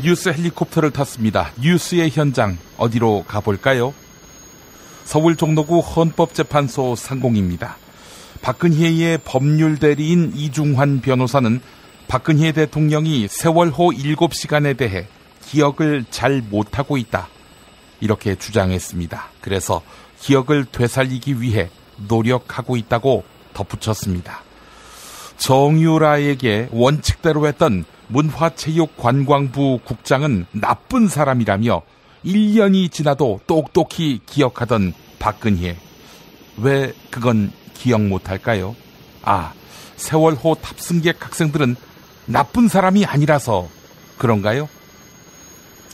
뉴스 헬리콥터를 탔습니다. 뉴스의 현장 어디로 가볼까요? 서울 종로구 헌법재판소 상공입니다. 박근혜의 법률 대리인 이중환 변호사는 박근혜 대통령이 세월호 7시간에 대해 기억을 잘 못하고 있다, 이렇게 주장했습니다. 그래서 기억을 되살리기 위해 노력하고 있다고 덧붙였습니다. 정유라에게 원칙대로 했던 문화체육관광부 국장은 나쁜 사람이라며 1년이 지나도 똑똑히 기억하던 박근혜. 왜 그건 기억 못할까요? 세월호 탑승객 학생들은 나쁜 사람이 아니라서 그런가요?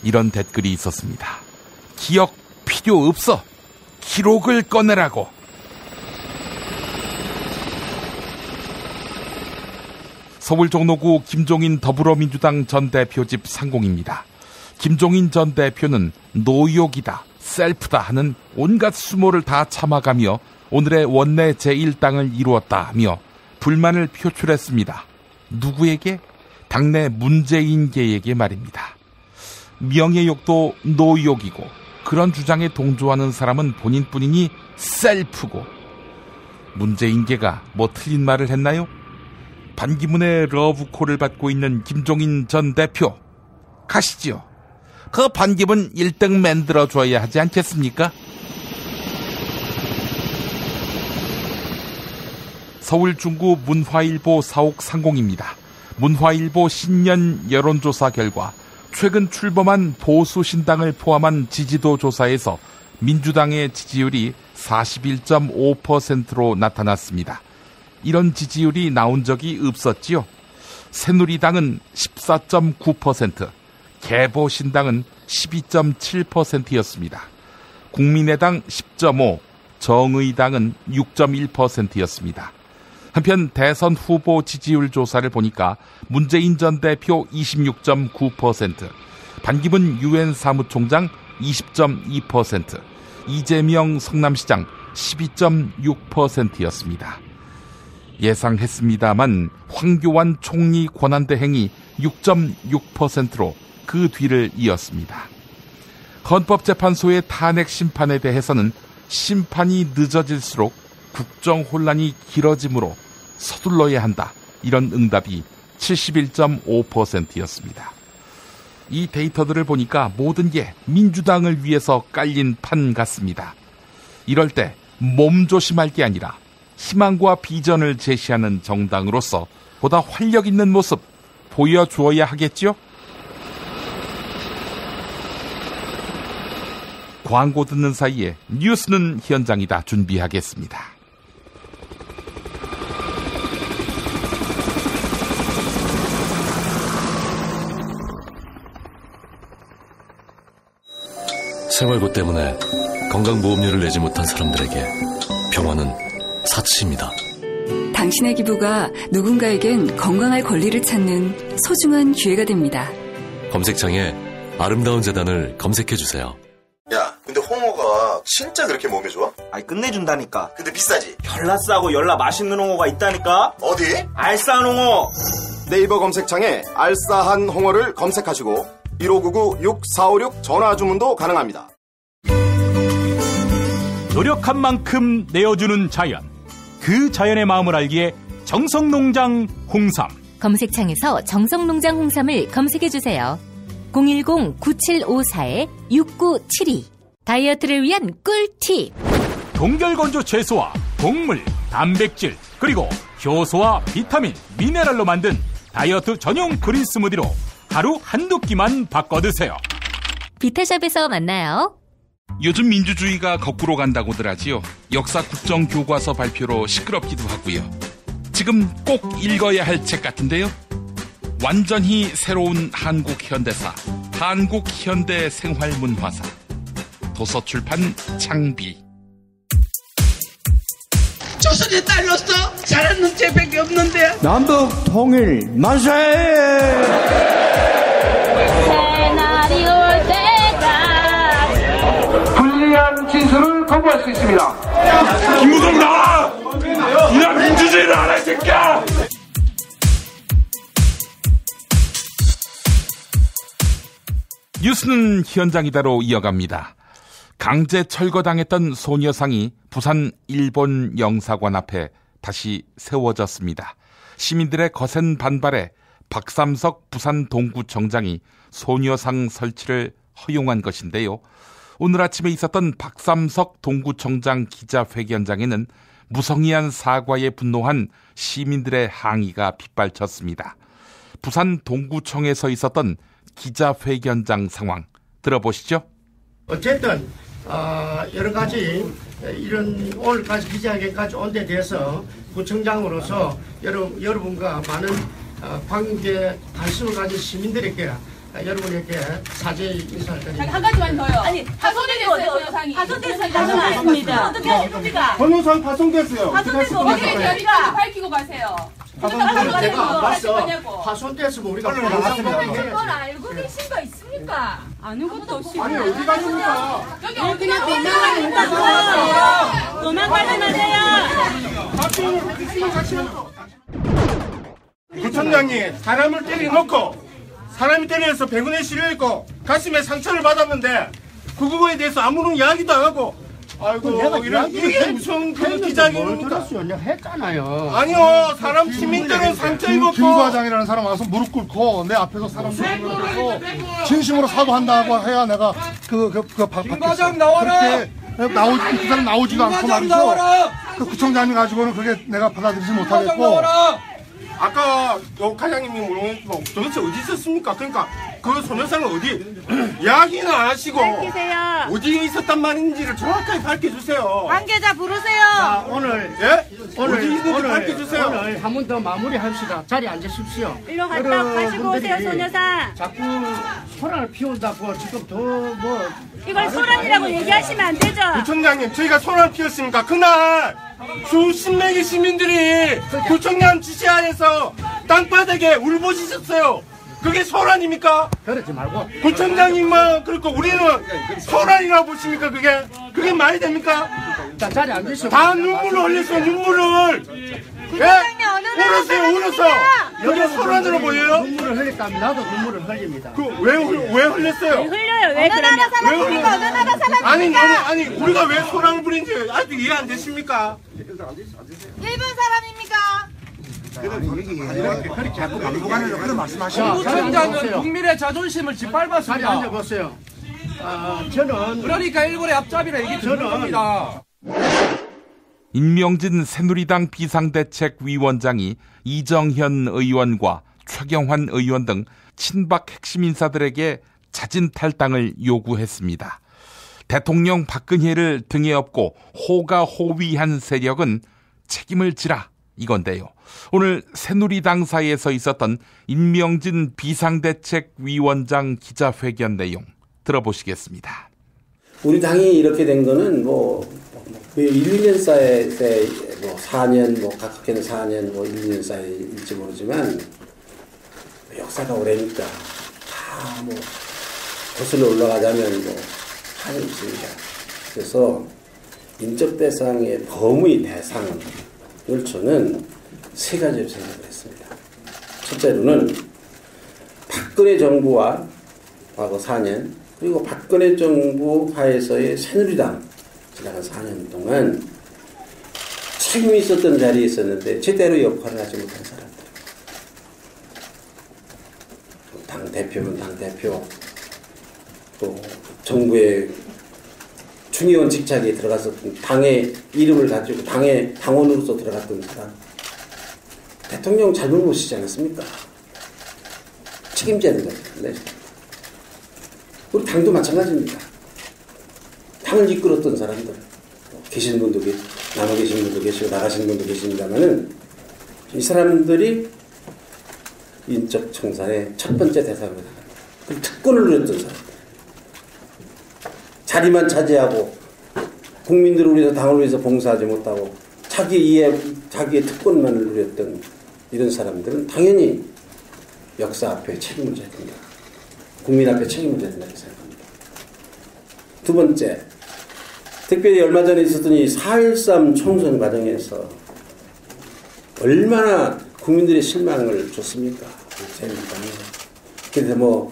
이런 댓글이 있었습니다. 기억 필요 없어. 기록을 꺼내라고. 서울 종로구 김종인 더불어민주당 전 대표 집 상공입니다. 김종인 전 대표는 노욕이다, 셀프다 하는 온갖 수모를 다 참아가며 오늘의 원내 제1당을 이루었다며 불만을 표출했습니다. 누구에게? 당내 문재인계에게 말입니다. 명예욕도 노욕이고 그런 주장에 동조하는 사람은 본인뿐이니 셀프고, 문재인계가 뭐 틀린 말을 했나요? 반기문의 러브콜을 받고 있는 김종인 전 대표, 가시죠. 그 반기문 1등 만들어줘야 하지 않겠습니까? 서울 중구 문화일보 사옥 상공입니다. 문화일보 신년 여론조사 결과 최근 출범한 보수신당을 포함한 지지도 조사에서 민주당의 지지율이 41.5%로 나타났습니다. 이런 지지율이 나온 적이 없었지요. 새누리당은 14.9%, 개보신당은 12.7%였습니다. 국민의당 10.5%, 정의당은 6.1%였습니다. 한편 대선 후보 지지율 조사를 보니까 문재인 전 대표 26.9%, 반기문 유엔 사무총장 20.2%, 이재명 성남시장 12.6%였습니다. 예상했습니다만 황교안 총리 권한대행이 6.6%로 그 뒤를 이었습니다. 헌법재판소의 탄핵 심판에 대해서는 심판이 늦어질수록 국정 혼란이 길어지므로 서둘러야 한다, 이런 응답이 71.5%였습니다. 이 데이터들을 보니까 모든 게 민주당을 위해서 깔린 판 같습니다. 이럴 때 몸조심할 게 아니라 희망과 비전을 제시하는 정당으로서 보다 활력 있는 모습 보여주어야 하겠죠? 광고 듣는 사이에 뉴스는 현장이다 준비하겠습니다. 생활고 때문에 건강보험료를 내지 못한 사람들에게 병원은 사치입니다. 당신의 기부가 누군가에겐 건강할 권리를 찾는 소중한 기회가 됩니다. 검색창에 아름다운 재단을 검색해주세요. 야, 근데 홍어가 진짜 그렇게 몸에 좋아? 아니, 끝내준다니까. 근데 비싸지? 열나 싸고 열나 맛있는 홍어가 있다니까. 어디? 알싸한 홍어. 네이버 검색창에 알싸한 홍어를 검색하시고 1599-6456 전화 주문도 가능합니다. 노력한 만큼 내어주는 자연, 그 자연의 마음을 알기에 정성농장 홍삼. 검색창에서 정성농장 홍삼을 검색해주세요. 010-9754-6972. 다이어트를 위한 꿀팁. 동결건조 채소와 곡물, 단백질, 그리고 효소와 비타민, 미네랄로 만든 다이어트 전용 그린 스무디로 하루 한두 끼만 바꿔 드세요. 비타샵에서 만나요. 요즘 민주주의가 거꾸로 간다고들 하지요. 역사 국정 교과서 발표로 시끄럽기도 하고요. 지금 꼭 읽어야 할 책 같은데요. 완전히 새로운 한국 현대사, 한국 현대 생활문화사. 도서출판 창비. 조선에 딸로서 잘하는 죄밖에 없는데. 남북 통일 만세! 새날이 올 때가 불리한 진술을 거부할 수 있습니다. 김무성 나와! 이런 민주주의를 알아, 이 새끼야! 뉴스는 현장이다로 이어갑니다. 강제 철거당했던 소녀상이 부산 일본 영사관 앞에 다시 세워졌습니다. 시민들의 거센 반발에 박삼석 부산 동구청장이 소녀상 설치를 허용한 것인데요. 오늘 아침에 있었던 박삼석 동구청장 기자회견장에는 무성의한 사과에 분노한 시민들의 항의가 빗발쳤습니다. 부산 동구청에서 있었던 기자회견장 상황 들어보시죠. 어쨌든 여러 가지 이런 오늘까지 기자회견까지 온 데 대해서 구청장으로서 여러분과 많은 관심을 가진 시민들에게 여러분에게 사죄의 인사를 드립니다. 한 가지만 더요. 아니, 파손됐어요, 소녀상이. 파손됐어요. 파손됐습니다. 어떻게 했습니까? 소녀상 파손됐어요. 파손됐어요. 어떻게 저희가 밝히고 가세요. 내가 안 봤어. 파손됐으면 우리가 그걸 알고 계신 거 있습니까? 아무것도 없이. 아니, 어디 가십니까? 여기 그냥 도망가세요. 도망가지 마세요. 구청장이 사람을 때려놓고 사람이 때려서 병원에 실려있고 가슴에 상처를 받았는데 그 부분에 대해서 아무런 이야기도 안 하고 아이고 이게 무슨 그 기자회견입니까? 내가 했잖아요. 아니요, 사람 시민들은 상처 입었고 김 과장이라는 사람 와서 무릎 꿇고 내 앞에서 사람 무릎 꿇고 진심으로 사과한다고 해야 내가 김 과장 나와라. 그렇게 나오지 그 사람 나오지도 않고 말이죠. 그 구청장님 가지고는 그게 내가 받아들이지 못하겠고. 아까 요 과장님이 물어보면 도대체 어디 있었습니까? 그러니까 그 소녀상은 어디 이야기는 안 하시고 밝히세요. 어디에 있었단 말인지를 정확하게 밝혀주세요. 관계자 부르세요. 자, 오늘 어디 있는지 밝혀주세요. 오늘 한 번 더 마무리합시다. 자리에 앉으십시오. 일로 가시고 오세요, 소녀상. 자꾸 소란을 피운다고 지금 이걸 소란이라고 얘기하시면 안 되죠. 구청장님, 저희가 소란을 피웠으니까 그날 수십 명의 시민들이 구청장 지시하에서 땅바닥에 울부짖었어요. 그게 소란입니까? 그러지 말고 구청장님만 그렇고 우리는 소란이라고 보십니까? 그게 말이 됩니까? 자, 자리에 앉으시오. 다 눈물을 흘렸어, 눈물을. 울었어. 그게 소란으로 보여요? 눈물을 흘렸다면 나도 눈물을 흘립니다. 왜 흘렸어요? 왜 흘려요? 왜 그러냐? 아니 우리가 왜 소란을 부린지 아직도 이해 안 되십니까? 일본 사람입니까? 그렇게 자꾸 반복하는 그런 말씀하시면 구청장은 국민의 자존심을 짓밟았습니다. 자리에 앉아보세요. 저는 그러니까 일본의 앞잡이라 얘기 듣는 겁니다. 임명진 새누리당 비상대책위원장이 이정현 의원과 최경환 의원 등 친박 핵심 인사들에게 자진 탈당을 요구했습니다. 대통령 박근혜를 등에 업고 호가호위한 세력은 책임을 지라 이건데요. 오늘 새누리당사에서 있었던 임명진 비상대책위원장 기자회견 내용 들어보시겠습니다. 우리 당이 이렇게 된 거는 1, 2년 사이에 4년, 가깝게는 4년, 1, 2년 사이일지 모르지만 역사가 오래니까 다 거슬러 올라가자면 한이 있습니다. 그래서 인적 대상의 범위 대상을 저는 세 가지로 생각을 했습니다. 첫째로는 박근혜 정부와 과거 4년 그리고 박근혜 정부 하에서의 새누리당 지나간 4년 동안 책임이 있었던 자리에 있었는데 제대로 역할을 하지 못한 사람들. 당대표면 당대표, 또 정부의 중요한 직책에 들어갔었던 당의 이름을 가지고 당의 당원으로서 들어갔던 사람. 대통령 잘못 모시지 않았습니까? 책임져야 된다고 생각합니다. 우리 당도 마찬가지입니다. 당을 이끌었던 사람들 계신 분도 남아 계신 분도 계시고 나가신 분도 계십니다만은 이 사람들이 인적 청산의 첫 번째 대상을 그 특권을 누렸던 사람들 자리만 차지하고 국민들을 위해서 당을 위해서 봉사하지 못하고 자기의 특권만을 누렸던 이런 사람들은 당연히 역사 앞에 책임을 져야 된다. 국민 앞에 책임을 져야 된다고 생각합니다. 두 번째, 특별히 얼마 전에 있었던 이 4.13 총선 과정에서 얼마나 국민들의 실망을 줬습니까? 그래서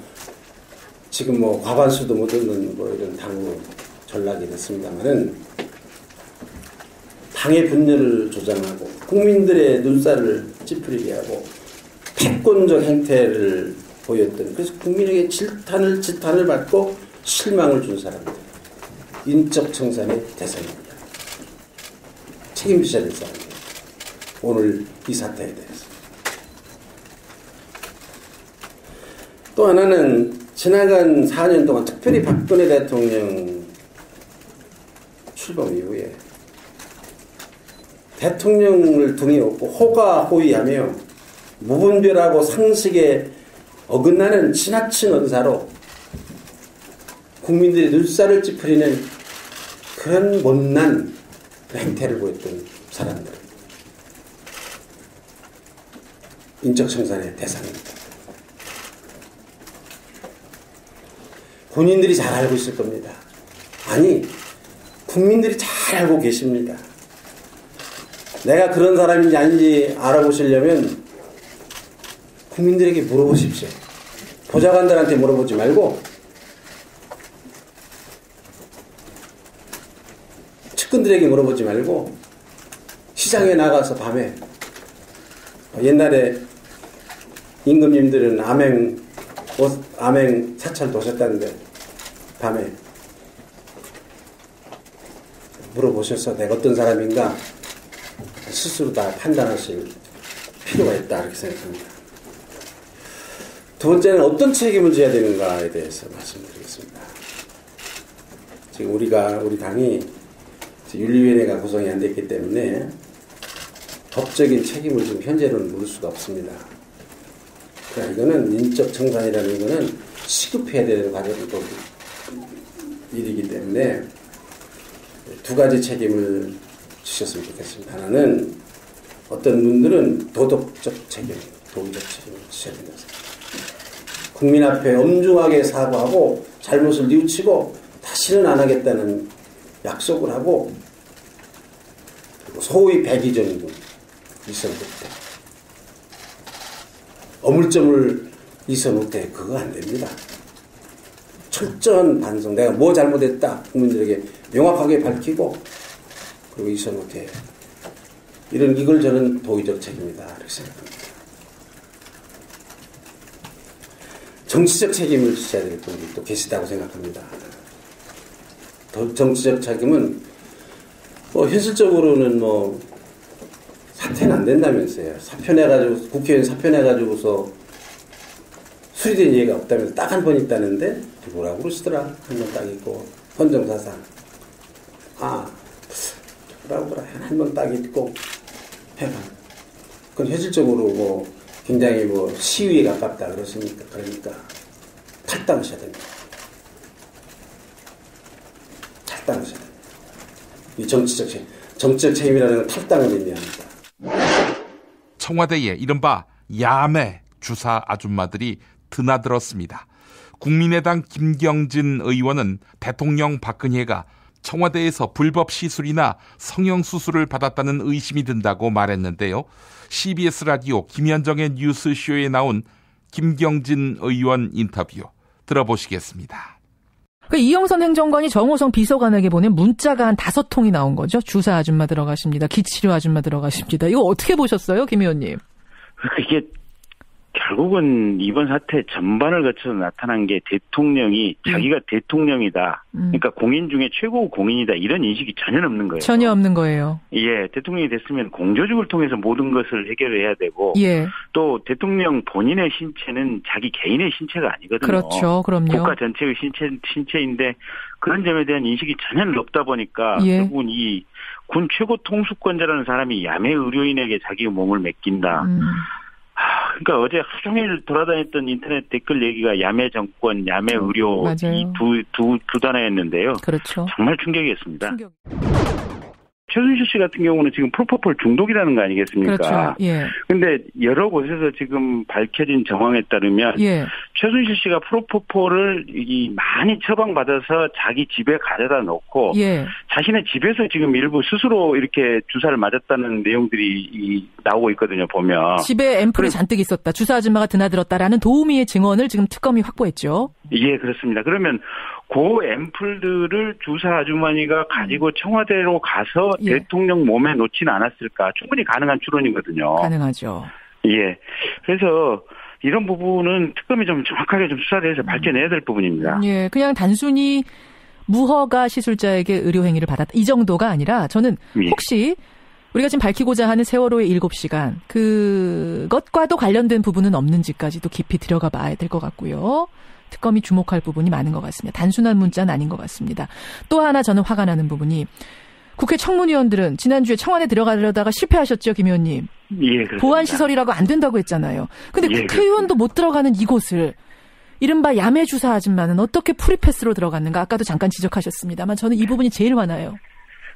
지금 뭐 과반수도 못 얻는 뭐 이런 당으로 전락이 됐습니다만은 당의 분열을 조장하고 국민들의 눈살을 찌푸리게 하고 패권적 행태를 보였던, 그래서 국민에게 지탄을 받고 실망을 준 사람들, 인적 청산의 대상입니다. 책임지셔야 될 사람입니다. 오늘 이 사태에 대해서. 또 하나는 지나간 4년 동안 특별히 박근혜 대통령 출범 이후에 대통령을 등에 업고 호가호위하며 무분별하고 상식에 어긋나는 지나친 언사로 국민들의 눈살을 찌푸리는 그런 못난 행태를 보였던 사람들, 인적 청산의 대상입니다. 본인들이 잘 알고 있을 겁니다. 아니, 국민들이 잘 알고 계십니다. 내가 그런 사람인지 아닌지 알아보시려면 국민들에게 물어보십시오. 보좌관들한테 물어보지 말고 측근들에게 물어보지 말고 시장에 나가서 밤에, 옛날에 임금님들은 암행 사찰 도셨다는데 밤에 물어보셔서 내가 어떤 사람인가 스스로 다 판단하실 필요가 있다, 이렇게 생각합니다. 두 번째는 어떤 책임을 져야 되는가에 대해서 말씀드리겠습니다. 지금 우리 당이 윤리위원회가 구성이 안 됐기 때문에 법적인 책임을 지금 현재로는 물을 수가 없습니다. 그러니까 이거는 인적 청산이라는 거는 시급해야 되는 과정이고 일이기 때문에 두 가지 책임을 주셨으면 좋겠습니다. 하나는 어떤 분들은 도덕적 책임을 지셔야 된다고 생각합니다. 국민 앞에 엄중하게 사과하고 잘못을 뉘우치고 다시는 안 하겠다는 약속을 하고, 그리고 소위 백의 정도 있어 못해, 어물점을 있어 못해, 그거 안 됩니다. 철저한 반성, 내가 뭐 잘못했다 국민들에게 명확하게 밝히고, 그리고 있어 못해, 이걸 저는 도의적 책임이다, 이렇게 생각합니다. 정치적 책임을 지셔야 될 분들이 또 계시다고 생각합니다. 정치적 책임은 현실적으로는 사퇴는 안 된다면서요. 사표내가지고, 국회의원 사표내가지고서 수리된 예가 없다면서 딱 한 번 있다는데, 뭐라고 그러시더라. 한 번 딱 있고, 헌정사상. 뭐라고 그래. 한 번 딱 있고, 해봐. 그건 현실적으로 굉장히 시위에 가깝다 그러시니까, 그러니까 탈당하셔야 됩니다. 탈당하셔야 됩니다. 이 정치적 책임이라는 건 탈당을 의미합니다. 청와대에 이른바 야매 주사 아줌마들이 드나들었습니다. 국민의당 김경진 의원은 대통령 박근혜가 청와대에서 불법 시술이나 성형수술을 받았다는 의심이 든다고 말했는데요. CBS 라디오 김현정의 뉴스쇼에 나온 김경진 의원 인터뷰 들어보시겠습니다. 이영선 행정관이 정호성 비서관에게 보낸 문자가 한 5통이 나온 거죠. 주사 아줌마 들어가십니다. 기치료 아줌마 들어가십니다. 이거 어떻게 보셨어요, 김 의원님? 이게 결국은 이번 사태 전반을 거쳐서 나타난 게 대통령이 자기가 대통령이다. 그러니까 공인 중에 최고 공인이다. 이런 인식이 전혀 없는 거예요. 전혀 없는 거예요. 예, 대통령이 됐으면 공조직을 통해서 모든 것을 해결해야 되고, 예. 또 대통령 본인의 신체는 자기 개인의 신체가 아니거든요. 그렇죠, 그럼요. 국가 전체의 신체인데 그런 점에 대한 인식이 전혀 없다 보니까 예. 결국은 이 군 최고 통수권자라는 사람이 야매 의료인에게 자기 몸을 맡긴다. 그러니까 어제 하루 종일 돌아다녔던 인터넷 댓글 얘기가 야매 정권, 야매 의료 이 두 단어였는데요. 그렇죠. 정말 충격이었습니다. 최순실 씨 같은 경우는 지금 프로포폴 중독이라는 거 아니겠습니까? 그렇죠. 예. 근데 여러 곳에서 지금 밝혀진 정황에 따르면 예. 최순실 씨가 프로포폴을 많이 처방받아서 자기 집에 가져다 놓고 예. 자신의 집에서 지금 일부 스스로 이렇게 주사를 맞았다는 내용들이 나오고 있거든요. 보면 집에 앰플이 잔뜩 있었다. 주사 아줌마가 드나들었다라는 도우미의 증언을 지금 특검이 확보했죠. 예, 그렇습니다. 그러면 그 앰플들을 주사 아주머니가 가지고 청와대로 가서 예. 대통령 몸에 놓지는 않았을까? 충분히 가능한 추론이거든요. 가능하죠. 예. 그래서 이런 부분은 특검이 좀 정확하게 좀 수사를 해서 밝혀내야 될 부분입니다. 예, 그냥 단순히 무허가 시술자에게 의료행위를 받았다. 이 정도가 아니라 저는 혹시 우리가 지금 밝히고자 하는 세월호의 7시간 그것과도 관련된 부분은 없는지까지도 깊이 들어가 봐야 될 것 같고요. 특검이 주목할 부분이 많은 것 같습니다. 단순한 문자는 아닌 것 같습니다. 또 하나 저는 화가 나는 부분이 국회 청문위원들은 지난주에 청와대 들어가려다가 실패하셨죠, 김 의원님. 예, 그렇습니다. 보안시설이라고 안 된다고 했잖아요. 근데 예, 국회의원도 못 들어가는 이곳을 이른바 야매 주사 아줌마는 어떻게 프리패스로 들어갔는가 아까도 잠깐 지적하셨습니다만 저는 이 부분이 제일 화나요.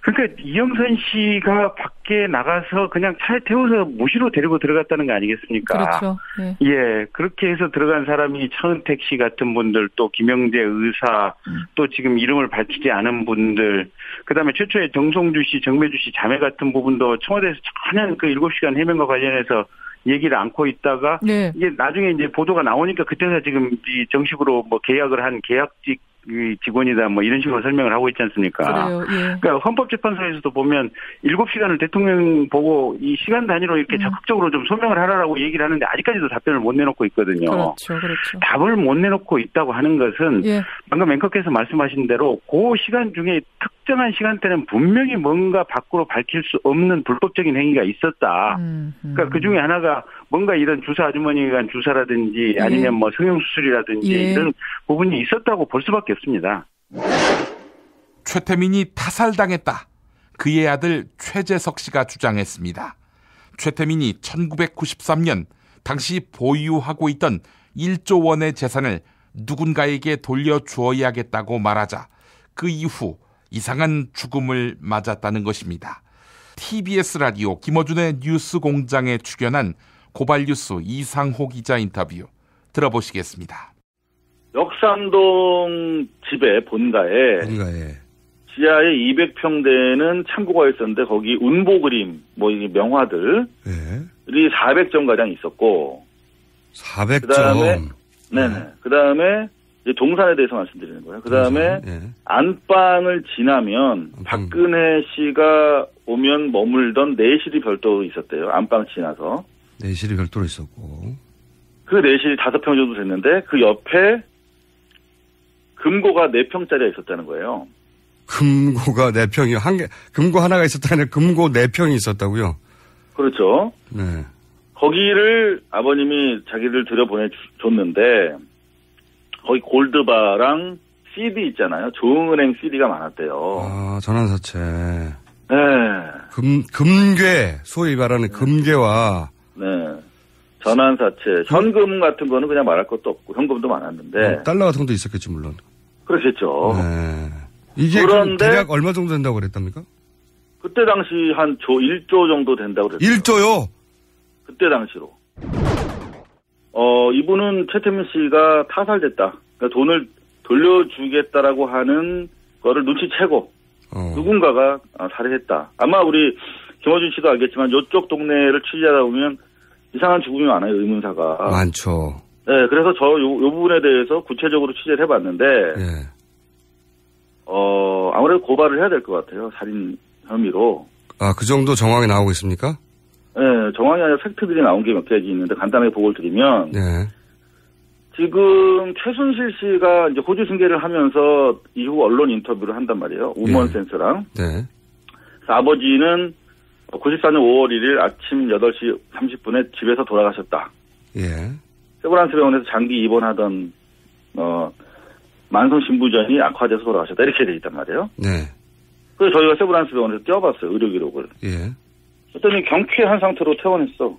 그러니까 이영선 씨가 밖에 나가서 그냥 차에 태워서 무시로 데리고 들어갔다는 거 아니겠습니까? 그렇죠. 네. 예, 그렇게 해서 들어간 사람이 천은택 씨 같은 분들, 또 김영재 의사, 또 지금 이름을 밝히지 않은 분들, 그다음에 최초에 정성주 씨, 정매주 씨 자매 같은 부분도 청와대에서 전혀 그 7시간 해명과 관련해서 얘기를 않고 있다가 네. 이게 나중에 이제 보도가 나오니까 그때서 지금 이 정식으로 뭐 계약을 한 계약직 직원이다 뭐 이런 식으로 설명을 하고 있지 않습니까? 그래요. 예. 그러니까 헌법재판소에서도 보면 7시간을 대통령 보고 이 시간 단위로 이렇게 적극적으로 좀 소명을 하라라고 얘기를 하는데 아직까지도 답변을 못 내놓고 있거든요. 그렇죠. 그렇죠. 답을 못 내놓고 있다고 하는 것은 예. 방금 앵커께서 말씀하신 대로 그 시간 중에 특정한 시간대는 분명히 뭔가 밖으로 밝힐 수 없는 불법적인 행위가 있었다. 그러니까 그 중에 하나가 뭔가 이런 주사 아주머니가 간 주사라든지 아니면 뭐 성형수술이라든지 이런 부분이 있었다고 볼 수밖에 없습니다. 최태민이 타살당했다. 그의 아들 최재석 씨가 주장했습니다. 최태민이 1993년 당시 보유하고 있던 1조 원의 재산을 누군가에게 돌려주어야겠다고 말하자 그 이후 이상한 죽음을 맞았다는 것입니다. TBS 라디오 김어준의 뉴스공장에 출연한 고발뉴스 이상호 기자 인터뷰 들어보시겠습니다. 역삼동 집의 본가에 지하에 200평 되는 창고가 있었는데 거기 운보 그림, 뭐 이게 명화들이 400점 가량 있었고 400점. 네네. 그다음에 이제 동산에 대해서 말씀드리는 거예요. 그다음에 안방을 지나면 박근혜 씨가 오면 머물던 내실이 별도로 있었대요. 안방 지나서. 내실이 별도로 있었고. 그 내실이 5평 정도 됐는데 그 옆에 금고가 4평짜리가 있었다는 거예요. 금고가 4평이요? 금고 하나가 있었다 아니라 금고 4평이 있었다고요? 그렇죠. 네. 거기를 아버님이 자기를 들여보내줬는데 거기 골드바랑 CD 있잖아요. 조흥은행 CD가 많았대요. 아, 전환사채. 네. 금괴, 소위 말하는 금괴와. 네. 전환사채. 현금 같은 거는 그냥 말할 것도 없고, 현금도 많았는데. 달러 같은 것도 있었겠지, 물론. 그렇겠죠. 네. 이게 그런데 대략 얼마 정도 된다고 그랬답니까? 그때 당시 한 1조 정도 된다고 그랬어요. 1조요? 그때 당시로. 이분은 최태민 씨가 타살됐다. 그러니까 돈을 돌려주겠다라고 하는 거를 눈치채고 누군가가 살해했다. 아마 우리 김어준 씨도 알겠지만 이쪽 동네를 취재하다 보면 이상한 죽음이 많아요. 의문사가. 많죠. 네, 그래서 요 부분에 대해서 구체적으로 취재를 해봤는데 아무래도 고발을 해야 될 것 같아요. 살인 혐의로. 아, 그 정도 정황이 나오고 있습니까? 네, 정황이 아니라 팩트들이 나온 게 몇 가지 있는데 간단하게 보고를 드리면 지금 최순실 씨가 이제 호주 승계를 하면서 이후 언론 인터뷰를 한단 말이에요. 우먼 센스랑. 네. 아버지는 94년 5월 1일 아침 8시 30분에 집에서 돌아가셨다. 예. 세브란스 병원에서 장기 입원하던 만성 신부전이 악화돼서 돌아가셨다. 이렇게 돼 있단 말이에요. 네. 그래서 저희가 세브란스 병원에서 떼어봤어요. 의료 기록을. 예. 그랬더니 경쾌한 상태로 퇴원했어.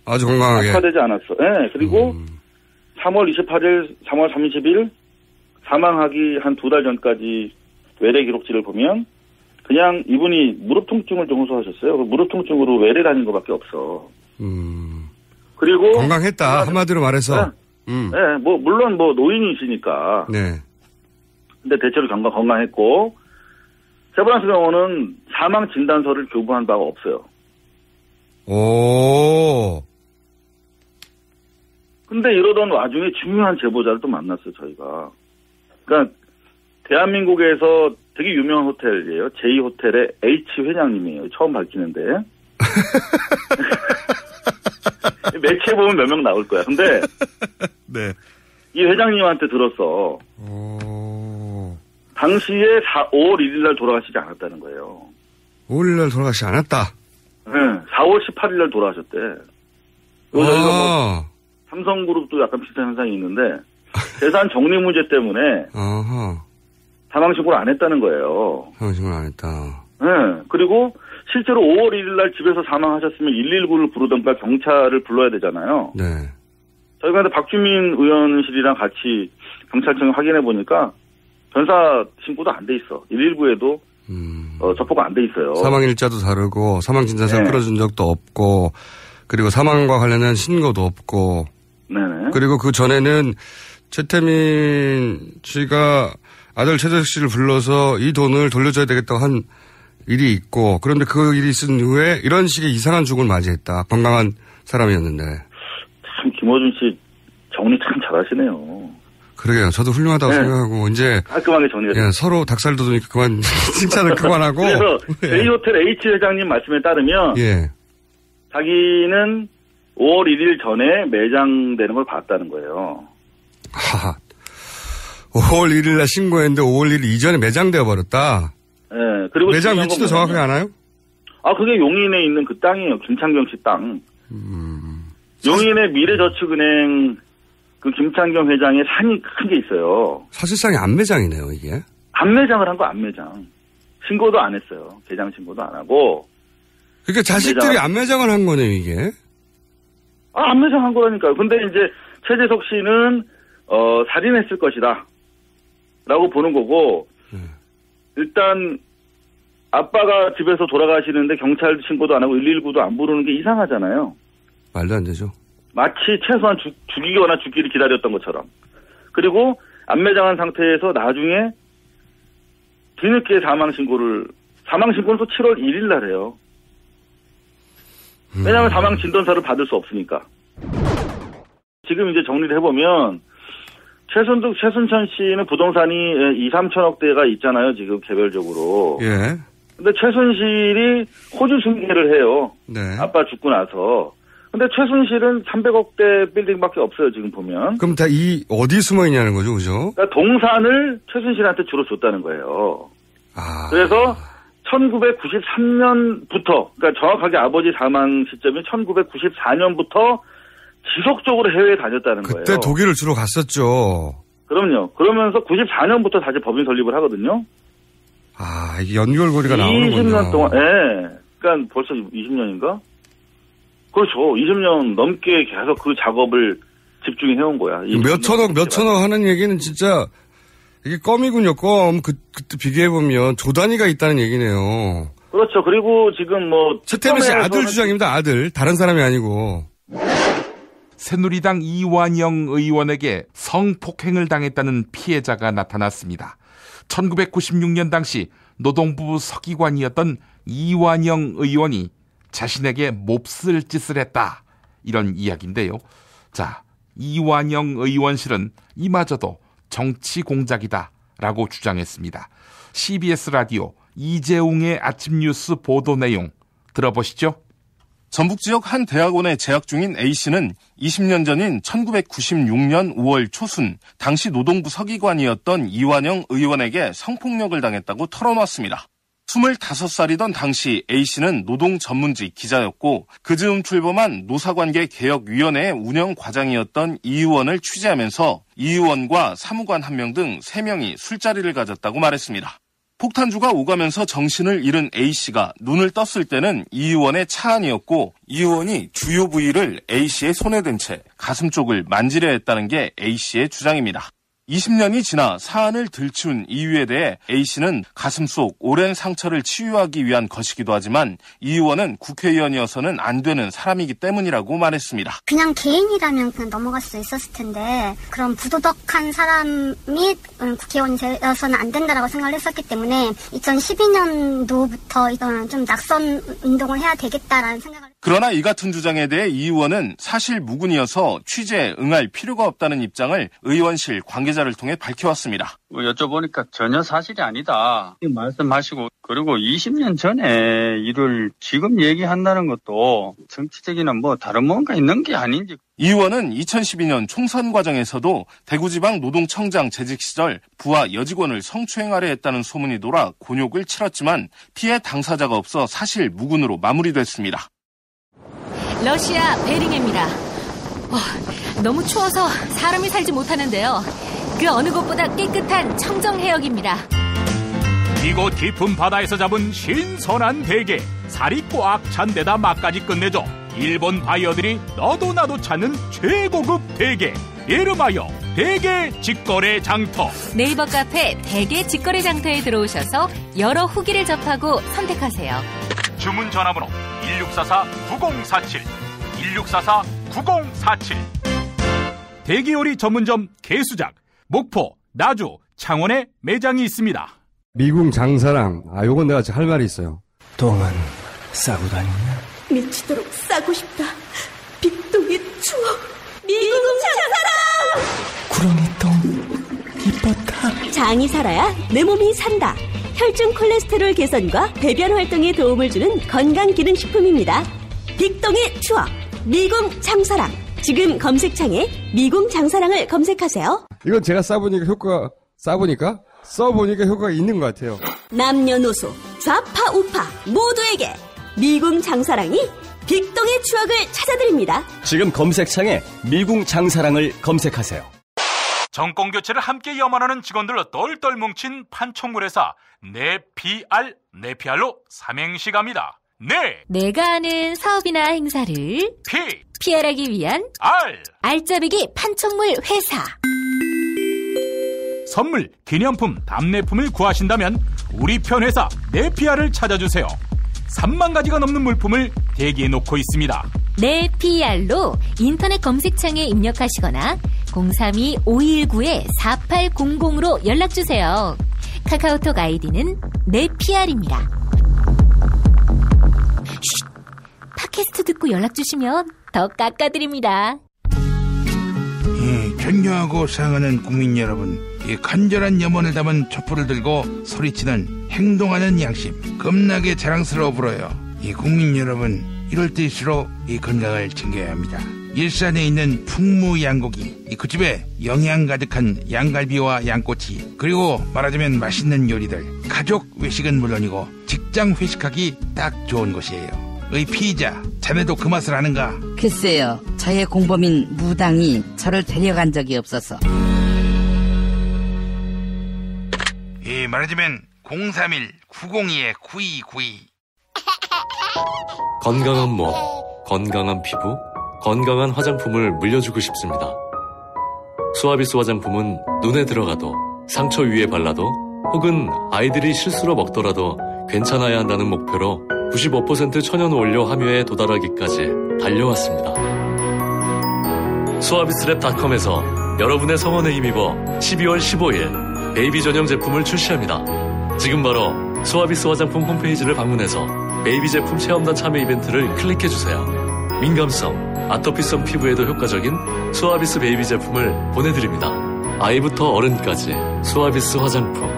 아주 건강하게. 악화되지 않았어. 네. 그리고 3월 28일, 3월 30일 사망하기 한 2달 전까지 외래 기록지를 보면 그냥 이분이 무릎 통증을 좀 호소하셨어요. 무릎 통증으로 외래 다닌 것밖에 없어. 그리고 건강했다. 한마디로 말해서. 네, 뭐 물론 뭐 노인이시니까. 네. 근데 대체로 건강했고 세브란스 병원은 사망 진단서를 교부한 바가 없어요. 오. 근데 이러던 와중에 중요한 제보자를 또 만났어요, 저희가. 그러니까 대한민국에서 되게 유명한 호텔이에요. J호텔의 H 회장님이에요. 처음 밝히는데. 매체 보면 몇 명 나올 거야. 근데 네. 이 회장님한테 들었어. 당시에 5월 1일 날 돌아가시지 않았다는 거예요. 5월 1일 날 돌아가시지 않았다? 네. 4월 18일 날 돌아가셨대. 저희가 뭐 삼성그룹도 약간 비슷한 현상이 있는데 재산 정리 문제 때문에 사망신고를 안 했다는 거예요. 사망신고를 안 했다. 네. 그리고 실제로 5월 1일 날 집에서 사망하셨으면 119를 부르던가 경찰을 불러야 되잖아요. 네. 저희가 근데 박주민 의원실이랑 같이 경찰청에 확인해 보니까 변사 신고도 안 돼 있어. 119에도 접보가 안 돼 있어요. 사망일자도 다르고 사망진단서를 네. 끌어준 적도 없고 그리고 사망과 관련한 신고도 없고 네네. 그리고 그 전에는 최태민 씨가 아들 최재석 씨를 불러서 이 돈을 돌려줘야 되겠다고 한 일이 있고 그런데 그 일이 있은 후에 이런 식의 이상한 죽음을 맞이했다. 건강한 사람이었는데. 참 김어준 씨 정리 참 잘하시네요. 그러게요. 저도 훌륭하다고 생각하고 이제 깔끔하게 정리가 서로 닭살 돋으니까 그만 칭찬을 그만하고. 그래서 J호텔 H 회장님 말씀에 따르면 자기는 5월 1일 전에 매장되는 걸 봤다는 거예요. 5월 1일 날 신고했는데 5월 1일 이전에 매장되어 버렸다. 네. 그리고 매장 위치도 정확하게 아나요? 그게 용인에 있는 그 땅이에요. 김창경 씨 땅. 용인의 미래저축은행 그 김창경 회장의 산이 큰 게 있어요. 사실상의 안매장이네요, 이게. 안매장을 한 거 안매장. 신고도 안 했어요. 개장 신고도 안 하고. 그러니까 자식들이 안매장을 한 거네요, 이게. 안매장 한 거라니까요. 근데 이제 최재석 씨는 살인했을 것이다. 라고 보는 거고 일단 아빠가 집에서 돌아가시는데 경찰 신고도 안 하고 119도 안 부르는 게 이상하잖아요. 말도 안 되죠. 마치 최소한 죽이거나 죽기를 기다렸던 것처럼. 그리고 안매장한 상태에서 나중에 뒤늦게 사망신고는 또 7월 1일 날 해요. 왜냐하면 사망 진단서를 받을 수 없으니까. 지금 이제 정리를 해보면 최순천 씨는 부동산이 2, 3천억대가 있잖아요. 지금 개별적으로. 예. 근데 최순실이 호주 승계를 해요. 네. 아빠 죽고 나서. 근데 최순실은 300억대 빌딩밖에 없어요. 지금 보면. 그럼 다 어디 숨어 있냐는 거죠, 그죠? 그러니까 동산을 최순실한테 주로 줬다는 거예요. 그래서 1993년부터, 그러니까 정확하게 아버지 사망 시점이 1994년부터 지속적으로 해외에 다녔다는 거예요. 그때 독일을 주로 갔었죠. 그럼요. 그러면서 94년부터 다시 법인 설립을 하거든요. 이게 연결고리가 나오는군요. 20년 동안, 그러니까 벌써 20년인가? 그렇죠. 20년 넘게 계속 그 작업을 집중해 온 거야. 몇 천억 하는 얘기는 진짜 이게 껌이군요, 껌. 그때 비교해보면 조단위가 있다는 얘기네요. 그렇죠. 그리고 지금 최태민 씨 아들 주장입니다, 아들. 다른 사람이 아니고. 새누리당 이완영 의원에게 성폭행을 당했다는 피해자가 나타났습니다. 1996년 당시 노동부 서기관이었던 이완영 의원이 자신에게 몹쓸 짓을 했다. 이런 이야기인데요. 자, 이완영 의원실은 이마저도 정치 공작이다 라고 주장했습니다. CBS 라디오 이재웅의 아침 뉴스 보도 내용 들어보시죠. 전북 지역 한 대학원에 재학 중인 A씨는 20년 전인 1996년 5월 초순 당시 노동부 서기관이었던 이완영 의원에게 성폭력을 당했다고 털어놨습니다. 25살이던 당시 A씨는 노동 전문직 기자였고 그 즈음 출범한 노사관계 개혁위원회의 운영과장이었던 이 의원을 취재하면서 이 의원과 사무관 1명 등 3명이 술자리를 가졌다고 말했습니다. 폭탄주가 오가면서 정신을 잃은 A씨가 눈을 떴을 때는 이 의원의 차 안이었고 이 의원이 주요 부위를 A씨의 손에 든 채 가슴 쪽을 만지려 했다는 게 A씨의 주장입니다. 20년이 지나 사안을 들추운 이유에 대해 A씨는 가슴 속 오랜 상처를 치유하기 위한 것이기도 하지만 이 의원은 국회의원이어서는 안 되는 사람이기 때문이라고 말했습니다. 그냥 개인이라면 그냥 넘어갈 수 있었을 텐데 그런 부도덕한 사람이 국회의원이 되어서는 안 된다라고 생각을 했었기 때문에 2012년도부터 좀 낙선 운동을 해야 되겠다라는 생각을. 그러나 이 같은 주장에 대해 이 의원은 사실 무근이어서 취재에 응할 필요가 없다는 입장을 의원실 관계자를 통해 밝혀왔습니다. 여쭤보니까 전혀 사실이 아니다 말씀하시고, 그리고 20년 전에 일을 지금 얘기한다는 것도 정치적인 다른 뭔가 있는 게 아닌지. 이 의원은 2012년 총선 과정에서도 대구지방 노동청장 재직 시절 부하 여직원을 성추행하려 했다는 소문이 돌아 곤욕을 치렀지만 피해 당사자가 없어 사실 무근으로 마무리됐습니다. 러시아 베링해입니다. 너무 추워서 사람이 살지 못하는데요. 그 어느 곳보다 깨끗한 청정해역입니다. 이곳 깊은 바다에서 잡은 신선한 대게, 살이 꽉 찬 데다 맛까지 끝내줘 일본 바이어들이 너도 나도 찾는 최고급 대게, 이름하여 대게 직거래 장터. 네이버 카페 대게 직거래 장터에 들어오셔서 여러 후기를 접하고 선택하세요. 주문 전화번호 1644-9047 1644-9047. 대게요리 전문점 개수작, 목포, 나주, 창원에 매장이 있습니다. 미궁 장사랑, 요건 내가 할 말이 있어요. 똥은 싸고 다니냐? 미치도록 싸고 싶다. 빅동의 추억, 미궁 장사랑! 구렁이 똥 이뻤다. 장이 살아야 내 몸이 산다. 혈중 콜레스테롤 개선과 배변 활동에 도움을 주는 건강기능식품입니다. 빅동의 추억, 미궁 장사랑. 지금 검색창에 미궁 장사랑을 검색하세요. 이건 제가 써보니까 효과가 있는 것 같아요. 남녀노소, 좌파 우파 모두에게 미궁 장사랑이 빅동의 추억을 찾아드립니다. 지금 검색창에 미궁 장사랑을 검색하세요. 정권교체를 함께 염원하는 직원들로 똘똘 뭉친 판촉물회사 네피알로 삼행시 갑니다. 내가 아는 사업이나 행사를 PR하기 위한 알짜배기 판촉물 회사. 선물, 기념품, 답례품을 구하신다면 우리 편 회사 네피알을 찾아주세요. 3만 가지가 넘는 물품을 대기해 놓고 있습니다. 네피알로 인터넷 검색창에 입력하시거나 032-519-4800으로 연락주세요. 카카오톡 아이디는 네피알입니다. 팟캐스트 듣고 연락주시면 더 깎아드립니다. 존경하고 사랑하는 국민 여러분, 간절한 염원을 담은 촛불을 들고 소리치는 행동하는 양심, 겁나게 자랑스러워 불어요. 국민 여러분, 이럴 때일수록 건강을 챙겨야 합니다. 일산에 있는 풍무양고기, 그 집에 영양 가득한 양갈비와 양꼬치, 그리고 말하자면 맛있는 요리들, 가족 외식은 물론이고 직장 회식하기 딱 좋은 곳이에요. 피의자, 자네도 그 맛을 아는가? 글쎄요, 저의 공범인 무당이 저를 데려간 적이 없어서. 말하자면 031-902-9292. 건강한 몸, 건강한 피부, 건강한 화장품을 물려주고 싶습니다. 수아비스 화장품은 눈에 들어가도, 상처 위에 발라도, 혹은 아이들이 실수로 먹더라도 괜찮아야 한다는 목표로 95% 천연 원료 함유에 도달하기까지 달려왔습니다. 수아비스랩닷컴에서 여러분의 성원에 힘입어 12월 15일 베이비 전용 제품을 출시합니다. 지금 바로 수아비스 화장품 홈페이지를 방문해서 베이비 제품 체험단 참여 이벤트를 클릭해주세요. 민감성, 아토피성 피부에도 효과적인 수아비스 베이비 제품을 보내드립니다. 아이부터 어른까지 수아비스 화장품.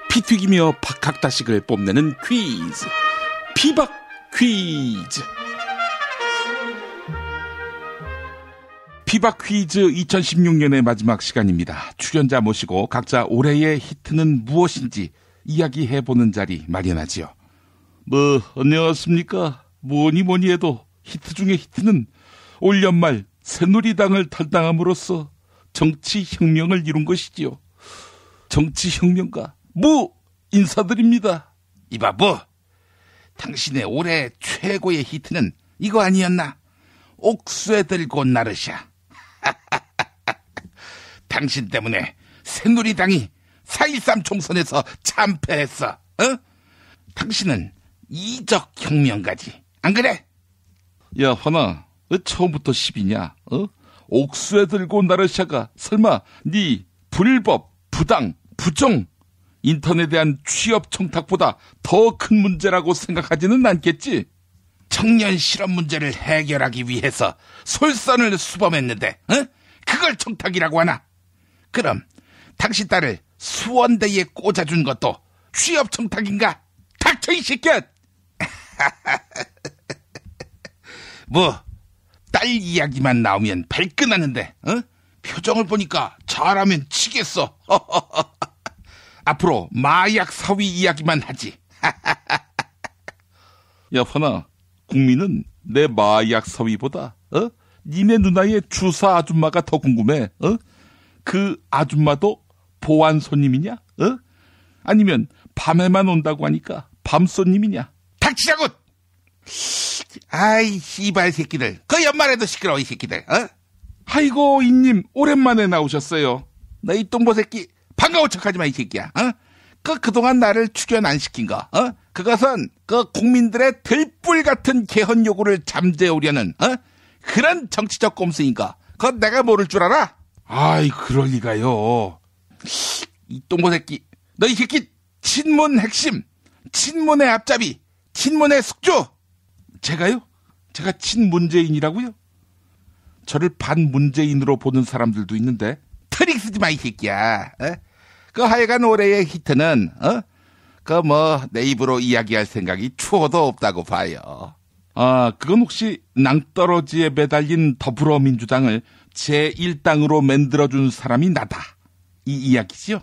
피튀기며 박학다식을 뽐내는 퀴즈, 피박 퀴즈. 피박 퀴즈 2016년의 마지막 시간입니다. 출연자 모시고 각자 올해의 히트는 무엇인지 이야기해보는 자리 마련하지요. 안녕하십니까. 뭐니 해도 히트 중에 히트는 올 연말 새누리당을 탈당함으로써 정치혁명을 이룬 것이지요. 정치혁명가 인사드립니다. 이봐 당신의 올해 최고의 히트는 이거 아니었나? 옥수에 들고 나르샤. 당신 때문에 새누리당이 4.13 총선에서 참패했어. 어? 당신은 이적 혁명가지. 안 그래? 야, 화나. 처음부터 10이냐? 옥수에 들고 나르샤가 설마 네 불법, 부당, 부정, 인턴에 대한 취업 청탁보다 더 큰 문제라고 생각하지는 않겠지? 청년 실업 문제를 해결하기 위해서 솔선을 수범했는데 그걸 청탁이라고 하나? 그럼 당신 딸을 수원대에 꽂아준 것도 취업 청탁인가? 닥쳐 이 새끼야! 뭐 딸 이야기만 나오면 발끈하는데 표정을 보니까 잘하면 치겠어. 앞으로 마약 사위 이야기만 하지. 야, 화나. 국민은 내 마약 사위보다 니네 누나의 주사 아줌마가 더 궁금해. 그 아줌마도 보안 손님이냐? 아니면 밤에만 온다고 하니까 밤 손님이냐? 닥치라고! 아이 씨발 새끼들. 그 연말에도 시끄러워 이 새끼들. 아이고 이님 오랜만에 나오셨어요. 너 이 똥보 새끼 반가운 척하지 마 이 새끼야. 그동안 나를 출연 안 시킨 거. 그것은 그 국민들의 들불 같은 개헌 요구를 잠재우려는 그런 정치적 꼼수인가. 그건 내가 모를 줄 알아? 아이 그럴 리가요. 이 똥보 새끼. 너 이 새끼 친문 핵심, 친문의 앞잡이, 친문의 숙주. 제가요? 제가 친문재인이라고요? 저를 반문재인으로 보는 사람들도 있는데 트릭 쓰지 마 이 새끼야. 그 하여간 올해의 히트는 그 뭐 내 입으로 이야기할 생각이 추호도 없다고 봐요. 아, 그건 혹시 낭떠러지에 매달린 더불어민주당을 제1당으로 만들어준 사람이 나다. 이 이야기지요?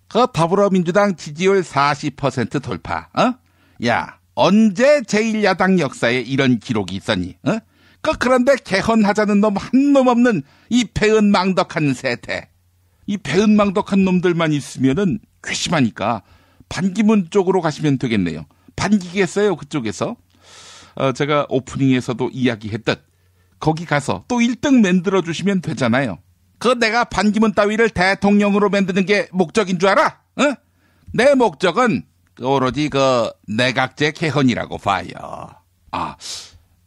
그 더불어민주당 지지율 40% 돌파. 야, 언제 제1야당 역사에 이런 기록이 있었니? 그런데 개헌하자는 놈 한 놈 없는 이 배은망덕한 세태. 이 배은망덕한 놈들만 있으면은 괘씸하니까 반기문 쪽으로 가시면 되겠네요. 반기겠어요, 그쪽에서. 제가 오프닝에서도 이야기했듯 거기 가서 또 1등 만들어주시면 되잖아요. 그 내가 반기문 따위를 대통령으로 만드는 게 목적인 줄 알아? 내 목적은 오로지 그 내각제 개헌이라고 봐요. 아,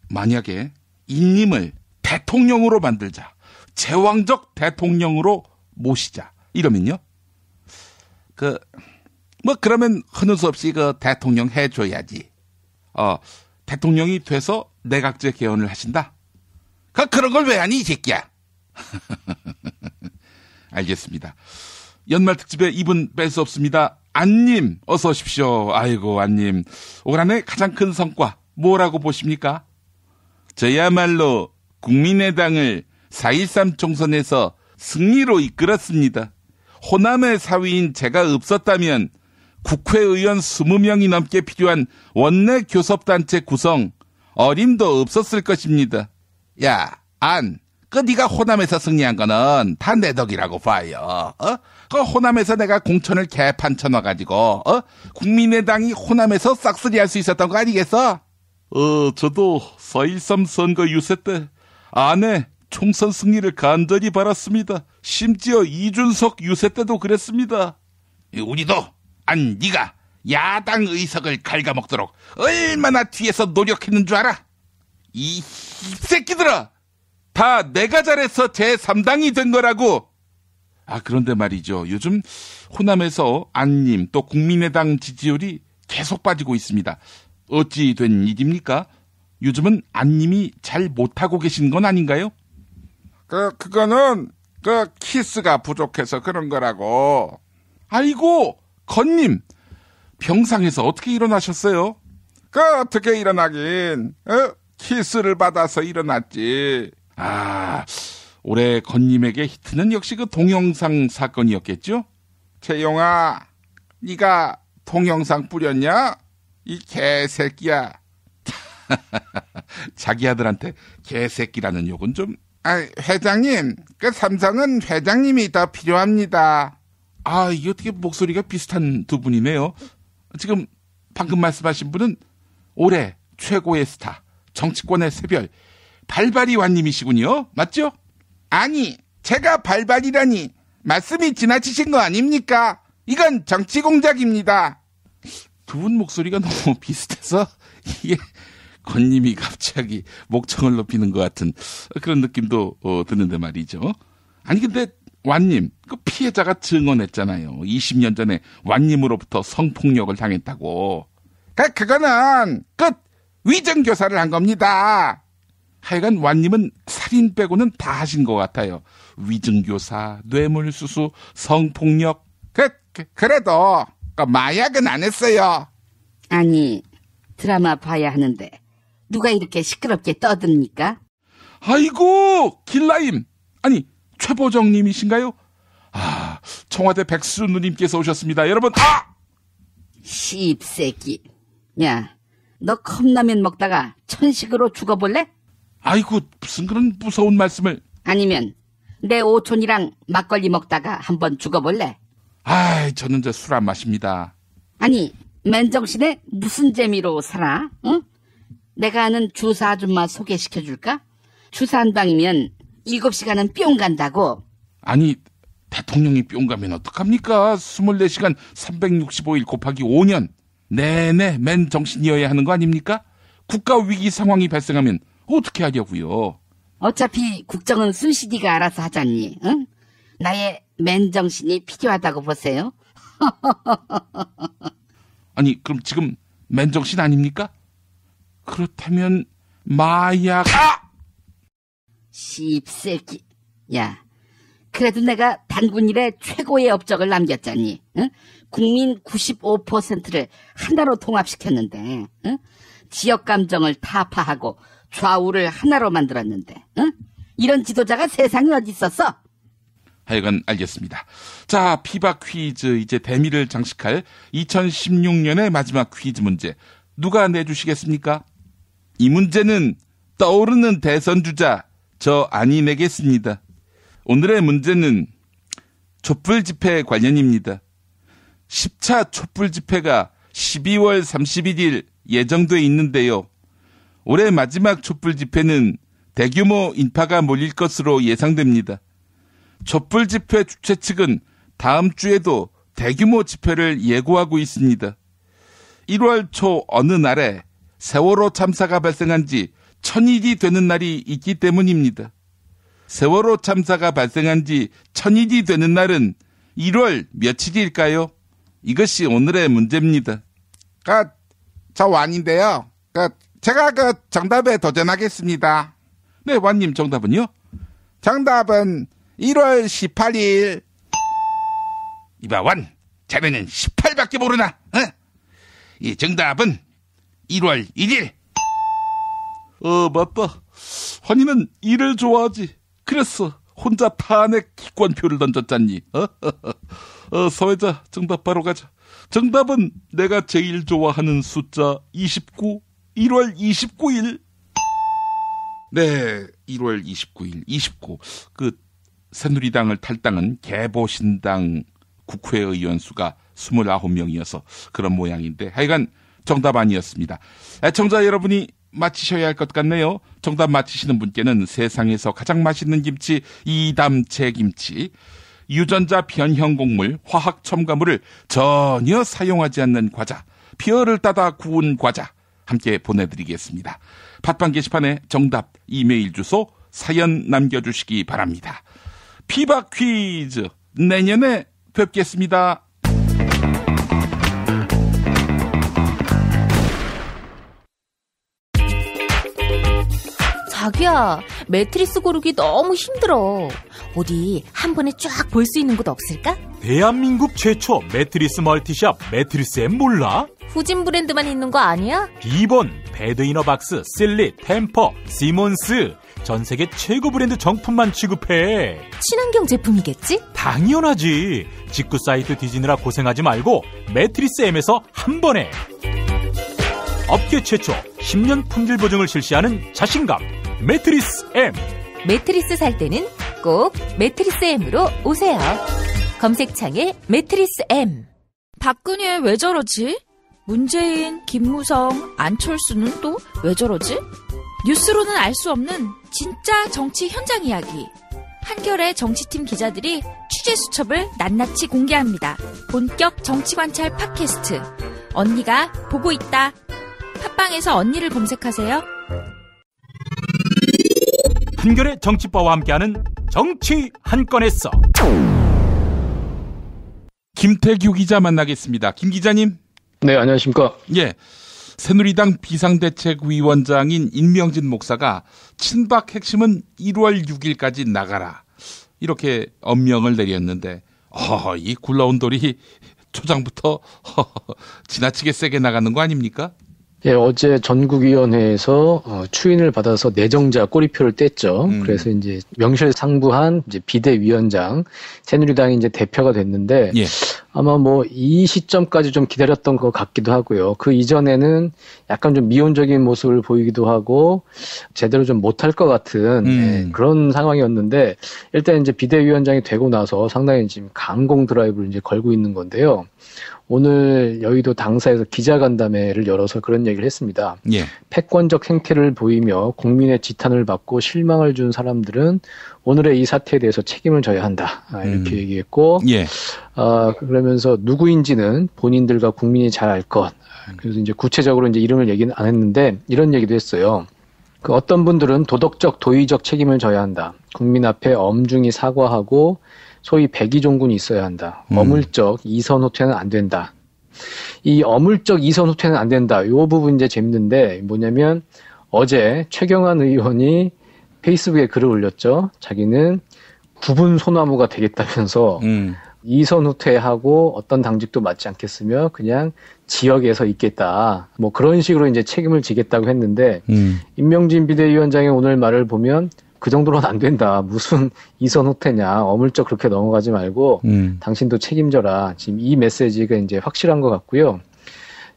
만약에 이님을 대통령으로 만들자. 제왕적 대통령으로 모시자. 이러면요. 그러면 흐느 수 없이 그 대통령 해줘야지. 대통령이 돼서 내각제 개헌을 하신다? 그런 걸 왜 하니, 이 새끼야? 알겠습니다. 연말 특집에 이분 뺄 수 없습니다. 안님, 어서 오십시오. 아이고, 안님. 올 한해 가장 큰 성과, 뭐라고 보십니까? 저야말로 국민의당을 4.13 총선에서 승리로 이끌었습니다. 호남의 사위인 제가 없었다면 국회의원 20명이 넘게 필요한 원내 교섭단체 구성 어림도 없었을 것입니다. 야, 네가 호남에서 승리한 거는 다 내 덕이라고 봐요. 그 호남에서 내가 공천을 개판 쳐놔가지고 국민의당이 호남에서 싹쓸이 할 수 있었던 거 아니겠어? 저도 4.13 선거 유세 때 아내 총선 승리를 간절히 바랐습니다. 심지어 이준석 유세 때도 그랬습니다. 우리도 네가 야당 의석을 갉아먹도록 얼마나 뒤에서 노력했는 줄 알아? 이 새끼들아! 다 내가 잘해서 제3당이 된 거라고! 그런데 말이죠. 요즘 호남에서 안님 또 국민의당 지지율이 계속 빠지고 있습니다. 어찌 된 일입니까? 요즘은 안님이 잘 못하고 계신 건 아닌가요? 그거는 키스가 부족해서 그런 거라고. 아이고, 건님. 병상에서 어떻게 일어나셨어요? 어떻게 일어나긴. 키스를 받아서 일어났지. 올해 건님에게 히트는 역시 그 동영상 사건이었겠죠? 채용아, 네가 동영상 뿌렸냐? 이 개새끼야. 자기 아들한테 개새끼라는 욕은 좀. 회장님, 삼성은 회장님이 더 필요합니다. 이게 어떻게 목소리가 비슷한 두 분이네요. 지금 방금 말씀하신 분은 올해 최고의 스타 정치권의 새별 발발이 완님이시군요. 맞죠? 아니, 제가 발발이라니 말씀이 지나치신 거 아닙니까? 이건 정치 공작입니다. 두 분 목소리가 너무 비슷해서 이게 권님이 갑자기 목청을 높이는 것 같은 그런 느낌도 드는데 말이죠. 아니 근데 완님, 그 피해자가 증언했잖아요. 20년 전에 완님으로부터 성폭력을 당했다고. 그거는 위정교사를 한 겁니다. 하여간 완님은 살인 빼고는 다 하신 것 같아요. 위증교사, 뇌물수수, 성폭력. 그래도 마약은 안 했어요. 아니, 드라마 봐야 하는데 누가 이렇게 시끄럽게 떠듭니까? 아이고, 길라임. 아니, 최보정님이신가요? 아, 청와대 백수 누님께서 오셨습니다. 여러분, 씹새끼. 야, 너 컵라면 먹다가 천식으로 죽어볼래? 아이고, 무슨 그런 무서운 말씀을. 아니면 내 오촌이랑 막걸리 먹다가 한번 죽어볼래? 아이, 저는 술 안 마십니다. 아니, 맨정신에 무슨 재미로 살아? 응? 내가 아는 주사 아줌마 소개시켜줄까? 주사 한 방이면 7시간은 뿅 간다고. 아니, 대통령이 뿅 가면 어떡합니까? 24시간 365일 곱하기 5년 내내 맨정신이어야 하는 거 아닙니까? 국가 위기 상황이 발생하면 어떻게 하려고요? 어차피 국정은 순시디가 알아서 하잖니. 응? 나의 맨정신이 필요하다고 보세요. 아니, 그럼 지금 맨정신 아닙니까? 그렇다면 마약. 씹새끼. 야, 그래도 내가 단군 일에 최고의 업적을 남겼잖니. 응? 국민 95%를 하나로 통합시켰는데, 응? 지역 감정을 타파하고 좌우를 하나로 만들었는데, 응? 이런 지도자가 세상에 어디 있었어? 하여간 알겠습니다. 자, 피박 퀴즈, 이제 대미를 장식할 2016년의 마지막 퀴즈 문제 누가 내주시겠습니까? 이 문제는 떠오르는 대선 주자 저 아니 내겠습니다. 오늘의 문제는 촛불 집회 관련입니다. 10차 촛불 집회가 12월 31일 예정돼 있는데요. 올해 마지막 촛불 집회는 대규모 인파가 몰릴 것으로 예상됩니다. 촛불 집회 주최 측은 다음 주에도 대규모 집회를 예고하고 있습니다. 1월 초 어느 날에 세월호 참사가 발생한 지 1000일이 되는 날이 있기 때문입니다. 세월호 참사가 발생한 지 1000일이 되는 날은 1월 며칠일까요? 이것이 오늘의 문제입니다. 저 완인데요. 제가 정답에 도전하겠습니다. 네, 완님 정답은요? 정답은 1월 18일. 이봐, 완. 자네는 18밖에 모르나? 어? 이 정답은 1월 1일. 맞다. 환희는 일을 좋아하지. 그래서 혼자 탄핵 기권표를 던졌잖니. 서회자, 정답 바로 가자. 정답은 내가 제일 좋아하는 숫자 29, 1월 29일. 네, 1월 29일, 29. 새누리당을 탈당한 개보신당 국회의원 수가 29명이어서 그런 모양인데 하여간 정답 아니었습니다. 애청자 여러분이 맞히셔야 할 것 같네요. 정답 맞히시는 분께는 세상에서 가장 맛있는 김치 이담채 김치, 유전자 변형 곡물 화학 첨가물을 전혀 사용하지 않는 과자, 뼈를 따다 구운 과자 함께 보내드리겠습니다. 팟빵 게시판에 정답, 이메일 주소, 사연 남겨주시기 바랍니다. 피박 퀴즈 내년에 뵙겠습니다. 자기야, 매트리스 고르기 너무 힘들어. 어디 한 번에 쫙 볼 수 있는 곳 없을까? 대한민국 최초 매트리스 멀티샵 매트리스엠 몰라? 후진 브랜드만 있는 거 아니야? 비본, 배드이너박스, 실리, 템퍼, 시몬스 전 세계 최고 브랜드 정품만 취급해. 친환경 제품이겠지? 당연하지. 직구 사이트 뒤지느라 고생하지 말고 매트리스엠에서 한 번에 업계 최초 10년 품질 보증을 실시하는 자신감 매트리스엠. 매트리스 살 때는 꼭 매트리스엠으로 오세요. 검색창에 매트리스엠. 박근혜 왜 저러지? 문재인, 김무성, 안철수는 또 왜 저러지? 뉴스로는 알 수 없는 진짜 정치 현장 이야기. 한겨레 정치팀 기자들이 취재 수첩을 낱낱이 공개합니다. 본격 정치관찰 팟캐스트. 언니가 보고 있다. 팟빵에서 언니를 검색하세요. 한겨레 정치바와 함께하는 정치 한 건에 써. 김태규 기자 만나겠습니다. 김 기자님. 네, 안녕하십니까. 예. 새누리당 비상대책위원장인 임명진 목사가 친박 핵심은 1월 6일까지 나가라. 이렇게 엄명을 내렸는데, 이 굴러온 돌이 초장부터 지나치게 세게 나가는 거 아닙니까? 예, 어제 전국위원회에서 추인을 받아서 내정자 꼬리표를 뗐죠. 그래서 이제 명실상부한 이제 비대위원장, 새누리당이 이제 대표가 됐는데, 예. 아마 뭐 이 시점까지 좀 기다렸던 것 같기도 하고요. 그 이전에는 약간 좀 미온적인 모습을 보이기도 하고 제대로 좀 못할 것 같은 그런 상황이었는데, 일단 이제 비대위원장이 되고 나서 상당히 지금 강공 드라이브를 이제 걸고 있는 건데요. 오늘 여의도 당사에서 기자간담회를 열어서 그런 얘기를 했습니다. 예. 패권적 행태를 보이며 국민의 지탄을 받고 실망을 준 사람들은 오늘의 이 사태에 대해서 책임을 져야 한다. 이렇게 얘기했고, 예. 그러면서 누구인지는 본인들과 국민이 잘 알 것. 그래서 이제 구체적으로 이제 이름을 얘기는 안 했는데 이런 얘기도 했어요. 그 어떤 분들은 도덕적, 도의적 책임을 져야 한다. 국민 앞에 엄중히 사과하고 소위 백의종군이 있어야 한다. 어물적 이선 후퇴는 안 된다. 이 어물적 이선 후퇴는 안 된다. 이 부분 이제 재밌는데 뭐냐면 어제 최경환 의원이 페이스북에 글을 올렸죠. 자기는 구분 소나무가 되겠다면서 이선 후퇴하고 어떤 당직도 맡지 않겠으며 그냥 지역에서 있겠다. 뭐 그런 식으로 이제 책임을 지겠다고 했는데 임명진 비대위원장의 오늘 말을 보면 그 정도로는 안 된다. 무슨 이선 후퇴냐. 어물쩍 그렇게 넘어가지 말고 당신도 책임져라. 지금 이 메시지가 이제 확실한 것 같고요.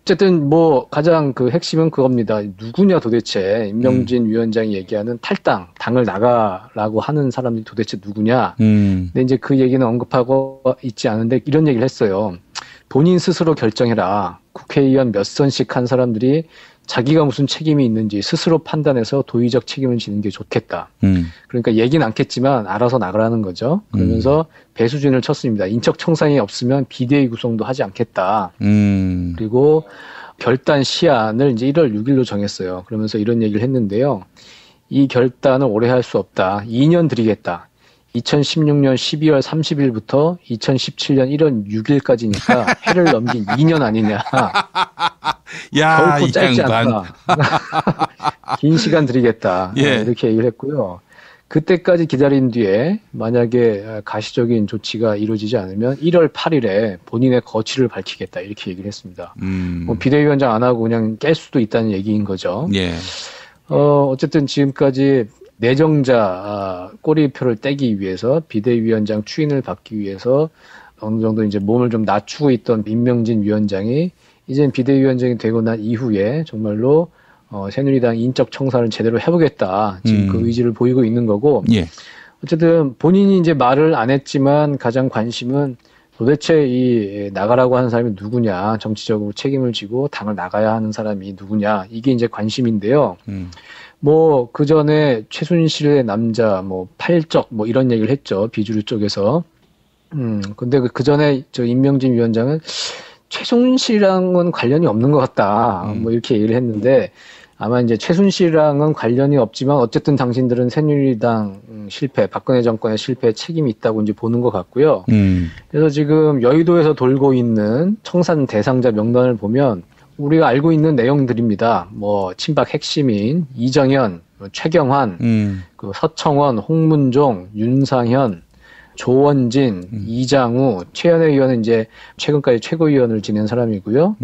어쨌든 뭐 가장 그 핵심은 그겁니다. 누구냐 도대체 임명진 위원장이 얘기하는 탈당, 당을 나가라고 하는 사람들이 도대체 누구냐. 근데 이제 그 얘기는 언급하고 있지 않은데 이런 얘기를 했어요. 본인 스스로 결정해라. 국회의원 몇 선씩 한 사람들이 자기가 무슨 책임이 있는지 스스로 판단해서 도의적 책임을 지는 게 좋겠다. 그러니까 얘기는 않겠지만 알아서 나가라는 거죠. 그러면서 배수진을 쳤습니다. 인적청산이 없으면 비대위 구성도 하지 않겠다. 그리고 결단 시한을 이제 1월 6일로 정했어요. 그러면서 이런 얘기를 했는데요. 이 결단을 오래 할 수 없다. 2년 드리겠다. 2016년 12월 30일부터 2017년 1월 6일까지니까 해를 넘긴 2년 아니냐. 야, 결코 짧지 않다. 긴 시간 드리겠다. 예. 이렇게 얘기를 했고요. 그때까지 기다린 뒤에 만약에 가시적인 조치가 이루어지지 않으면 1월 8일에 본인의 거취를 밝히겠다. 이렇게 얘기를 했습니다. 뭐 비대위원장 안 하고 그냥 깰 수도 있다는 얘기인 거죠. 예. 어쨌든 지금까지 내정자 꼬리표를 떼기 위해서 비대위원장 추인을 받기 위해서 어느 정도 이제 몸을 좀 낮추고 있던 임명진 위원장이 이젠 비대위원장이 되고 난 이후에 정말로 새누리당 인적 청산을 제대로 해보겠다. 지금 그 의지를 보이고 있는 거고. 예. 어쨌든 본인이 이제 말을 안 했지만 가장 관심은 도대체 이 나가라고 하는 사람이 누구냐. 정치적으로 책임을 지고 당을 나가야 하는 사람이 누구냐. 이게 이제 관심인데요. 뭐, 그 전에 최순실의 남자, 뭐, 팔적, 뭐, 이런 얘기를 했죠. 비주류 쪽에서. 근데 그 전에 저 임명진 위원장은 최순실이랑은 관련이 없는 것 같다. 뭐, 이렇게 얘기를 했는데, 아마 이제 최순실이랑은 관련이 없지만, 어쨌든 당신들은 새누리당 실패, 박근혜 정권의 실패에 책임이 있다고 이제 보는 것 같고요. 그래서 지금 여의도에서 돌고 있는 청산 대상자 명단을 보면, 우리가 알고 있는 내용들입니다. 뭐 친박 핵심인 이정현, 최경환, 그 서청원, 홍문종, 윤상현, 조원진, 이장우, 최현혜 의원은 이제 최근까지 최고위원을 지낸 사람이고요.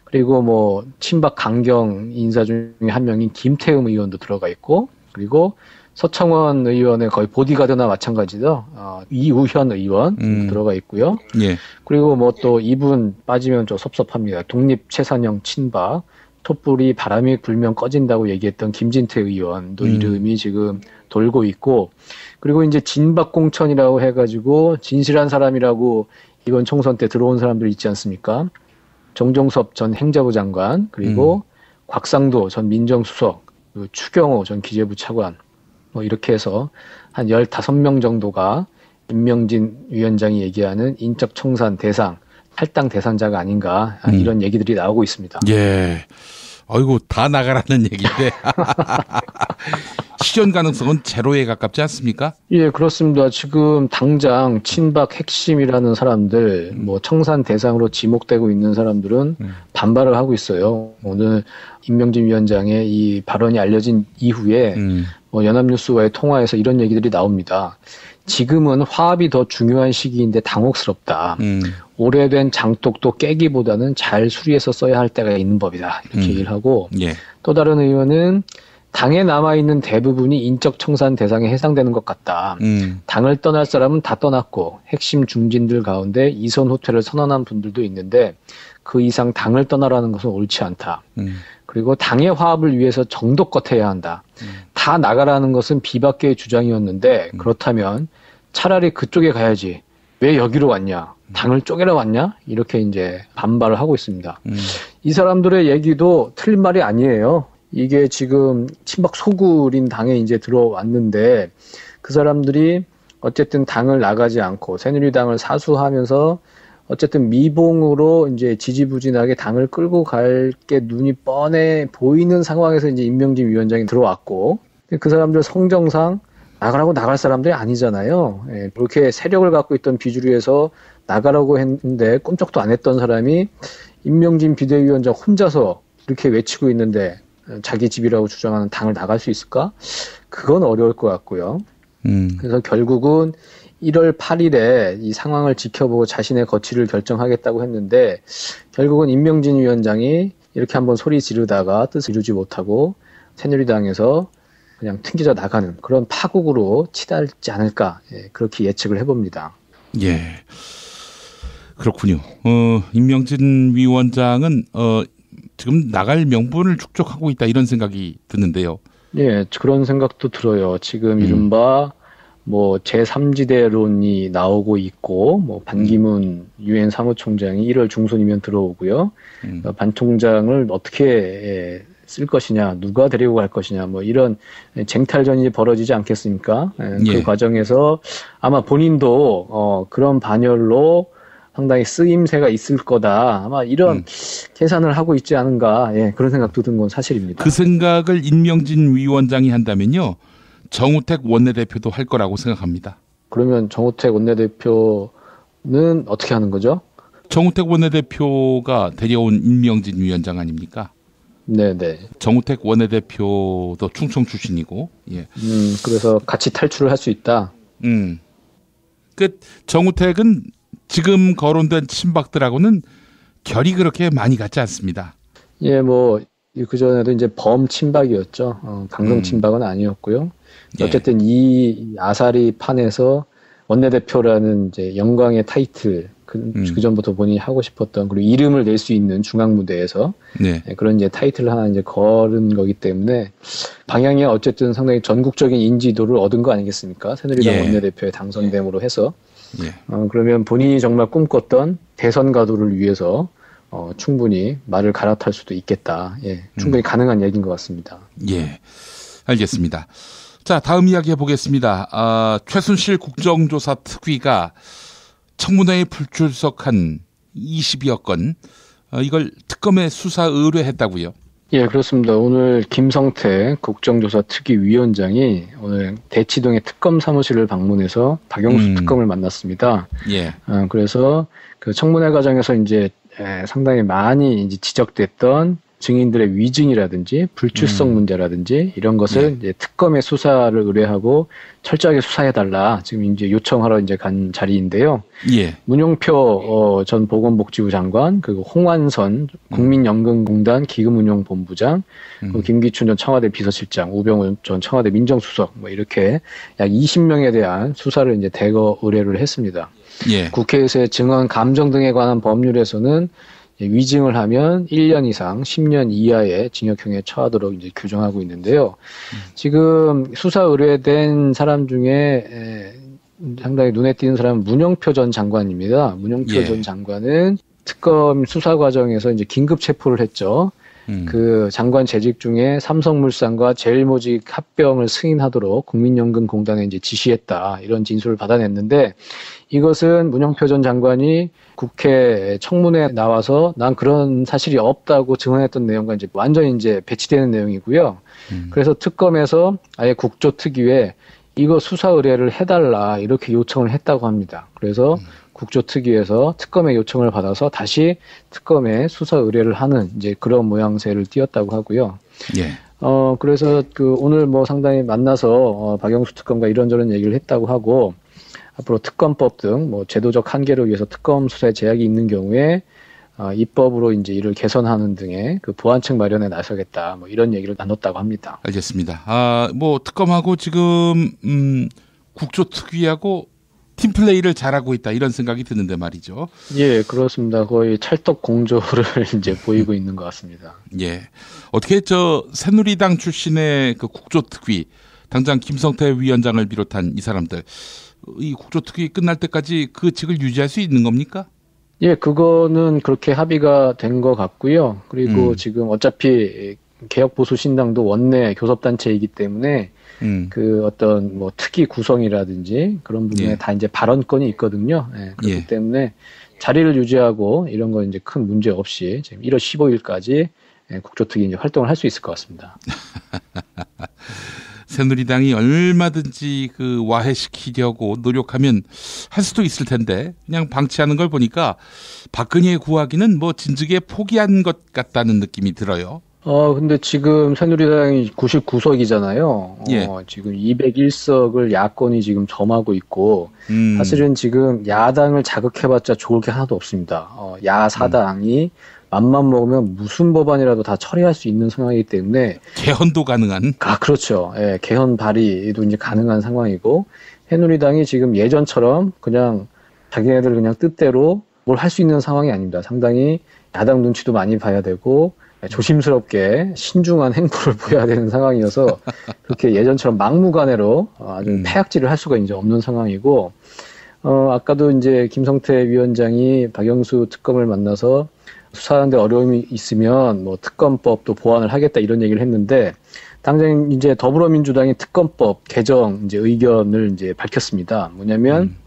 그리고 뭐 친박 강경 인사 중에 한 명인 김태흠 의원도 들어가 있고, 그리고 서청원 의원의 거의 보디가드나 마찬가지죠. 이우현 의원 들어가 있고요. 예. 그리고 뭐 또 이분 빠지면 좀 섭섭합니다. 독립 최선영 친박, 촛불이 바람이 불면 꺼진다고 얘기했던 김진태 의원도 이름이 지금 돌고 있고, 그리고 이제 진박공천이라고 해가지고 진실한 사람이라고 이번 총선 때 들어온 사람들 있지 않습니까? 정종섭 전 행자부 장관, 그리고 곽상도 전 민정수석, 추경호 전 기재부 차관, 뭐 이렇게 해서 한 15명 정도가 임명진 위원장이 얘기하는 인적 청산 대상, 탈당 대상자가 아닌가 이런 얘기들이 나오고 있습니다. 예. 아이고 다 나가라는 얘기인데 실현 가능성은 제로에 가깝지 않습니까? 예, 그렇습니다. 지금 당장 친박 핵심이라는 사람들, 뭐 청산 대상으로 지목되고 있는 사람들은 반발을 하고 있어요. 오늘 임명진 위원장의 이 발언이 알려진 이후에 뭐 연합뉴스와의 통화에서 이런 얘기들이 나옵니다. 지금은 화합이 더 중요한 시기인데 당혹스럽다. 오래된 장독도 깨기보다는 잘 수리해서 써야 할 때가 있는 법이다. 이렇게 얘기를 하고 예. 또 다른 의원은 당에 남아있는 대부분이 인적 청산 대상에 해당되는 것 같다. 당을 떠날 사람은 다 떠났고 핵심 중진들 가운데 이선 후퇴를 선언한 분들도 있는데 그 이상 당을 떠나라는 것은 옳지 않다. 그리고 당의 화합을 위해서 정도껏 해야 한다. 다 나가라는 것은 비박계의 주장이었는데 그렇다면 차라리 그쪽에 가야지. 왜 여기로 왔냐? 당을 쪼개러 왔냐? 이렇게 이제 반발을 하고 있습니다. 이 사람들의 얘기도 틀린 말이 아니에요. 이게 지금 친박 소굴인 당에 이제 들어왔는데 그 사람들이 어쨌든 당을 나가지 않고 새누리당을 사수하면서 어쨌든 미봉으로 이제 지지부진하게 당을 끌고 갈 게 눈이 뻔해 보이는 상황에서 이제 임명진 위원장이 들어왔고 그 사람들 성정상 나가라고 나갈 사람들이 아니잖아요. 예, 그렇게 세력을 갖고 있던 비주류에서 나가라고 했는데 꼼짝도 안 했던 사람이 임명진 비대위원장 혼자서 이렇게 외치고 있는데 자기 집이라고 주장하는 당을 나갈 수 있을까? 그건 어려울 것 같고요. 그래서 결국은 1월 8일에 이 상황을 지켜보고 자신의 거취를 결정하겠다고 했는데 결국은 임명진 위원장이 이렇게 한번 소리 지르다가 뜻을 이루지 못하고 새누리당에서 그냥 튕겨져 나가는 그런 파국으로 치달지 않을까 그렇게 예측을 해봅니다. 예, 그렇군요. 임명진 위원장은 지금 나갈 명분을 축적하고 있다 이런 생각이 드는데요. 예, 그런 생각도 들어요. 지금 이른바 뭐 제3지대론이 나오고 있고 뭐 반기문 유엔 사무총장이 1월 중순이면 들어오고요. 반 총장을 어떻게 쓸 것이냐, 누가 데리고 갈 것이냐, 뭐 이런 쟁탈전이 벌어지지 않겠습니까? 그 예. 과정에서 아마 본인도 그런 반열로 상당히 쓰임새가 있을 거다. 아마 이런 계산을 하고 있지 않은가. 예, 그런 생각도 든 건 사실입니다. 그 생각을 임명진 위원장이 한다면요. 정우택 원내대표도 할 거라고 생각합니다. 그러면 정우택 원내대표는 어떻게 하는 거죠? 정우택 원내대표가 데려온 임명진 위원장 아닙니까? 네네. 정우택 원내대표도 충청 출신이고, 예. 그래서 같이 탈출을 할 수 있다. 그 정우택은 지금 거론된 친박들하고는 결이 그렇게 많이 같지 않습니다. 예, 뭐 그전에도 이제 범친박이었죠. 강성친박은 아니었고요. 어쨌든 이 아사리 판에서 원내대표라는 이제 영광의 타이틀, 그 전부터 본인이 하고 싶었던 그리고 이름을 낼 수 있는 중앙 무대에서 그런 이제 타이틀을 하나 이제 걸은 거기 때문에 방향이 어쨌든 상당히 전국적인 인지도를 얻은 거 아니겠습니까? 새누리당 원내대표에 당선됨으로 해서 그러면 본인이 정말 꿈꿨던 대선 가도를 위해서 충분히 말을 갈아탈 수도 있겠다. 예, 충분히 가능한 얘기인 것 같습니다. 예, 알겠습니다. 자, 다음 이야기 해보겠습니다. 최순실 국정조사 특위가 청문회에 불출석한 20여 건, 이걸 특검에 수사 의뢰했다고요? 예, 그렇습니다. 오늘 김성태 국정조사 특위위원장이 오늘 대치동의 특검 사무실을 방문해서 박영수 특검을 만났습니다. 예. 그래서 그 청문회 과정에서 이제 상당히 많이 이제 지적됐던 증인들의 위증이라든지 불출석 문제라든지 이런 것을 이제 특검의 수사를 의뢰하고 철저하게 수사해달라 지금 이제 요청하러 이제 간 자리인데요. 예. 문용표 전 보건복지부 장관, 그리고 홍완선 국민연금공단 기금운용본부장, 그리고 김기춘 전 청와대 비서실장, 우병우 전 청와대 민정수석 뭐 이렇게 약 20명에 대한 수사를 이제 대거 의뢰를 했습니다. 예. 국회에서의 증언 감정 등에 관한 법률에서는 위증을 하면 1년 이상 10년 이하의 징역형에 처하도록 이제 규정하고 있는데요. 지금 수사 의뢰된 사람 중에 상당히 눈에 띄는 사람은 문용표 전 장관입니다. 문용표 전 장관은 특검 수사 과정에서 이제 긴급 체포를 했죠. 그 장관 재직 중에 삼성물산과 제일모직 합병을 승인하도록 국민연금공단에 이제 지시했다. 이런 진술을 받아냈는데 이것은 문영표 전 장관이 국회 청문회에 나와서 난 그런 사실이 없다고 증언했던 내용과 이제 완전히 이제 배치되는 내용이고요. 그래서 특검에서 아예 국조특위에 이거 수사 의뢰를 해달라 이렇게 요청을 했다고 합니다. 그래서 국조특위에서 특검의 요청을 받아서 다시 특검에 수사 의뢰를 하는 이제 그런 모양새를 띄었다고 하고요. 예. 그래서 그 오늘 뭐 상당히 만나서 박영수 특검과 이런저런 얘기를 했다고 하고 앞으로 특검법 등 뭐 제도적 한계를 위해서 특검 수사에 제약이 있는 경우에 입법으로 이제 이를 개선하는 등의 그 보완책 마련에 나서겠다. 뭐 이런 얘기를 나눴다고 합니다. 알겠습니다. 뭐 특검하고 지금 국조특위하고 팀플레이를 잘하고 있다 이런 생각이 드는데 말이죠. 예, 그렇습니다. 거의 찰떡 공조를 이제 보이고 있는 것 같습니다. 예. 어떻게 새누리당 출신의 그 국조특위 당장 김성태 위원장을 비롯한 이 사람들 이 국조특위 끝날 때까지 그 직을 유지할 수 있는 겁니까? 예, 그거는 그렇게 합의가 된 것 같고요. 그리고 지금 어차피 개혁보수신당도 원내 교섭단체이기 때문에 그 어떤 뭐 특위 구성이라든지 그런 부분에 다 이제 발언권이 있거든요. 예, 그렇기 때문에 자리를 유지하고 이런 거 이제 큰 문제 없이 지금 1월 15일까지 국조특위 이제 활동을 할 수 있을 것 같습니다. 새누리당이 얼마든지 그 와해시키려고 노력하면 할 수도 있을 텐데 그냥 방치하는 걸 보니까 박근혜 구하기는 뭐 진즉에 포기한 것 같다는 느낌이 들어요. 근데 지금 새누리당이 99석이잖아요. 예. 지금 201석을 야권이 지금 점하고 있고, 사실은 지금 야당을 자극해봤자 좋을 게 하나도 없습니다. 야사당이 맘만 먹으면 무슨 법안이라도 다 처리할 수 있는 상황이기 때문에. 개헌도 가능한? 그렇죠. 예, 개헌 발의도 이제 가능한 상황이고, 새누리당이 지금 예전처럼 그냥 자기네들 그냥 뜻대로 뭘 할 수 있는 상황이 아닙니다. 상당히 야당 눈치도 많이 봐야 되고, 조심스럽게 신중한 행보를 보여야 되는 상황이어서 그렇게 예전처럼 막무가내로 아주 패악질을 할 수가 이제 없는 상황이고, 아까도 이제 김성태 위원장이 박영수 특검을 만나서 수사하는데 어려움이 있으면 뭐 특검법도 보완을 하겠다 이런 얘기를 했는데 당장 이제 더불어민주당이 특검법 개정 이제 의견을 이제 밝혔습니다. 뭐냐면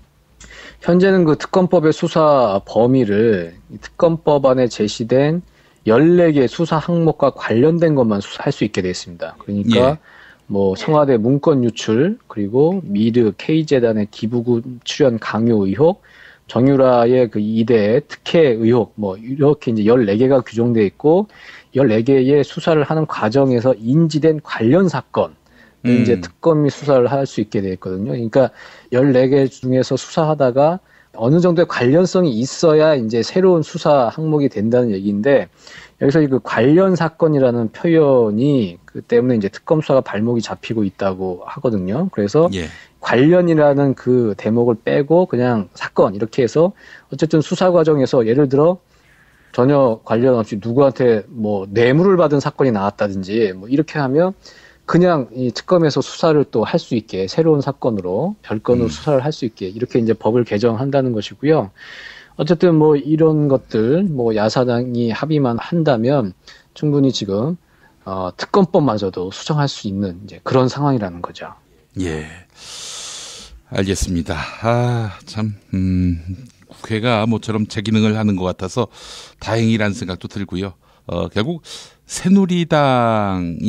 현재는 그 특검법의 수사 범위를 특검법 안에 제시된 14개 수사 항목과 관련된 것만 수사할 수 있게 되어 있습니다. 그러니까 뭐 청와대 문건 유출, 그리고 미르 K재단의 기부금 출연 강요 의혹, 정유라의 그 2대 특혜 의혹, 뭐 이렇게 이제 14개가 규정되어 있고 14개의 수사를 하는 과정에서 인지된 관련 사건 이제 특검이 수사를 할 수 있게 되어 있거든요. 그러니까 14개 중에서 수사하다가 어느 정도의 관련성이 있어야 이제 새로운 수사 항목이 된다는 얘기인데 여기서 그 관련 사건이라는 표현이 그 때문에 이제 특검 수사가 발목이 잡히고 있다고 하거든요. 그래서 관련이라는 그 대목을 빼고 그냥 사건 이렇게 해서 어쨌든 수사 과정에서 예를 들어 전혀 관련 없이 누구한테 뭐 뇌물을 받은 사건이 나왔다든지 뭐 이렇게 하면 그냥 이 특검에서 수사를 또 할 수 있게 새로운 사건으로 별건으로 수사를 할 수 있게 이렇게 이제 법을 개정한다는 것이고요. 어쨌든 뭐 이런 것들 뭐 야사당이 합의만 한다면 충분히 지금 특검법마저도 수정할 수 있는 이제 그런 상황이라는 거죠. 예, 알겠습니다. 참 국회가 모처럼 제 기능을 하는 것 같아서 다행이라는 생각도 들고요. 결국 새누리당이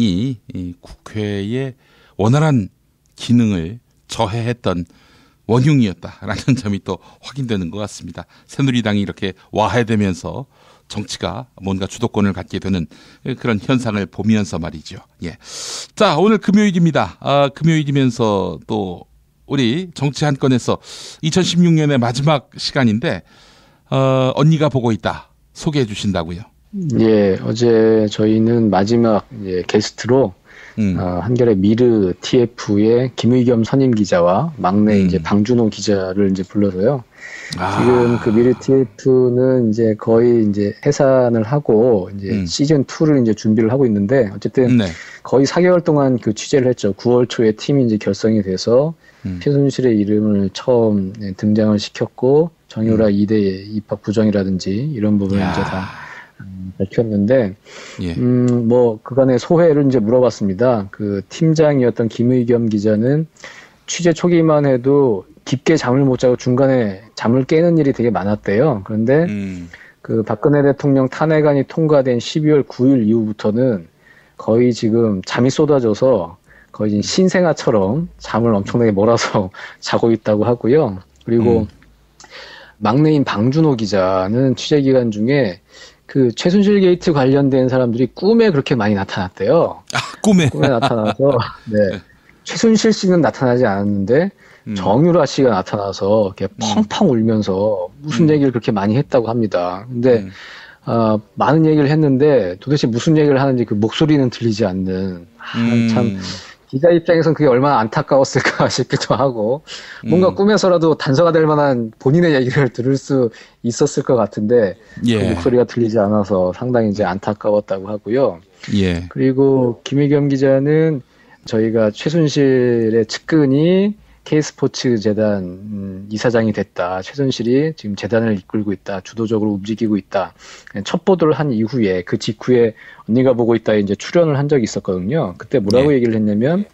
이 국회의 원활한 기능을 저해했던 원흉이었다라는 점이 또 확인되는 것 같습니다. 새누리당이 이렇게 와해되면서 정치가 뭔가 주도권을 갖게 되는 그런 현상을 보면서 말이죠. 예. 자, 오늘 금요일입니다. 금요일이면서 또 우리 정치 한 건에서 2016년의 마지막 시간인데 언니가 보고 있다 소개해 주신다고요? 예, 어제 저희는 마지막 게스트로 한겨레 미르 TF의 김의겸 선임 기자와 막내 이제 방준호 기자를 이제 불러서요. 지금 그 미르 TF는 이제 거의 이제 해산을 하고 이제 시즌 2를 이제 준비를 하고 있는데 어쨌든 거의 4개월 동안 그 취재를 했죠. 9월 초에 팀이 이제 결성이 돼서 최순실의 이름을 처음 등장을 시켰고 정유라 2대 입학 부정이라든지 이런 부분을 이제 다 밝혔는데, 예. 뭐 그간의 소회를 이제 물어봤습니다. 그 팀장이었던 김의겸 기자는 취재 초기만 해도 깊게 잠을 못 자고 중간에 잠을 깨는 일이 되게 많았대요. 그런데 그 박근혜 대통령 탄핵안이 통과된 12월 9일 이후부터는 거의 지금 잠이 쏟아져서 거의 신생아처럼 잠을 엄청나게 몰아서 자고 있다고 하고요. 그리고 막내인 방준호 기자는 취재 기간 중에 그 최순실 게이트 관련된 사람들이 꿈에 그렇게 많이 나타났대요. 꿈에 나타나서 네. 최순실 씨는 나타나지 않았는데 정유라 씨가 나타나서 이렇게 펑펑 울면서 무슨 얘기를 그렇게 많이 했다고 합니다. 근데 많은 얘기를 했는데 도대체 무슨 얘기를 하는지 그 목소리는 들리지 않는 참 기자 입장에서는 그게 얼마나 안타까웠을까 싶기도 하고 뭔가 꿈에서라도 단서가 될 만한 본인의 얘기를 들을 수 있었을 것 같은데 그 목소리가 들리지 않아서 상당히 이제 안타까웠다고 하고요. 예. 그리고 김의겸 기자는 저희가 최순실의 측근이 K스포츠 재단 이사장이 됐다. 최순실이 지금 재단을 이끌고 있다. 주도적으로 움직이고 있다. 첫 보도를 한 이후에 그 직후에 언니가 보고 있다에 이제 출연을 한 적이 있었거든요. 그때 뭐라고 얘기를 했냐면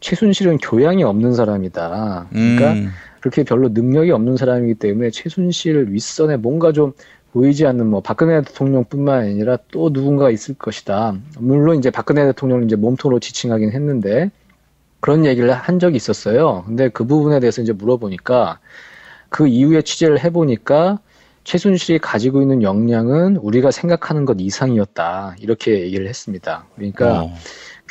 최순실은 교양이 없는 사람이다. 그러니까 그렇게 별로 능력이 없는 사람이기 때문에 최순실 윗선에 뭔가 좀 보이지 않는 뭐 박근혜 대통령뿐만 아니라 또 누군가가 있을 것이다. 물론 이제 박근혜 대통령을 이제 몸통으로 지칭하긴 했는데 그런 얘기를 한 적이 있었어요. 근데 그 부분에 대해서 이제 물어보니까 그 이후에 취재를 해보니까 최순실이 가지고 있는 역량은 우리가 생각하는 것 이상이었다. 이렇게 얘기를 했습니다. 그러니까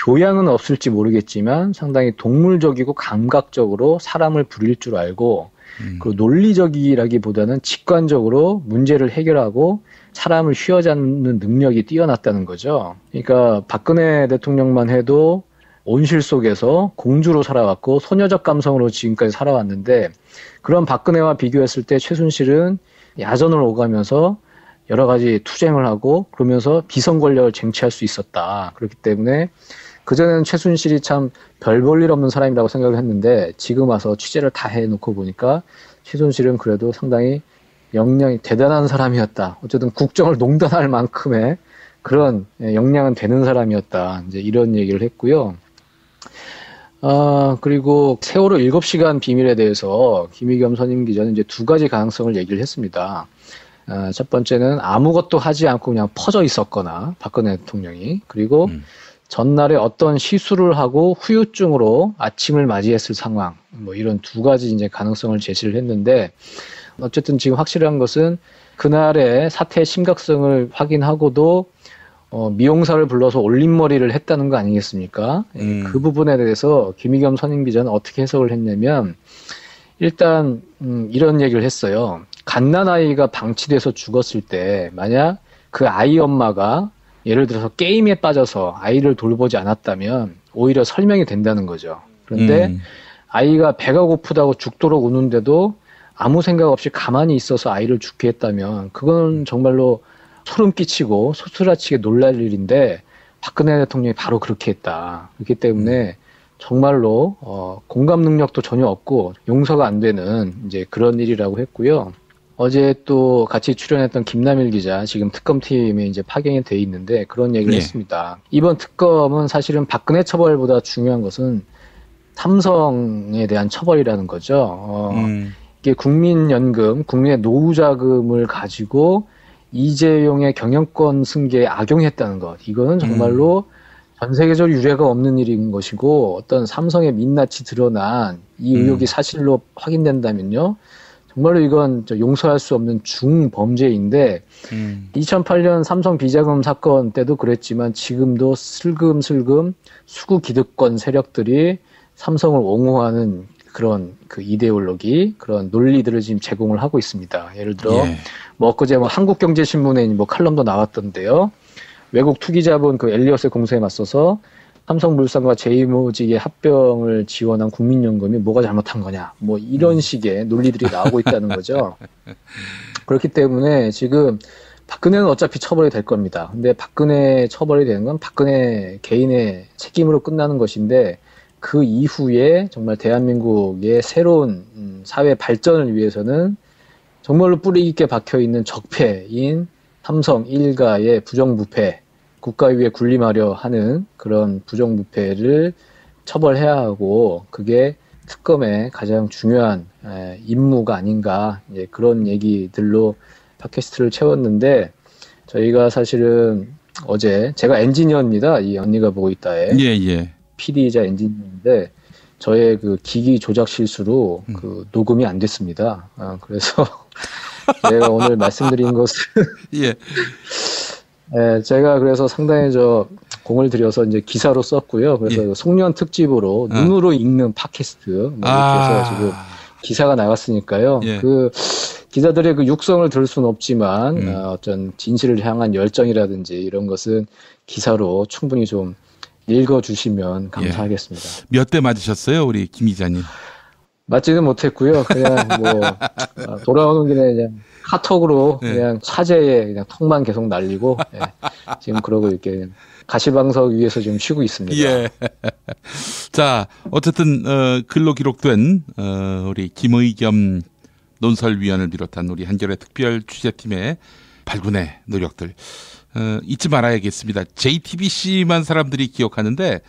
교양은 없을지 모르겠지만 상당히 동물적이고 감각적으로 사람을 부릴 줄 알고 그리고 논리적이라기보다는 직관적으로 문제를 해결하고 사람을 휘어잡는 능력이 뛰어났다는 거죠. 그러니까 박근혜 대통령만 해도 온실 속에서 공주로 살아왔고 소녀적 감성으로 지금까지 살아왔는데 그런 박근혜와 비교했을 때 최순실은 야전을 오가면서 여러 가지 투쟁을 하고 그러면서 비선 권력을 쟁취할 수 있었다. 그렇기 때문에 그전에는 최순실이 참 별 볼 일 없는 사람이라고 생각을 했는데 지금 와서 취재를 다 해놓고 보니까 최순실은 그래도 상당히 역량이 대단한 사람이었다. 어쨌든 국정을 농단할 만큼의 그런 역량은 되는 사람이었다. 이제 이런 얘기를 했고요. 그리고 세월호 7시간 비밀에 대해서 김의겸 선임 기자는 이제 두 가지 가능성을 얘기를 했습니다. 첫 번째는 아무것도 하지 않고 그냥 퍼져 있었거나 박근혜 대통령이 그리고 전날에 어떤 시술을 하고 후유증으로 아침을 맞이했을 상황 뭐 이런 두 가지 이제 가능성을 제시를 했는데 어쨌든 지금 확실한 것은 그날의 사태의 심각성을 확인하고도 미용사를 불러서 올림머리를 했다는 거 아니겠습니까? 그 부분에 대해서 김의겸 선임 기자는 어떻게 해석을 했냐면 일단 이런 얘기를 했어요. 갓난아이가 방치돼서 죽었을 때 만약 그 아이 엄마가 예를 들어서 게임에 빠져서 아이를 돌보지 않았다면 오히려 설명이 된다는 거죠. 그런데 아이가 배가 고프다고 죽도록 우는데도 아무 생각 없이 가만히 있어서 아이를 죽게 했다면 그건 정말로 소름 끼치고 소스라치게 놀랄 일인데 박근혜 대통령이 바로 그렇게 했다. 그렇기 때문에 정말로 공감 능력도 전혀 없고 용서가 안 되는 이제 그런 일이라고 했고요. 어제 또 같이 출연했던 김남일 기자 지금 특검팀에 이제 파견이 돼 있는데 그런 얘기를 했습니다. 이번 특검은 사실은 박근혜 처벌보다 중요한 것은 삼성에 대한 처벌이라는 거죠. 이게 국민연금, 국민의 노후자금을 가지고 이재용의 경영권 승계에 악용했다는 것. 이거는 정말로 전 세계적으로 유례가 없는 일인 것이고 어떤 삼성의 민낯이 드러난 이 의혹이 사실로 확인된다면요. 정말로 이건 용서할 수 없는 중범죄인데 2008년 삼성 비자금 사건 때도 그랬지만 지금도 슬금슬금 수구 기득권 세력들이 삼성을 옹호하는 그런 그 이데올로기, 그런 논리들을 지금 제공을 하고 있습니다. 예를 들어 뭐 엊그제 뭐 한국경제신문에 뭐 칼럼도 나왔던데요. 외국 투기자본 그 엘리엇의 공세에 맞서서 삼성물산과 제이모직의 합병을 지원한 국민연금이 뭐가 잘못한 거냐. 뭐 이런 식의 논리들이 나오고 있다는 거죠. 그렇기 때문에 지금 박근혜는 어차피 처벌이 될 겁니다. 근데 박근혜 처벌이 되는 건 박근혜 개인의 책임으로 끝나는 것인데 그 이후에 정말 대한민국의 새로운 사회 발전을 위해서는 정말로 뿌리 깊게 박혀있는 적폐인 삼성 일가의 부정부패, 국가위에 군림하려 하는 그런 부정부패를 처벌해야 하고 그게 특검의 가장 중요한 임무가 아닌가 그런 얘기들로 팟캐스트를 채웠는데 저희가 사실은 어제 제가 엔지니어입니다. 이 언니가 보고 있다에 PD이자 엔지니어인데 저의 그 기기 조작 실수로 그 녹음이 안 됐습니다. 그래서 제가 오늘 말씀드린 것은 제가 그래서 상당히 공을 들여서 이제 기사로 썼고요. 그래서 송년 특집으로 눈으로 읽는 팟캐스트 이렇게 해서 지금 기사가 나갔으니까요. 그 기자들의 그 육성을 들을 수는 없지만 어떤 진실을 향한 열정이라든지 이런 것은 기사로 충분히 좀 읽어주시면 감사하겠습니다. 몇 대 맞으셨어요, 우리 김 기자님? 맞지는 못했고요. 그냥 돌아오는 길에 그냥 카톡으로 그냥 사제에 그냥 톡만 계속 날리고 지금 그러고 이렇게 가시방석 위에서 지금 쉬고 있습니다. 자, 어쨌든 글로 기록된 우리 김의겸 논설위원을 비롯한 우리 한겨레 특별 취재팀의 발군의 노력들 잊지 말아야겠습니다. JTBC만 사람들이 기억하는데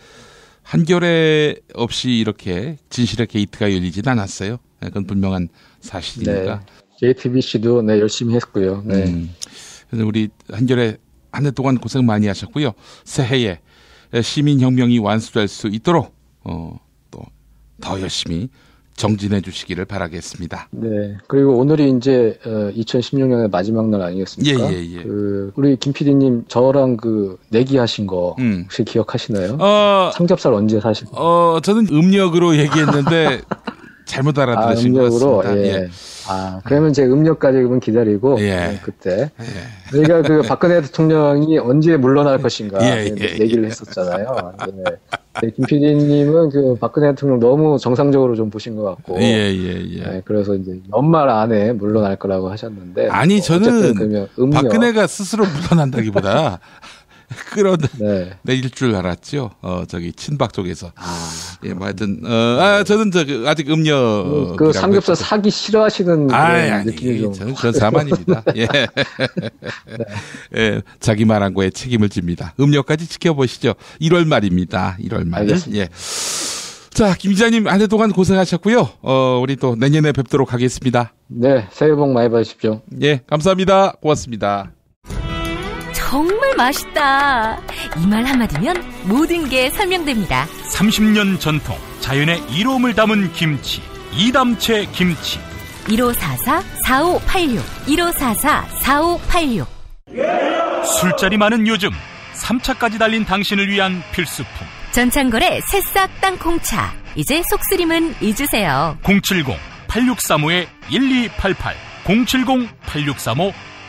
한겨레 없이 이렇게 진실의 게이트가 열리진 않았어요. 그건 분명한 사실이니까. JTBC도 열심히 했고요. 우리 한겨레 한 해 동안 고생 많이 하셨고요. 새해에 시민혁명이 완수될 수 있도록 또 더 열심히 정진해 주시기를 바라겠습니다. 네. 그리고 오늘이 이제 2016년의 마지막 날 아니겠습니까? 우리 김 PD님 저랑 그 내기하신 거 혹시 기억하시나요? 삼겹살 언제 사실? 저는 음력으로 얘기했는데 잘못 알아들으신 것 같습니다. 그러면 제 음력까지 그러면 기다리고 그때 저희가 그 박근혜 대통령이 언제 물러날 것인가 얘기를 했었잖아요. 김 PD님은 그 박근혜 대통령 너무 정상적으로 좀 보신 것 같고, 그래서 이제 연말 안에 물러날 거라고 하셨는데, 아니 저는 박근혜가 스스로 물러난다기보다 끌어내릴 줄 알았죠. 저기 친박 쪽에서. 하여튼 저는 아직 음력 그 삼겹살 사기 싫어하시는 느낌이 좀. 저는 사만입니다. 자기 말한 거에 책임을 집니다. 음력까지 지켜보시죠. 1월 말입니다. 1월 말. 자, 김 기자님 한 해 동안 고생하셨고요. 우리 또 내년에 뵙도록 하겠습니다. 네, 새해 복 많이 받으십시오. 감사합니다. 고맙습니다. 정말 맛있다. 이 말 한마디면 모든 게 설명됩니다. 30년 전통 자연의 이로움을 담은 김치 이담채 김치 1544-4586 1544-4586 술자리 많은 요즘 3차까지 달린 당신을 위한 필수품 전창걸의 새싹 땅콩차. 이제 속쓰림은 잊으세요. 070-8635-1288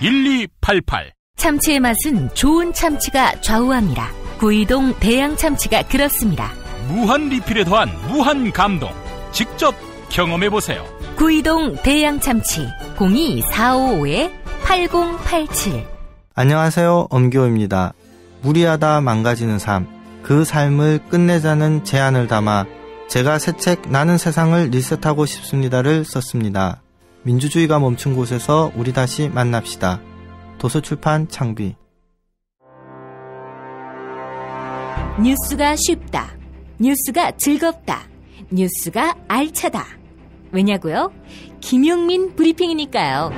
070-8635-1288 참치의 맛은 좋은 참치가 좌우합니다. 구이동 대양 참치가 그렇습니다. 무한 리필에 더한 무한 감동. 직접 경험해보세요. 구이동 대양 참치 02-455-8087 안녕하세요. 엄기호입니다. 무리하다 망가지는 삶, 그 삶을 끝내자는 제안을 담아 제가 새 책 나는 세상을 리셋하고 싶습니다를 썼습니다. 민주주의가 멈춘 곳에서 우리 다시 만납시다. 도서출판 창비. 뉴스가 쉽다. 뉴스가 즐겁다. 뉴스가 알차다. 왜냐고요? 김용민 브리핑이니까요.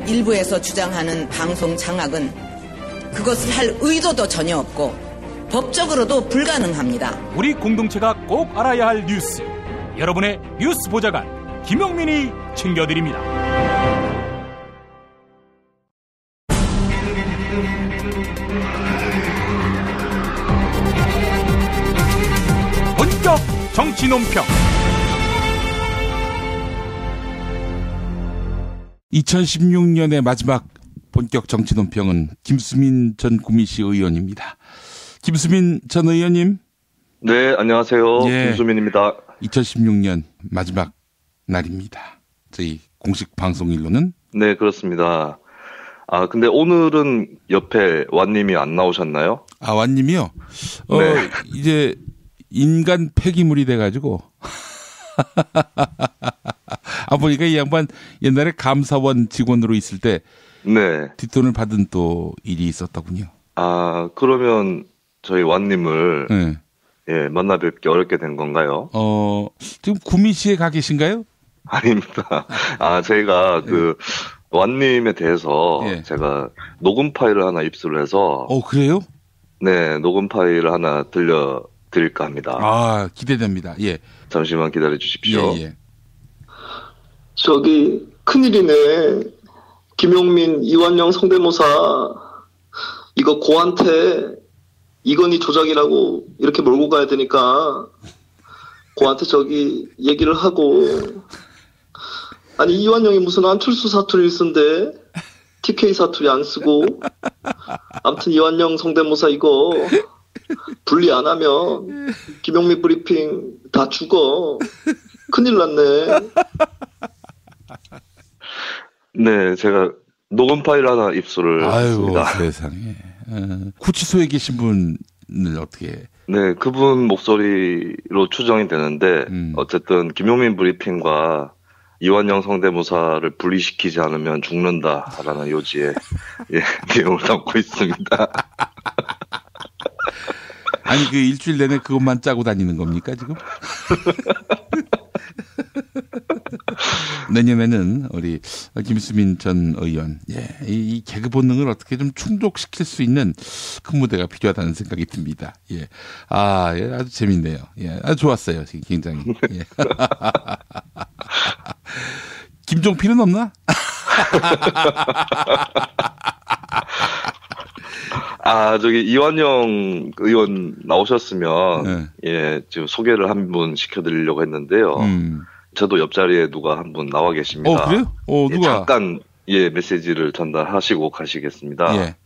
일부에서 주장하는 방송 장악은 그것을 할 의도도 전혀 없고 법적으로도 불가능합니다. 우리 공동체가 꼭 알아야 할 뉴스. 여러분의 뉴스 보좌관 김용민이 챙겨드립니다. 본격 정치 논평. 2016년의 마지막 본격 정치 논평은 김수민 전 구미시 의원입니다. 김수민 전 의원님. 네, 안녕하세요. 김수민입니다. 2016년 마지막 날입니다. 저희 공식 방송일로는. 네, 그렇습니다. 근데 오늘은 옆에 완님이 안 나오셨나요? 완님이요? 네. 이제 인간 폐기물이 돼가지고. 보니까 이 양반 옛날에 감사원 직원으로 있을 때 네. 뒷돈을 받은 또 일이 있었더군요. 그러면 저희 완님을 네. 예, 만나 뵙기 어렵게 된 건가요? 지금 구미시에 가 계신가요? 아닙니다. 저희가 완님에 대해서 제가 녹음 파일을 하나 입수를 해서. 그래요? 네, 녹음 파일을 하나 들려드릴까 합니다. 기대됩니다. 예. 잠시만 기다려 주십시오. 예. 저기, 큰일이네. 김용민, 이완영 성대모사. 이거 고한테 이건희 조작이라고 이렇게 몰고 가야 되니까 고한테 저기 얘기를 하고. 아니, 이완영이 무슨 안철수 사투리를 쓴대. TK 사투리 안 쓰고. 아무튼 이완영 성대모사 이거 분리 안 하면 김용민 브리핑 다 죽어. 큰일 났네. 네, 제가 녹음 파일 하나 입수를 했습니다. 세상에. 구치소에 계신 분을 어떻게? 네, 그분 목소리로 추정이 되는데 어쨌든 김용민 브리핑과 이완영 성대모사를 분리시키지 않으면 죽는다라는 요지의 내용을 담고 있습니다. 아니 일주일 내내 그것만 짜고 다니는 겁니까 지금? 내년에는 우리 김수민 전 의원 이 개그 본능을 어떻게 좀 충족시킬 수 있는 큰 무대가 필요하다는 생각이 듭니다. 아주 재밌네요. 아주 좋았어요. 굉장히. 김종필은 없나? 저기 이완영 의원 나오셨으면 지금 소개를 한 분 시켜드리려고 했는데요. 저도 옆자리에 누가 한 분 나와 계십니다. 그래요? 누가? 잠깐 메시지를 전달하시고 가시겠습니다.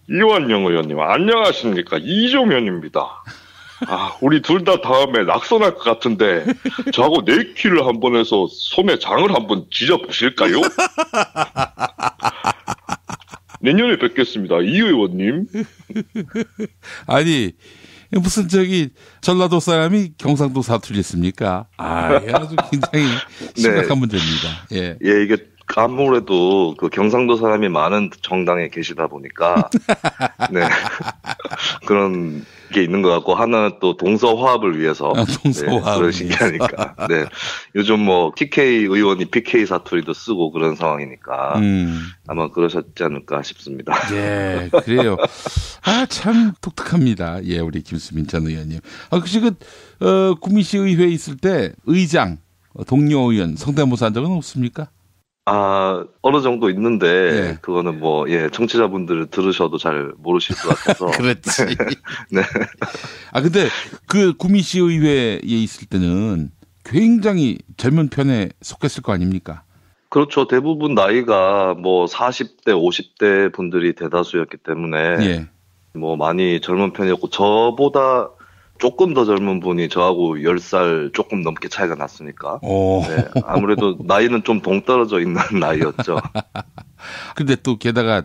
이완영 의원님 안녕하십니까? 이종현입니다. 우리 둘 다 다음에 낙선할 것 같은데 저하고 네키를 한번 해서 손에 장을 한번 지져보실까요? 내년에 뵙겠습니다. 이 의원님. 아니 무슨 전라도 사람이 경상도 사투리 씁니까? 아주 굉장히 심각한 문제입니다. 이게 아무래도 경상도 사람이 많은 정당에 계시다 보니까 그런 게 있는 것 같고 하나는 또 동서화합을 위해서 그러신 게 아닐까. 요즘 TK 의원이 PK 사투리도 쓰고 그런 상황이니까 아마 그러셨지 않을까 싶습니다. 그래요. 참 독특합니다. 우리 김수민 전 의원님. 혹시 구미시 의회에 있을 때 의장, 동료 의원 성대모사 한 적은 없습니까? 어느 정도 있는데, 그거는 청취자분들 들으셔도 잘 모르실 것 같아서. 그렇지. 네. 근데 구미시 의회에 있을 때는 굉장히 젊은 편에 속했을 거 아닙니까? 그렇죠. 대부분 나이가 40대, 50대 분들이 대다수였기 때문에, 많이 젊은 편이었고, 저보다 조금 더 젊은 분이 저하고 10살 조금 넘게 차이가 났으니까. 아무래도 나이는 좀 동떨어져 있는 나이였죠. 근데 또 게다가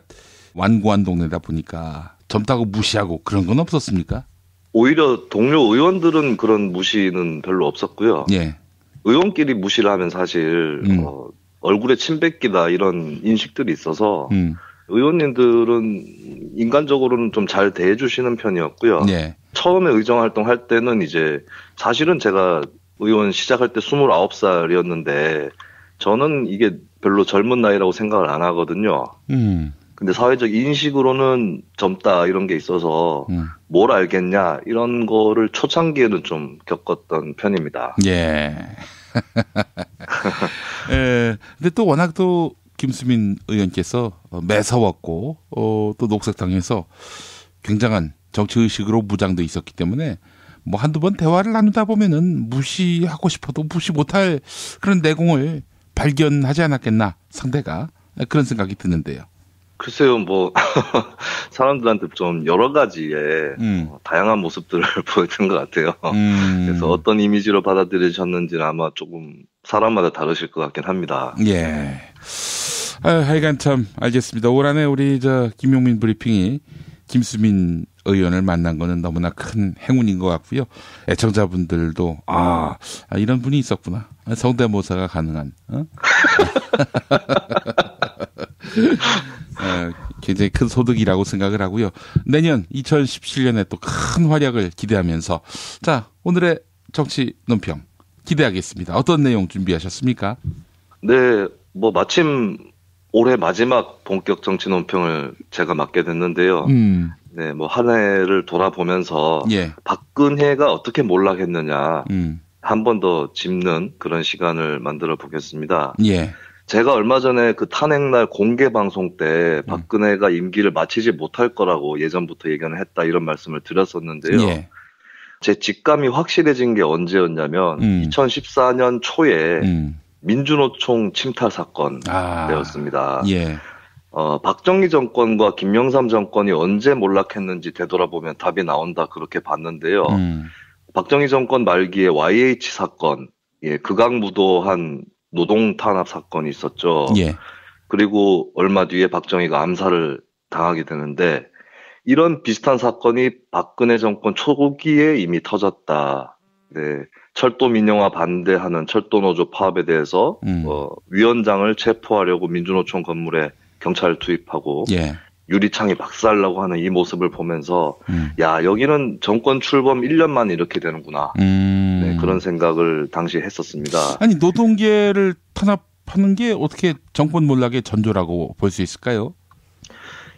완고한 동네다 보니까 젊다고 무시하고 그런 건 없었습니까? 오히려 동료 의원들은 그런 무시는 별로 없었고요. 의원끼리 무시를 하면 사실 얼굴에 침 뱉기다 이런 인식들이 있어서 의원님들은 인간적으로는 좀 잘 대해주시는 편이었고요. 처음에 의정활동 할 때는 사실은 제가 의원 시작할 때 29살이었는데 저는 이게 별로 젊은 나이라고 생각을 안 하거든요. 근데 사회적 인식으로는 젊다 이런 게 있어서 뭘 알겠냐 이런 거를 초창기에는 좀 겪었던 편입니다. 근데 또 워낙 또 김수민 의원께서 매서웠고 또 녹색당에서 굉장한 정치의식으로 무장돼 있었기 때문에 한두 번 대화를 나누다 보면은 무시하고 싶어도 무시 못할 그런 내공을 발견하지 않았겠나 상대가 그런 생각이 드는데요. 글쎄요, 사람들한테 좀 여러 가지의 다양한 모습들을 보여준 것 같아요. 그래서 어떤 이미지로 받아들이셨는지는 아마 조금 사람마다 다르실 것 같긴 합니다. 하여간 참 알겠습니다. 올 한해 우리 김용민 브리핑이 김수민 의원을 만난 거는 너무나 큰 행운인 것 같고요. 애청자분들도 이런 분이 있었구나. 성대모사가 가능한. 굉장히 큰 소득이라고 생각을 하고요. 내년 2017년에 또 큰 활약을 기대하면서 자, 오늘의 정치 논평 기대하겠습니다. 어떤 내용 준비하셨습니까? 네, 마침 올해 마지막 본격 정치 논평을 제가 맡게 됐는데요. 네, 한 해를 돌아보면서 박근혜가 어떻게 몰락했느냐 한 번 더 짚는 그런 시간을 만들어 보겠습니다. 제가 얼마 전에 그 탄핵날 공개 방송 때 박근혜가 임기를 마치지 못할 거라고 예전부터 예견을 했다 이런 말씀을 드렸었는데요. 제 직감이 확실해진 게 언제였냐면 2014년 초에 민주노총 침탈 사건 되었습니다. 박정희 정권과 김영삼 정권이 언제 몰락했는지 되돌아보면 답이 나온다 그렇게 봤는데요. 박정희 정권 말기에 YH 사건, 극악무도한 노동 탄압 사건이 있었죠. 그리고 얼마 뒤에 박정희가 암살을 당하게 되는데 이런 비슷한 사건이 박근혜 정권 초기에 이미 터졌다. 네. 철도 민영화 반대하는 철도노조 파업에 대해서 위원장을 체포하려고 민주노총 건물에 경찰을 투입하고 유리창이 박살나고 하는 이 모습을 보면서 야, 여기는 정권 출범 1년 만에 이렇게 되는구나. 네, 그런 생각을 당시에 했었습니다. 아니, 노동계를 탄압하는 게 어떻게 정권 몰락의 전조라고 볼 수 있을까요?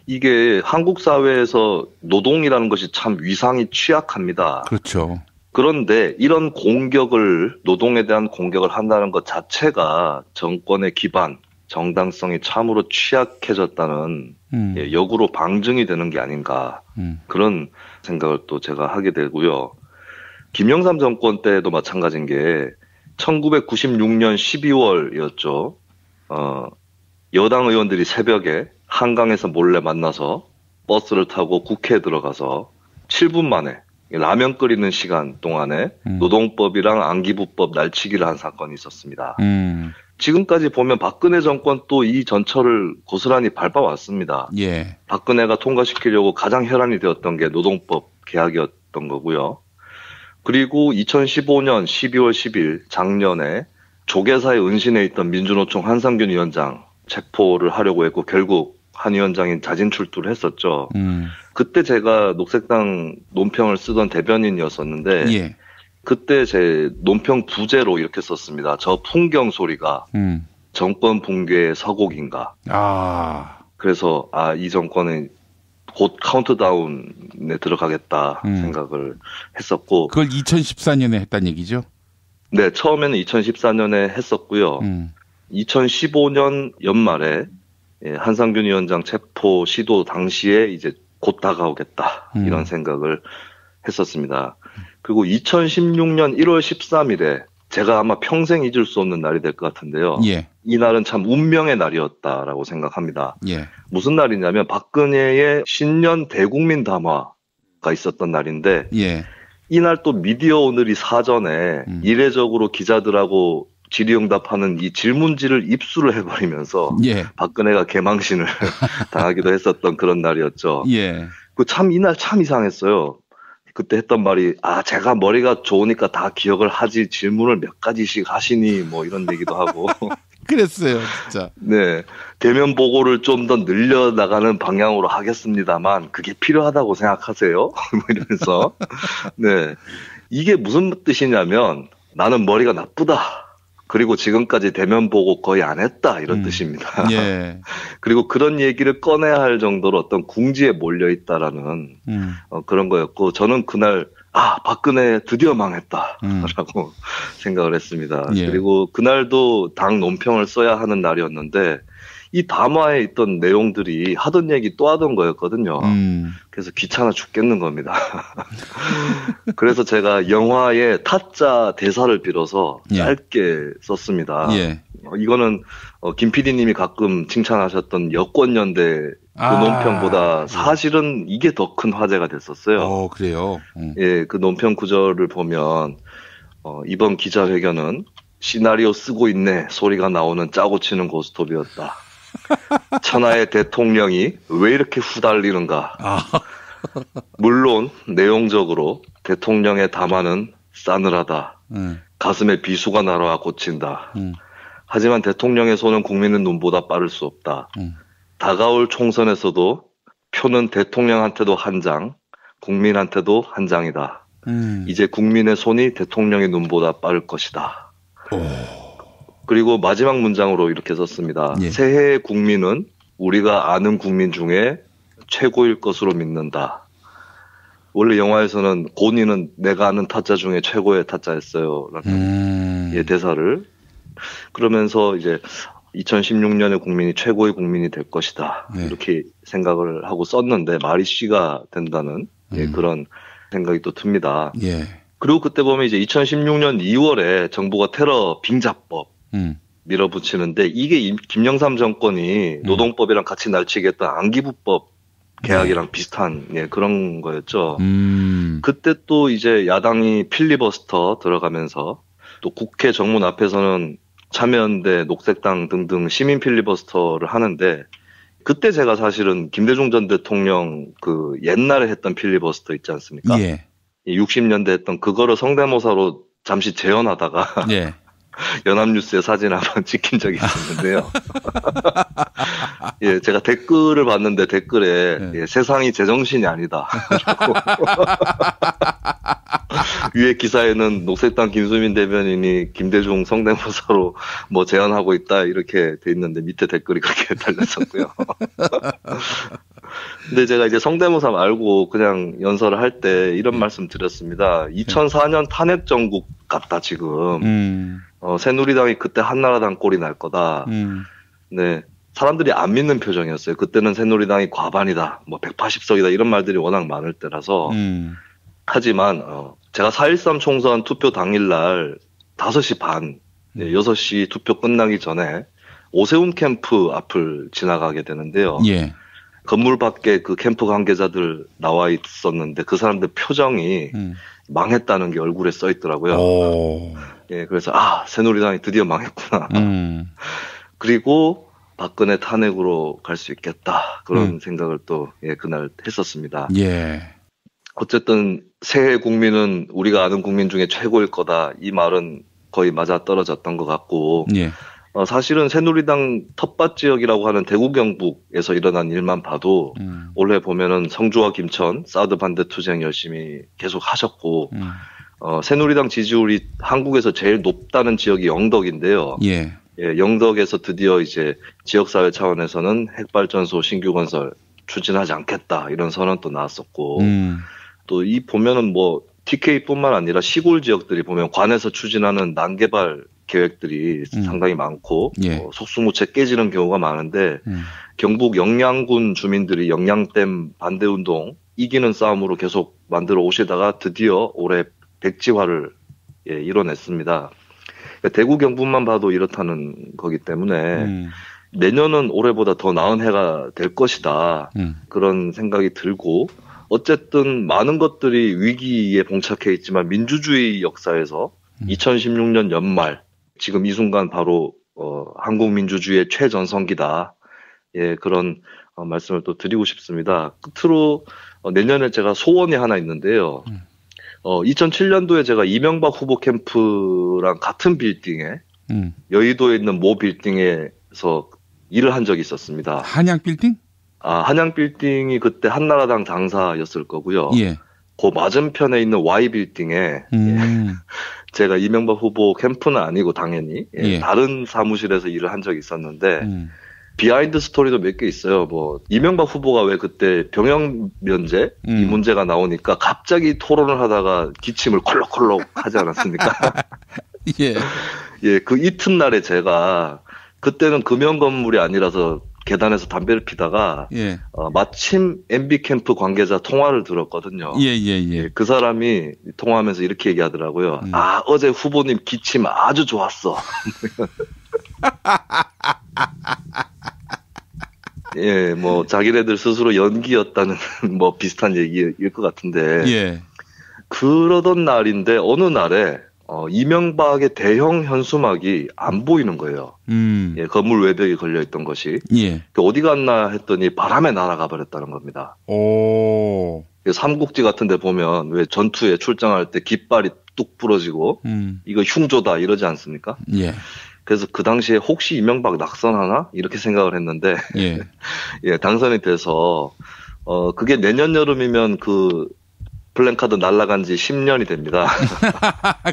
이게 한국 사회에서 노동이라는 것이 참 위상이 취약합니다. 그렇죠. 그런데 이런 공격을, 노동에 대한 공격을 한다는 것 자체가 정권의 기반, 정당성이 참으로 취약해졌다는 역으로 방증이 되는 게 아닌가 그런 생각을 또 제가 하게 되고요. 김영삼 정권 때도 마찬가지인 게 1996년 12월이었죠. 여당 의원들이 새벽에 한강에서 몰래 만나서 버스를 타고 국회에 들어가서 7분 만에 라면 끓이는 시간 동안에 노동법이랑 안기부법 날치기를 한 사건이 있었습니다. 지금까지 보면 박근혜 정권 또 이 전철을 고스란히 밟아왔습니다. 박근혜가 통과시키려고 가장 혈안이 되었던 게 노동법 개혁이었던 거고요. 그리고 2015년 12월 10일 작년에 조계사의 은신해 있던 민주노총 한상균 위원장 체포를 하려고 했고 결국 한 위원장이 자진 출두를 했었죠. 그때 제가 녹색당 논평을 쓰던 대변인이었었는데 그때 제 논평 부제로 이렇게 썼습니다. 저 풍경 소리가 정권 붕괴의 서곡인가. 그래서 이 정권은 곧 카운트다운에 들어가겠다 생각을 했었고. 그걸 2014년에 했단 얘기죠? 네, 처음에는 2014년에 했었고요. 2015년 연말에 한상균 위원장 체포 시도 당시에 이제 곧 다가오겠다 이런 생각을 했었습니다. 그리고 2016년 1월 13일에 제가 아마 평생 잊을 수 없는 날이 될 것 같은데요. 이 날은 참 운명의 날이었다라고 생각합니다. 무슨 날이냐면 박근혜의 신년 대국민 담화가 있었던 날인데 이날 또 미디어 오늘이 사전에 이례적으로 기자들하고 질의응답하는 이 질문지를 입수를 해버리면서 박근혜가 개망신을 당하기도 했었던 그런 날이었죠. 참 이날 참 이상했어요. 그때 했던 말이 제가 머리가 좋으니까 다 기억을 하지 질문을 몇 가지씩 하시니 뭐 이런 얘기도 하고 그랬어요, 진짜. 네, 대면 보고를 좀 더 늘려나가는 방향으로 하겠습니다만 그게 필요하다고 생각하세요? 뭐 이러면서 네, 이게 무슨 뜻이냐면 나는 머리가 나쁘다. 그리고 지금까지 대면 보고 거의 안 했다 이런 뜻입니다. 그리고 그런 얘기를 꺼내야 할 정도로 어떤 궁지에 몰려 있다라는 그런 거였고 저는 그날 박근혜 드디어 망했다라고 생각을 했습니다. 그리고 그날도 당 논평을 써야 하는 날이었는데 이 담화에 있던 내용들이 하던 얘기 또 하던 거였거든요. 그래서 귀찮아 죽겠는 겁니다. 그래서 제가 영화의 타짜 대사를 빌어서 짧게 썼습니다. 이거는 김 PD님이 가끔 칭찬하셨던 여권연대 그 논평보다 사실은 이게 더 큰 화제가 됐었어요. 그래요? 그 논평 구절을 보면 이번 기자회견은 시나리오 쓰고 있네 소리가 나오는 짜고 치는 고스톱이었다. 천하의 대통령이 왜 이렇게 후달리는가. 물론 내용적으로 대통령의 담화는 싸늘하다. 가슴에 비수가 날아와 꽂힌다. 하지만 대통령의 손은 국민의 눈보다 빠를 수 없다. 다가올 총선에서도 표는 대통령한테도 한 장, 국민한테도 한 장이다. 이제 국민의 손이 대통령의 눈보다 빠를 것이다. 그리고 마지막 문장으로 이렇게 썼습니다. 예. 새해의 국민은 우리가 아는 국민 중에 최고일 것으로 믿는다. 원래 영화에서는 고니는 내가 아는 타짜 중에 최고의 타짜였어요. 라는 예, 대사를. 그러면서 이제 2016년의 국민이 최고의 국민이 될 것이다. 네. 이렇게 생각을 하고 썼는데 말이 씨가 된다는 예, 그런 생각이 또 듭니다. 예. 그리고 그때 보면 이제 2016년 2월에 정부가 테러 빙자법 밀어붙이는데 이게 김영삼 정권이 노동법이랑 같이 날치겠다는 안기부법 계약이랑 비슷한 예, 그런 거였죠. 그때 또 이제 야당이 필리버스터 들어가면서 또 국회 정문 앞에서는 참여연대, 녹색당 등등 시민 필리버스터를 하는데 그때 제가 사실은 김대중 전 대통령 그 옛날에 했던 필리버스터 있지 않습니까? 예. 60년대 했던 그거를 성대모사로 잠시 재현하다가 예. 연합뉴스에 사진 한번 찍힌 적이 있었는데요. 예, 제가 댓글을 봤는데 댓글에 예, 세상이 제정신이 아니다. 위에 기사에는 녹색당 김수민 대변인이 김대중 성대모사로 뭐 제안하고 있다 이렇게 돼 있는데 밑에 댓글이 그렇게 달렸었고요. 근데 제가 이제 성대모사 말고 그냥 연설을 할 때 이런 말씀 드렸습니다. 2004년 탄핵 정국 같다 지금. 새누리당이 그때 한나라당 꼴이 날 거다. 네. 사람들이 안 믿는 표정이었어요. 그때는 새누리당이 과반이다. 뭐 180석이다. 이런 말들이 워낙 많을 때라서. 하지만, 제가 4.13 총선 투표 당일날 5시 반, 6시 투표 끝나기 전에 오세훈 캠프 앞을 지나가게 되는데요. 예. 건물 밖에 그 캠프 관계자들 나와 있었는데 그 사람들 표정이 망했다는 게 얼굴에 써 있더라고요. 예, 그래서 새누리당이 드디어 망했구나. 그리고 박근혜 탄핵으로 갈 수 있겠다. 그런 생각을 또 예, 그날 했었습니다. 예. 어쨌든 새해 국민은 우리가 아는 국민 중에 최고일 거다. 이 말은 거의 맞아 떨어졌던 것 같고. 예. 사실은 새누리당 텃밭 지역이라고 하는 대구 경북에서 일어난 일만 봐도 올해 보면은 성주와 김천 사드 반대 투쟁 열심히 계속 하셨고 새누리당 지지율이 한국에서 제일 높다는 지역이 영덕인데요. 예. 예, 영덕에서 드디어 이제 지역사회 차원에서는 핵발전소 신규 건설 추진하지 않겠다 이런 선언 또 나왔었고 또 이 보면은 뭐 TK뿐만 아니라 시골 지역들이 보면 관에서 추진하는 난개발 계획들이 상당히 많고 예. 속수무책 깨지는 경우가 많은데 경북 영양군 주민들이 영양댐 반대운동 이기는 싸움으로 계속 만들어 오시다가 드디어 올해 백지화를 예, 이뤄냈습니다. 그러니까 대구 경북만 봐도 이렇다는 거기 때문에 내년은 올해보다 더 나은 해가 될 것이다. 그런 생각이 들고 어쨌든 많은 것들이 위기에 봉착해 있지만 민주주의 역사에서 2016년 연말 지금 이 순간 바로 한국 민주주의의 최전성기다. 예, 그런 말씀을 또 드리고 싶습니다. 끝으로 내년에 제가 소원이 하나 있는데요. 2007년도에 제가 이명박 후보 캠프랑 같은 빌딩에 여의도에 있는 모 빌딩에서 일을 한 적이 있었습니다. 한양 빌딩? 한양 빌딩이 그때 한나라당 당사였을 거고요. 예. 그 맞은편에 있는 Y 빌딩에 예, 제가 이명박 후보 캠프는 아니고 당연히 예. 다른 사무실에서 일을 한 적이 있었는데 비하인드 스토리도 몇 개 있어요. 뭐 이명박 후보가 왜 그때 병역 면제 이 문제가 나오니까 갑자기 토론을 하다가 기침을 콜록콜록 하지 않았습니까? 예. 예, 그 이튿날에 제가 그때는 금연 건물이 아니라서 계단에서 담배를 피다가 예. 마침 MB 캠프 관계자 통화를 들었거든요. 예. 그 사람이 통화하면서 이렇게 얘기하더라고요. 어제 후보님 기침 아주 좋았어. 예, 뭐 자기네들 스스로 연기였다는 뭐 비슷한 얘기일 것 같은데. 예. 그러던 날인데 어느 날에 이명박의 대형 현수막이 안 보이는 거예요. 예, 건물 외벽에 걸려 있던 것이. 예. 어디 갔나 했더니 바람에 날아가 버렸다는 겁니다. 오. 삼국지 같은 데 보면 왜 전투에 출장할 때 깃발이 뚝 부러지고 이거 흉조다 이러지 않습니까? 예. 그래서 그 당시에 혹시 이명박 낙선하나? 이렇게 생각을 했는데 예. 예, 당선이 돼서 그게 내년 여름이면 그 플랜카드 날아간 지 10년이 됩니다.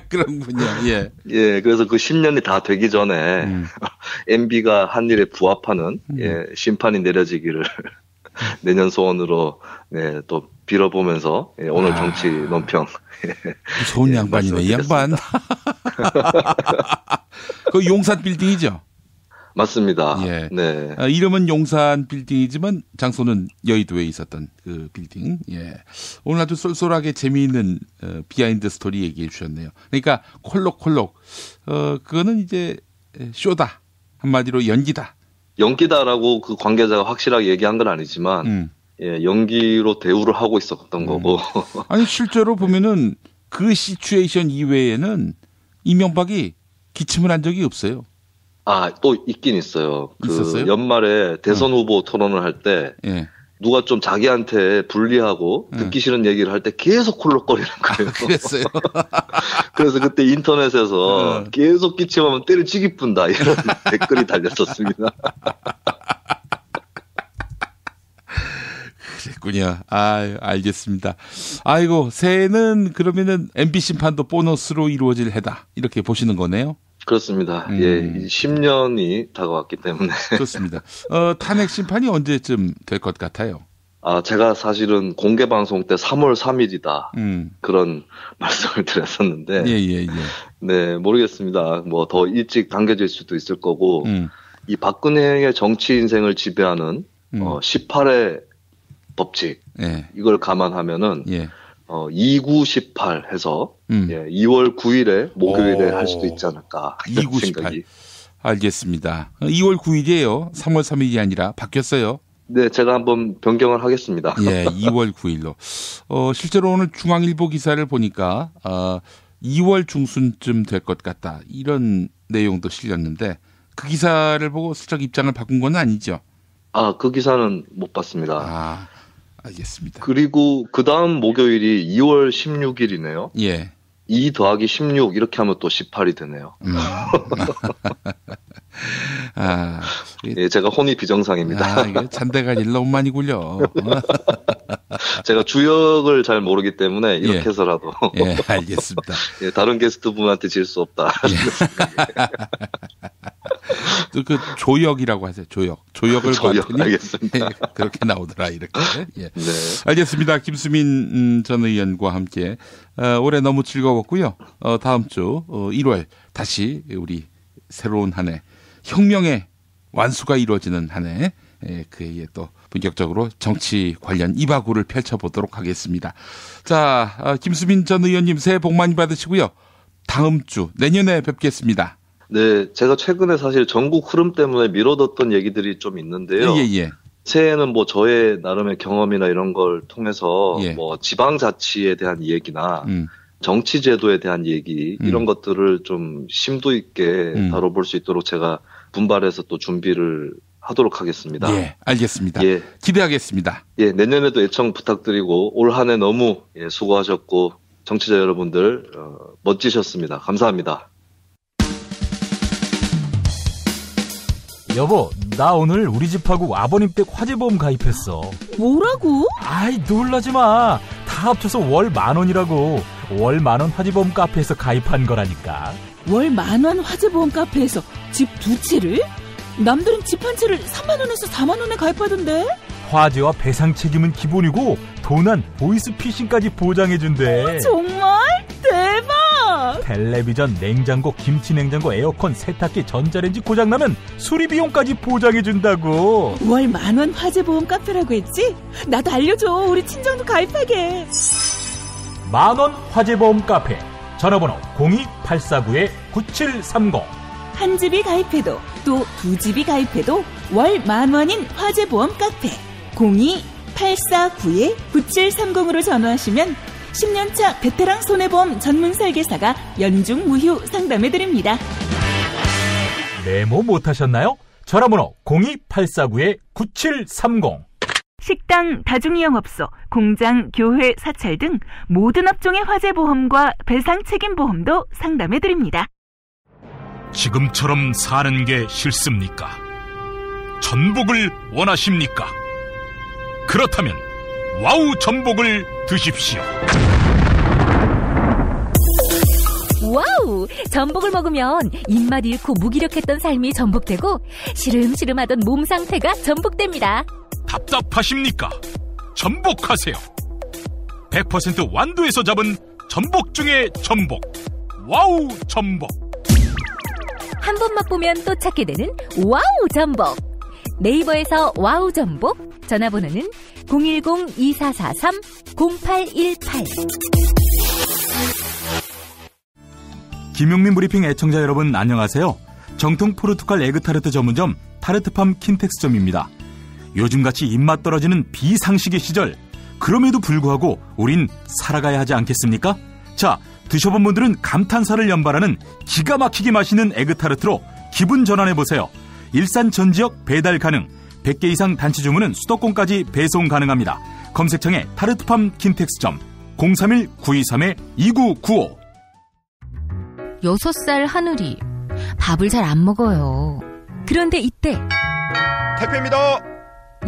그런군요. 예. 예, 그래서 그 10년이 다 되기 전에 MB가 한 일에 부합하는 예, 심판이 내려지기를 내년 소원으로 예, 또 빌어보면서 예, 오늘 정치 논평 좋은 예, 양반이네, 이 양반. 그 용산 빌딩이죠? 맞습니다. 예. 네. 이름은 용산 빌딩이지만 장소는 여의도에 있었던 그 빌딩. 예. 오늘 아주 쏠쏠하게 재미있는 비하인드 스토리 얘기해 주셨네요. 그러니까 콜록콜록. 그거는 이제 쇼다. 한마디로 연기다. 연기다라고 그 관계자가 확실하게 얘기한 건 아니지만 예, 연기로 대우를 하고 있었던 거고. 아니 실제로 보면은 그 시츄에이션 이외에는 이명박이 기침을 한 적이 없어요. 또 있긴 있어요. 있었어요? 연말에 대선 후보 토론을 할 때 예. 누가 좀 자기한테 불리하고 듣기 싫은 얘기를 할 때 계속 콜록거리는 거예요. 그랬어요. 그래서 그때 인터넷에서 계속 기침하면 때려치기 뿐다 이런 댓글이 달렸었습니다. 그랬군요. 알겠습니다. 아이고, 새해는 그러면은 MB 심판도 보너스로 이루어질 해다. 이렇게 보시는 거네요. 그렇습니다. 예, 10년이 다가왔기 때문에. 그렇습니다. 탄핵 심판이 언제쯤 될 것 같아요? 제가 사실은 공개 방송 때 3월 3일이다. 그런 말씀을 드렸었는데. 예. 네, 모르겠습니다. 뭐 더 일찍 당겨질 수도 있을 거고. 이 박근혜의 정치 인생을 지배하는 18회 법칙. 예. 이걸 감안하면은 2918 해서 2월 9일에 목요일에 할 수도 있지 않을까. 2918. 알겠습니다. 2월 9일이에요. 3월 3일이 아니라 바뀌었어요. 네, 제가 한번 변경을 하겠습니다. 예, 2월 9일로. 실제로 오늘 중앙일보 기사를 보니까 2월 중순쯤 될 것 같다. 이런 내용도 실렸는데 그 기사를 보고 슬쩍 입장을 바꾼 건 아니죠? 그 기사는 못 봤습니다. 알겠습니다. 그리고 그 다음 목요일이 2월 16일이네요. 예. 2 더하기 16 이렇게 하면 또 18이 되네요. 예, 제가 혼이 비정상입니다. 이게 잔대가 일 너무 많이 굴려. 제가 주역을 잘 모르기 때문에 이렇게 해서라도. 예, 알겠습니다. 예, 다른 게스트분한테 질 수 없다. 또 그 조역이라고 하세요. 조역을 봤더니 알겠습니다. 그렇게 나오더라 이렇게. 예. 네. 알겠습니다. 김수민 전 의원과 함께 올해 너무 즐거웠고요. 다음 주 1월 다시 우리 새로운 한 해 혁명의 완수가 이루어지는 한 해 그 해에 또 본격적으로 정치 관련 이바구를 펼쳐보도록 하겠습니다. 자, 김수민 전 의원님 새해 복 많이 받으시고요. 다음 주 내년에 뵙겠습니다. 네, 제가 최근에 사실 전국 흐름 때문에 미뤄뒀던 얘기들이 좀 있는데요. 예. 새해에는 뭐 저의 나름의 경험이나 이런 걸 통해서 뭐 지방자치에 대한 얘기나 정치 제도에 대한 얘기 이런 것들을 좀 심도 있게 다뤄볼 수 있도록 제가 분발해서 또 준비를 하도록 하겠습니다. 예, 알겠습니다. 예. 기대하겠습니다. 예, 내년에도 애청 부탁드리고 올 한 해 너무 수고하셨고 정치자 여러분들 멋지셨습니다. 감사합니다. 여보, 나 오늘 우리 집하고 아버님 댁 화재보험 가입했어. 뭐라고? 아이, 놀라지 마. 다 합쳐서 월 10,000원이라고. 월 10,000원 화재보험 카페에서 가입한 거라니까. 월 10,000원 화재보험 카페에서 집 2채를? 남들은 집 한 채를 30,000원에서 40,000원에 가입하던데? 화재와 배상 책임은 기본이고 도난, 보이스피싱까지 보장해준대. 정말? 대박! 텔레비전, 냉장고, 김치냉장고, 에어컨, 세탁기, 전자레인지 고장나면 수리비용까지 보장해준다고. 월 10,000원 화재보험 카페라고 했지? 나도 알려줘. 우리 친정도 가입하게. 10,000원 화재보험 카페. 전화번호 02849-9730. 한 집이 가입해도 또 두 집이 가입해도 월 10,000원인 화재보험 카페 02849-9730으로 전화하시면 10년차 베테랑 손해보험 전문 설계사가 연중 무휴 상담해드립니다. 메모 못하셨나요? 전화번호 02849-9730. 식당, 다중이용업소, 공장, 교회, 사찰 등 모든 업종의 화재보험과 배상책임보험도 상담해드립니다. 지금처럼 사는 게 싫습니까? 전복을 원하십니까? 그렇다면 와우 전복을 드십시오. 와우! 전복을 먹으면 입맛 잃고 무기력했던 삶이 전복되고 시름시름하던 몸 상태가 전복됩니다. 답답하십니까? 전복하세요. 100% 완도에서 잡은 전복 중에 전복. 와우 전복. 한 번 맛보면 또 찾게 되는 와우 전복. 네이버에서 와우 전복, 전화번호는 010-2443-0818. 김용민 브리핑 애청자 여러분 안녕하세요. 정통 포르투갈 에그타르트 전문점 타르트팜 킨텍스점입니다. 요즘같이 입맛 떨어지는 비상식의 시절, 그럼에도 불구하고 우린 살아가야 하지 않겠습니까? 자, 드셔본 분들은 감탄사를 연발하는 기가 막히게 맛있는 에그타르트로 기분 전환해보세요. 일산 전 지역 배달 가능, 100개 이상 단체 주문은 수도권까지 배송 가능합니다. 검색창에 타르트팜 킨텍스점 031-923-2995. 6살 하늘이 밥을 잘 안 먹어요. 그런데 이때 택배입니다.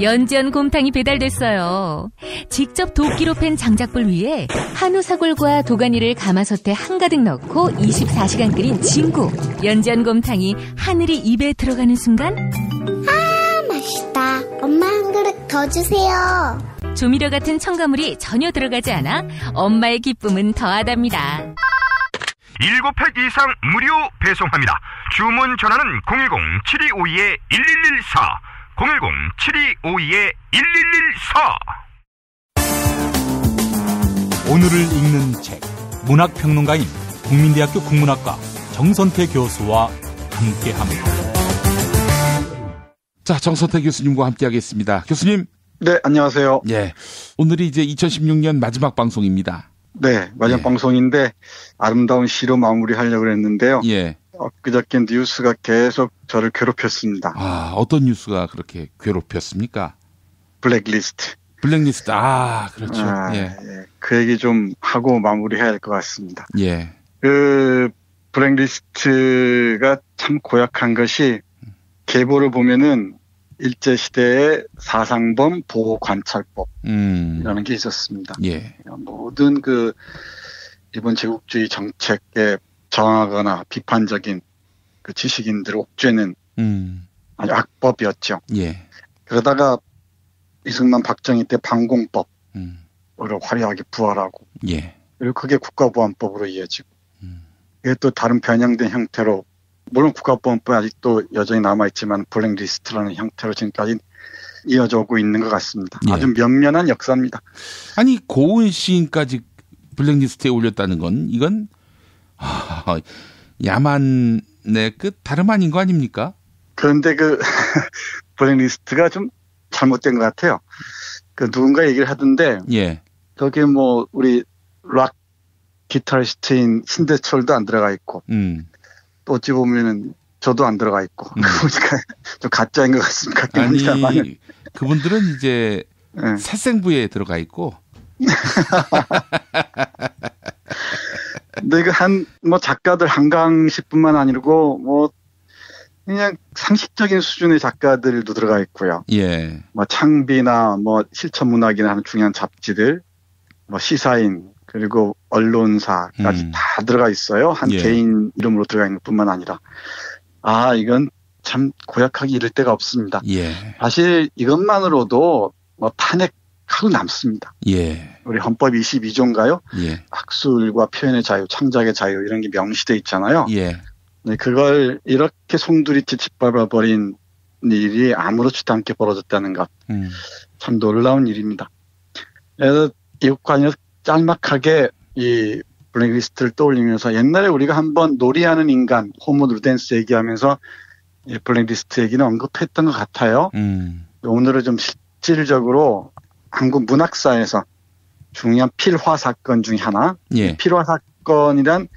연지연 곰탕이 배달됐어요. 직접 도끼로 팬 장작불 위에 한우 사골과 도가니를 가마솥에 한가득 넣고 24시간 끓인 진구. 연지연 곰탕이 하늘이 입에 들어가는 순간, 아, 맛있다. 엄마 한 그릇 더 주세요. 조미료 같은 첨가물이 전혀 들어가지 않아 엄마의 기쁨은 더하답니다. 7팩 이상 무료 배송합니다. 주문 전화는 010-7252-1114 010-7252-1114. 오늘을 읽는 책, 문학평론가인 국민대학교 국문학과 정선태 교수와 함께합니다. 자, 정선태 교수님과 함께하겠습니다. 교수님. 네, 안녕하세요. 예, 오늘이 이제 2016년 마지막 방송입니다. 네, 마지막 방송인데 아름다운 시로 마무리하려고 했는데요. 예. 그저께 뉴스가 계속 저를 괴롭혔습니다. 아, 어떤 뉴스가 그렇게 괴롭혔습니까? 블랙리스트. 블랙리스트. 아, 그렇죠. 예. 그 얘기 좀 하고 마무리해야 할 것 같습니다. 예. 그 블랙리스트가 참 고약한 것이 계보를 보면은 일제시대의 사상범 보호관찰법이라는 게 있었습니다. 예. 모든 그 일본 제국주의 정책에 저항하거나 비판적인 그 지식인들을 옥죄는 아주 악법이었죠. 예. 그러다가 이승만 박정희 때 반공법으로 화려하게 부활하고, 예. 그리고 그게 국가보안법으로 이어지고, 그게 또 다른 변형된 형태로, 물론 국가보안법이 아직도 여전히 남아있지만 블랙리스트라는 형태로 지금까지 이어져 오고 있는 것 같습니다. 예. 아주 면면한 역사입니다. 아니, 고은 시인까지 블랙리스트에 올렸다는 건 이건 야만의 끝 다름 아닌 거 아닙니까? 그런데 그 블랙리스트가 좀 잘못된 것 같아요. 그 누군가 얘기를 하던데, 예. 거기에 뭐 우리 락 기타리스트인 신대철도 안 들어가 있고, 또 어찌 보면은 저도 안 들어가 있고, 그러니까 좀 가짜인 것 같습니다. 아니, 그분들은 이제 새생부에 들어가 있고. 근데 그 뭐 작가들 한강식뿐만 아니고 뭐 그냥 상식적인 수준의 작가들도 들어가 있고요. 예. 뭐 창비나 뭐 실천문학이나 하는 중요한 잡지들, 뭐 시사인, 그리고 언론사까지 다 들어가 있어요. 한 개인 이름으로 들어가 있는 뿐만 아니라. 아, 이건 참 고약하기 이를 데가 없습니다. 예. 사실 이것만으로도 뭐 탄핵하고 남습니다. 예. 우리 헌법 22조인가요? 예. 학술과 표현의 자유, 창작의 자유 이런 게 명시돼 있잖아요. 예. 네, 그걸 이렇게 송두리째 짓밟아버린 일이 아무렇지도 않게 벌어졌다는 것. 참 놀라운 일입니다. 그래서 이것과는 짤막하게 이 블랙리스트를 떠올리면서 옛날에 우리가 한번 놀이하는 인간, 호모 루덴스 얘기하면서 이 블랙리스트 얘기는 언급했던 것 같아요. 오늘은 좀 실질적으로 한국 문학사에서 중요한 필화 사건 중에 하나. 예. 필화 사건이란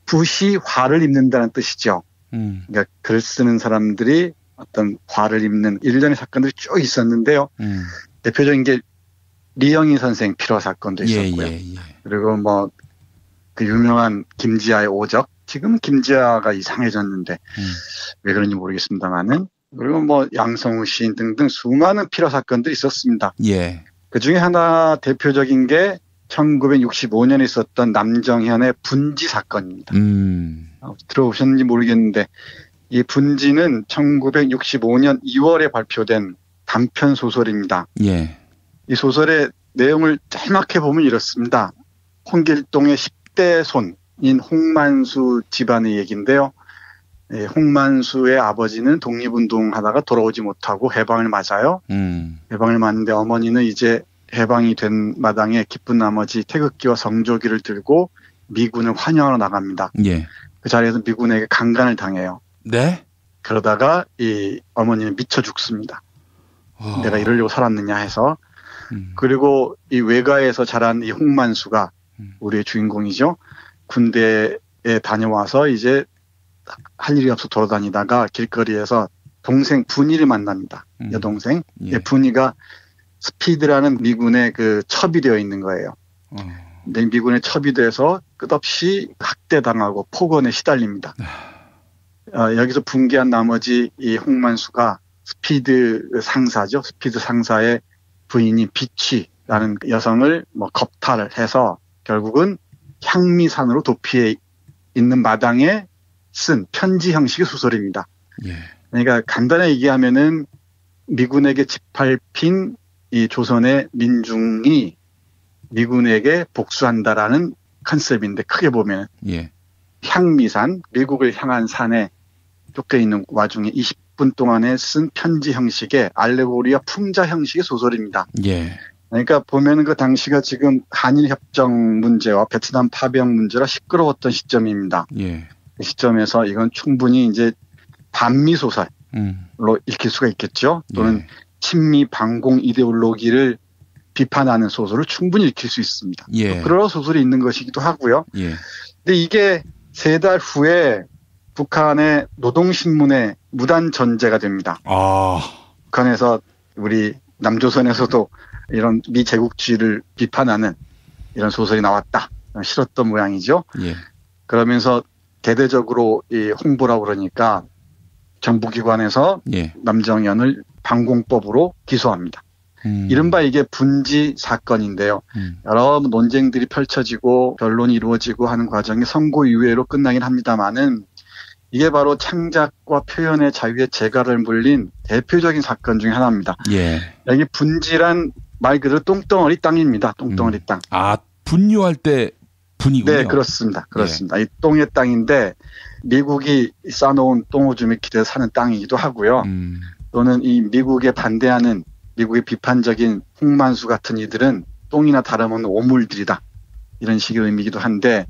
붓이 화를 입는다는 뜻이죠. 그러니까 글 쓰는 사람들이 어떤 화를 입는 일련의 사건들이 쭉 있었는데요. 대표적인 게 리영희 선생 필화 사건도 있었고요. 그리고 뭐 그 유명한 김지아의 오적. 지금은 김지아가 이상해졌는데 왜 그런지 모르겠습니다만은. 그리고 뭐 양성우 시인 등등 수많은 필화 사건들이 있었습니다. 예. 그 중에 하나 대표적인 게 1965년에 있었던 남정현의 분지 사건입니다. 들어보셨는지 모르겠는데 이 분지는 1965년 2월에 발표된 단편 소설입니다. 예. 이 소설의 내용을 짤막해 보면 이렇습니다. 홍길동의 10대 손인 홍만수 집안의 얘기인데요. 예, 홍만수의 아버지는 독립운동하다가 돌아오지 못하고 해방을 맞아요. 해방을 맞는데 어머니는 이제 해방이 된 마당에 기쁜 나머지 태극기와 성조기를 들고 미군을 환영하러 나갑니다. 예. 그 자리에서 미군에게 강간을 당해요. 네? 그러다가 이 어머니는 미쳐 죽습니다. 내가 이러려고 살았느냐 해서. 그리고 이 외가에서 자란 이 홍만수가 우리의 주인공이죠. 군대에 다녀와서 이제 할 일이 없어 돌아다니다가 길거리에서 동생 분이를 만납니다. 여동생. 예. 분이가 스피드라는 미군의 그 첩이 되어 있는 거예요. 근데 미군의 첩이 돼서 끝없이 학대당하고 폭언에 시달립니다. 여기서 붕괴한 나머지 이 홍만수가 스피드 상사죠. 스피드 상사의 부인이 비치라는 여성을 뭐 겁탈을 해서 결국은 향미산으로 도피해 있는 마당에 쓴 편지 형식의 소설입니다. 예. 그러니까 간단하게 얘기하면은 미군에게 짓밟힌 이 조선의 민중이 미군에게 복수한다라는 컨셉인데 크게 보면 예. 향미산, 미국을 향한 산에 쫓겨 있는 와중에 20분 동안에 쓴 편지 형식의 알레고리와 풍자 형식의 소설입니다. 예. 그러니까 보면은 그 당시가 지금 한일 협정 문제와 베트남 파병 문제라 시끄러웠던 시점입니다. 예. 그 시점에서 이건 충분히 이제 반미 소설로 읽힐 수가 있겠죠. 또는 친미 반공 이데올로기를 비판하는 소설을 충분히 읽힐 수 있습니다. 예. 그런 소설이 있는 것이기도 하고요. 예. 근데 이게 3달 후에 북한의 노동신문에 무단 전제가 됩니다. 북한에서 우리 남조선에서도 이런 미 제국주의를 비판하는 이런 소설이 나왔다. 싫었던 모양이죠. 예. 그러면서 대대적으로 이 홍보라고 그러니까 정부기관에서 예. 남정현을 반공법으로 기소합니다. 이른바 이게 분지 사건인데요. 여러 논쟁들이 펼쳐지고 변론이 이루어지고 하는 과정이 선고유예로 끝나긴 합니다만은 이게 바로 창작과 표현의 자유의 재갈을 물린 대표적인 사건 중에 하나입니다. 예. 여기 분지란 말 그대로 똥덩어리 땅입니다. 똥덩어리 땅. 아, 분유할 때 분이군요. 네, 그렇습니다. 그렇습니다. 예. 이 똥의 땅인데 미국이 쌓아놓은 똥오줌에 기대서 사는 땅이기도 하고요. 또는 이 미국에 반대하는 미국의 비판적인 홍만수 같은 이들은 똥이나 다름없는 오물들이다. 이런 식의 의미이기도 한데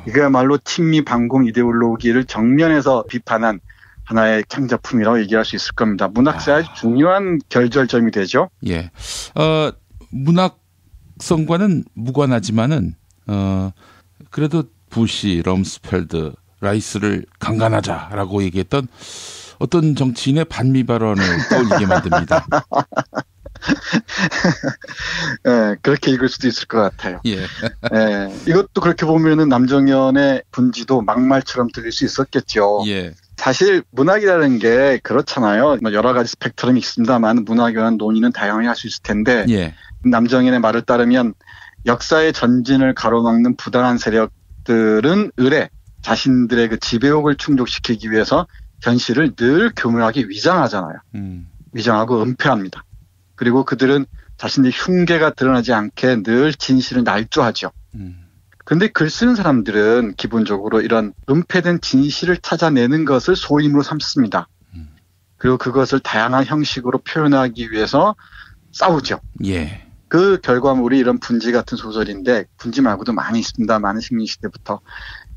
이거야말로 친미 반공 이데올로기를 정면에서 비판한 하나의 창작품이라고 얘기할 수 있을 겁니다. 문학사의 중요한 결절점이 되죠. 예. 문학성과는 무관하지만은 그래도 부시, 럼스펠드, 라이스를 강간하자라고 얘기했던 어떤 정치인의 반미 발언을 떠올리게 만듭니다. 네, 그렇게 읽을 수도 있을 것 같아요. 예. 네, 이것도 그렇게 보면은 남정현의 분지도 막말처럼 들릴 수 있었겠죠. 예. 사실 문학이라는 게 그렇잖아요. 여러 가지 스펙트럼이 있습니다만 문학에 관한 논의는 다양하게 할 수 있을 텐데 예. 남정현의 말을 따르면 역사의 전진을 가로막는 부당한 세력들은 의례 자신들의 그 지배욕을 충족시키기 위해서 현실을 늘 교묘하게 위장하잖아요. 위장하고 은폐합니다. 그리고 그들은 자신들의 흉계가 드러나지 않게 늘 진실을 날조하죠. 그런데 글 쓰는 사람들은 기본적으로 이런 은폐된 진실을 찾아내는 것을 소임으로 삼습니다. 그리고 그것을 다양한 형식으로 표현하기 위해서 싸우죠. 예. 그 결과물이 이런 분지 같은 소설인데 분지 말고도 많이 있습니다. 많은 식민시대부터.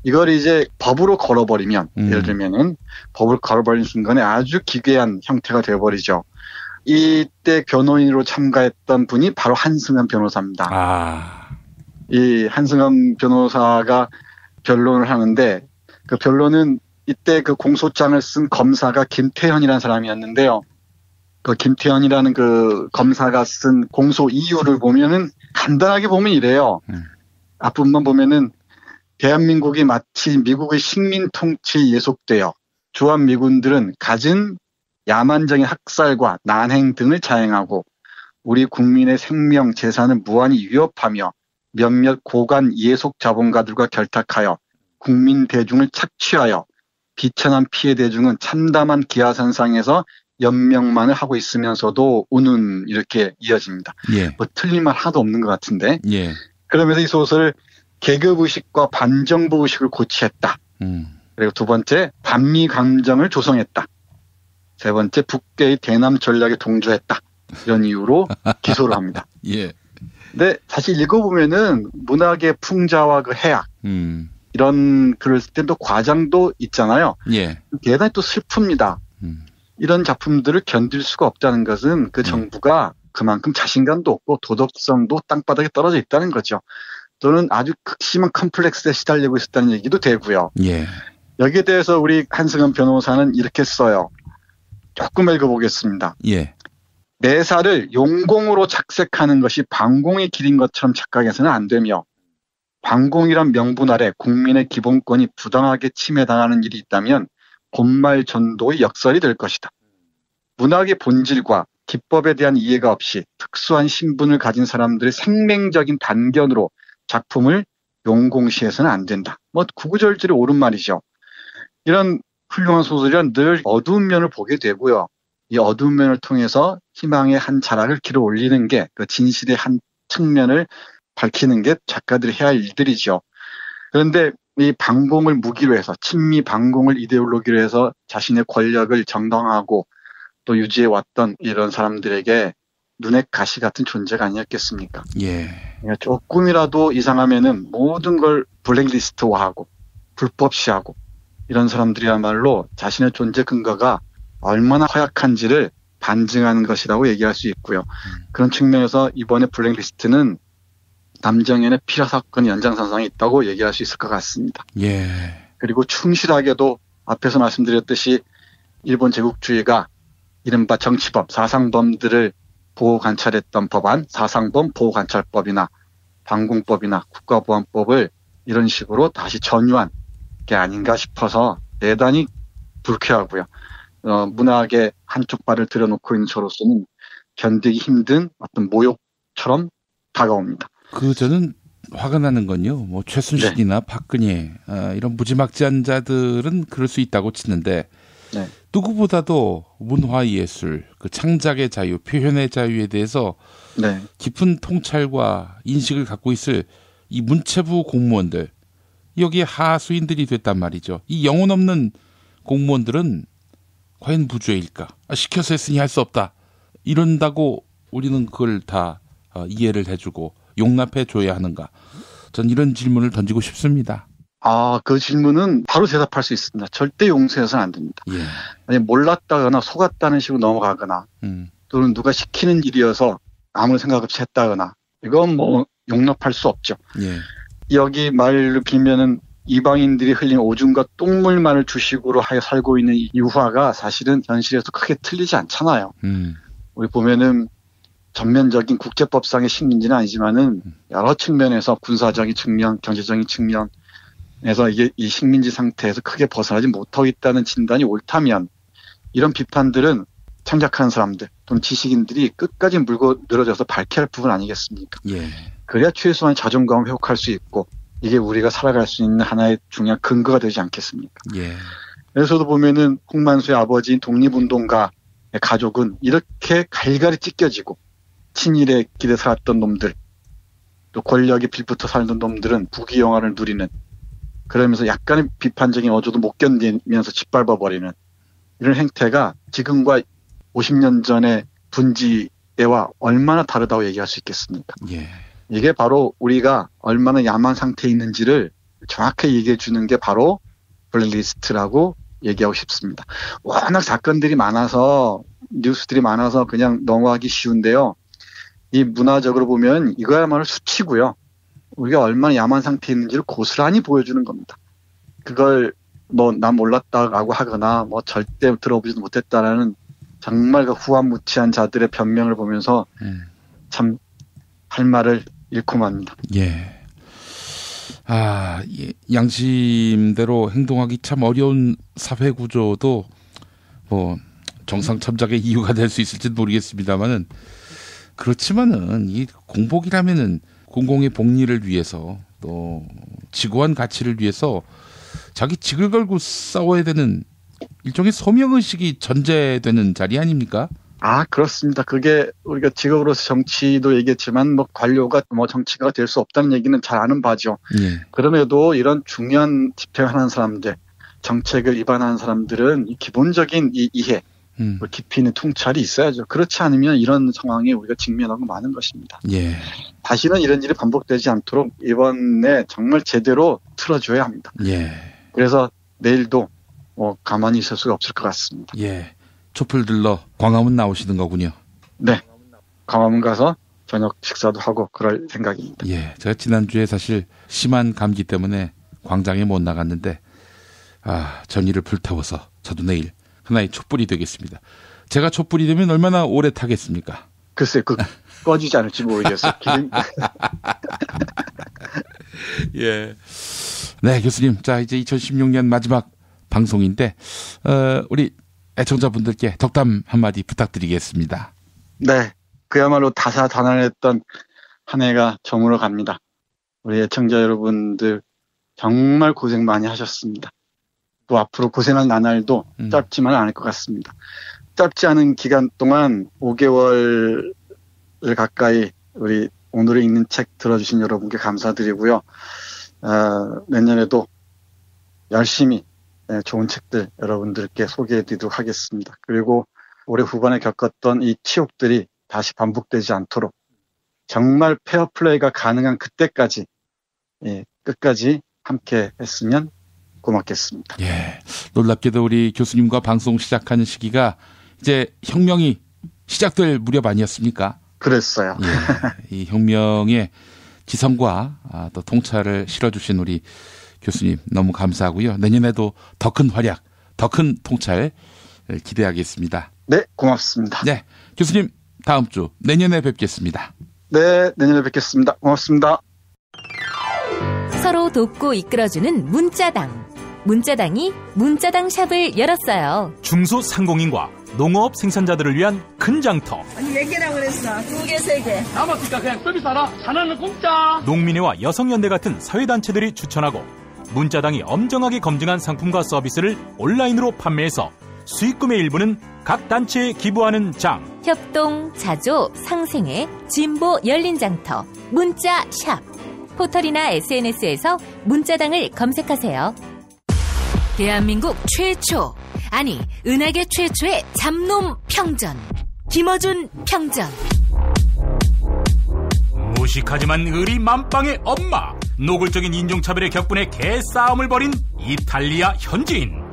이걸 이제 법으로 걸어버리면 예를 들면은 법을 걸어버리는 순간에 아주 기괴한 형태가 되어버리죠. 이때 변호인으로 참가했던 분이 바로 한승환 변호사입니다. 이 한승헌 변호사가 변론을 하는데 그 변론은 이때 그 공소장을 쓴 검사가 김태현이라는 사람이었는데요. 그 김태현이라는 그 검사가 쓴 공소 이유를 보면은 간단하게 보면 이래요. 앞부분만 보면은 대한민국이 마치 미국의 식민 통치에 예속되어 주한미군들은 갖은 야만적인 학살과 난행 등을 자행하고 우리 국민의 생명, 재산을 무한히 위협하며 몇몇 고관 예속 자본가들과 결탁하여 국민 대중을 착취하여 비천한 피해 대중은 참담한 기하산상에서 연명만을 하고 있으면서도 우는 이렇게 이어집니다. 예. 뭐 틀린 말 하나도 없는 것 같은데. 예. 그러면서 이 소설을 계급의식과 반정부의식을 고취했다. 그리고 두 번째, 반미 감정을 조성했다. 세 번째, 북계의 대남 전략에 동조했다. 이런 이유로 기소를 합니다. 예. 근데 사실 읽어보면은 문학의 풍자와 그 해악, 이런 글을 쓸 때 또 과장도 있잖아요. 예. 대단히 또 슬픕니다. 이런 작품들을 견딜 수가 없다는 것은 그 정부가 그만큼 자신감도 없고 도덕성도 땅바닥에 떨어져 있다는 거죠. 또는 아주 극심한 컴플렉스에 시달리고 있었다는 얘기도 되고요. 예. 여기에 대해서 우리 한승헌 변호사는 이렇게 써요. 조금 읽어보겠습니다. 예. 매사를 용공으로 착색하는 것이 반공의 길인 것처럼 착각해서는 안 되며 반공이란 명분 아래 국민의 기본권이 부당하게 침해당하는 일이 있다면 본말 전도의 역설이 될 것이다. 문학의 본질과 기법에 대한 이해가 없이 특수한 신분을 가진 사람들의 생명적인 단견으로 작품을 용공시해서는 안 된다. 뭐 구구절절이 옳은 말이죠. 이런 훌륭한 소설이란 늘 어두운 면을 보게 되고요. 이 어두운 면을 통해서 희망의 한 자락을 길어 올리는 게 그 진실의 한 측면을 밝히는 게 작가들이 해야 할 일들이죠. 그런데 이 반공을 무기로 해서 친미 반공을 이데올로기로 해서 자신의 권력을 정당화하고 또 유지해왔던 이런 사람들에게 눈의 가시 같은 존재가 아니었겠습니까? 예. 그러니까 조금이라도 이상하면은 모든 걸 블랙리스트화하고 불법시하고 이런 사람들이야말로 자신의 존재 근거가 얼마나 허약한지를 반증하는 것이라고 얘기할 수 있고요. 그런 측면에서 이번에 블랙리스트는 남정현의 피라 사건 연장선상에 있다고 얘기할 수 있을 것 같습니다. 예. 그리고 충실하게도 앞에서 말씀드렸듯이 일본 제국주의가 이른바 정치범, 사상범들을 보호 관찰했던 법안, 사상범 보호관찰법이나 반공법이나 국가보안법을 이런 식으로 다시 전유한 게 아닌가 싶어서 대단히 불쾌하고요. 문학의 한쪽 발을 들여놓고 있는 저로서는 견디기 힘든 어떤 모욕처럼 다가옵니다. 저는 화가 나는 건요. 뭐 최순실이나 네. 박근혜 이런 무지막지한 자들은 그럴 수 있다고 치는데 네. 누구보다도 문화예술, 그 창작의 자유, 표현의 자유에 대해서 네. 깊은 통찰과 인식을 갖고 있을 이 문체부 공무원들, 여기에 하수인들이 됐단 말이죠. 이 영혼 없는 공무원들은 과연 무죄일까? 시켜서 했으니 할 수 없다. 이런다고 우리는 그걸 다 이해를 해주고 용납해 줘야 하는가? 전 이런 질문을 던지고 싶습니다. 그 질문은 바로 대답할 수 있습니다. 절대 용서해서는 안 됩니다. 예. 만약 몰랐다거나 속았다는 식으로 넘어가거나 또는 누가 시키는 일이어서 아무 생각 없이 했다거나 이건 뭐 용납할 수 없죠. 예. 여기 말로 빌면은 이방인들이 흘린 오줌과 똥물만을 주식으로 하여 살고 있는 이 유화가 사실은 현실에서 크게 틀리지 않잖아요. 우리 보면은 전면적인 국제법상의 식민지는 아니지만은 여러 측면에서 군사적인 측면, 경제적인 측면에서 이게 이 식민지 상태에서 크게 벗어나지 못하고 있다는 진단이 옳다면 이런 비판들은 창작하는 사람들 또는 지식인들이 끝까지 물고 늘어져서 밝혀야 할 부분 아니겠습니까? 예. 그래야 최소한 자존감을 회복할 수 있고 이게 우리가 살아갈 수 있는 하나의 중요한 근거가 되지 않겠습니까? 예. 그래서도 보면은 홍만수의 아버지인 독립운동가의 가족은 이렇게 갈갈이 찢겨지고 친일의 길에 살았던 놈들 또 권력에 빌붙어 살던 놈들은 부귀영화를 누리는 그러면서 약간의 비판적인 어조도 못 견디면서 짓밟아버리는 이런 행태가 지금과 50년 전의 분지대와 얼마나 다르다고 얘기할 수 있겠습니까? 예. 이게 바로 우리가 얼마나 야만 상태에 있는지를 정확하게 얘기해 주는 게 바로 블랙리스트라고 얘기하고 싶습니다. 워낙 사건들이 많아서 뉴스들이 많아서 그냥 넘어가기 쉬운데요. 이 문화적으로 보면 이거야말로 수치고요. 우리가 얼마나 야만 상태에 있는지를 고스란히 보여주는 겁니다. 그걸 난 몰랐다고 하거나 절대 들어보지도 못했다라는 정말 그 후한무치한 자들의 변명을 보면서 참 할 말을 잃고 맙니다. 예. 양심대로 행동하기 참 어려운 사회 구조도 정상 참작의 이유가 될 수 있을지는 모르겠습니다만은, 그렇지만은 이 공복이라면은 공공의 복리를 위해서 또 지구한 가치를 위해서 자기 직을 걸고 싸워야 되는 일종의 소명의식이 전제되는 자리 아닙니까? 그렇습니다. 그게 우리가 직업으로서 정치도 얘기했지만 관료가 정치가가 될 수 없다는 얘기는 잘 아는 바죠. 예. 그럼에도 이런 중요한 집행을 하는 사람들, 정책을 위반하는 사람들은 이 기본적인 이 이해, 깊이 있는 통찰이 있어야죠. 그렇지 않으면 이런 상황에 우리가 직면하고 마는 것입니다. 예. 다시는 이런 일이 반복되지 않도록 이번에 정말 제대로 틀어줘야 합니다. 예. 그래서 내일도 가만히 있을 수가 없을 것 같습니다. 예. 촛불 들러 광화문 나오시는 거군요. 네. 광화문 가서 저녁 식사도 하고 그럴 생각입니다. 예. 제가 지난주에 사실 심한 감기 때문에 광장에 못 나갔는데, 전의를 불태워서 저도 내일 하나의 촛불이 되겠습니다. 제가 촛불이 되면 얼마나 오래 타겠습니까? 글쎄, 꺼지지 않을지 모르겠어요. 예. 네, 교수님. 자, 이제 2016년 마지막 방송인데, 우리 애청자분들께 덕담 한마디 부탁드리겠습니다. 네. 그야말로 다사다난했던 한 해가 저물어 갑니다. 우리 애청자 여러분들 정말 고생 많이 하셨습니다. 또 앞으로 고생할 나날도 짧지만 않을 것 같습니다. 짧지 않은 기간 동안 5개월을 가까이 우리 오늘에 읽는 책 들어주신 여러분께 감사드리고요. 내년에도 열심히 좋은 책들 여러분들께 소개해드리도록 하겠습니다. 그리고 올해 후반에 겪었던 이 치욕들이 다시 반복되지 않도록 정말 페어플레이가 가능한 그때까지 끝까지 함께 했으면 고맙겠습니다. 예, 놀랍게도 우리 교수님과 방송 시작하는 시기가 이제 혁명이 시작될 무렵 아니었습니까? 그랬어요. 예, 이 혁명의 지성과 또 통찰을 실어주신 우리 교수님 너무 감사하고요. 내년에도 더 큰 활약, 더 큰 통찰 기대하겠습니다. 네, 고맙습니다. 네, 교수님 다음 주 내년에 뵙겠습니다. 네, 내년에 뵙겠습니다. 고맙습니다. 서로 돕고 이끌어주는 문자당. 문자당이 문자당 샵을 열었어요. 중소상공인과 농업 생산자들을 위한 큰 장터. 아니 몇 개라고 그랬어? 2개, 3개. 남았으니까 그냥 서비스 하나. 하나는 공짜. 농민회와 여성연대 같은 사회단체들이 추천하고 문자당이 엄정하게 검증한 상품과 서비스를 온라인으로 판매해서 수익금의 일부는 각 단체에 기부하는 장. 협동, 자조, 상생회, 진보 열린 장터, 문자샵. 포털이나 SNS에서 문자당을 검색하세요. 대한민국 최초, 아니 은하계 최초의 잡놈 평전. 김어준 평전. 무식하지만 의리 만빵의 엄마. 노골적인 인종차별의 격분에 개싸움을 벌인 이탈리아 현지인.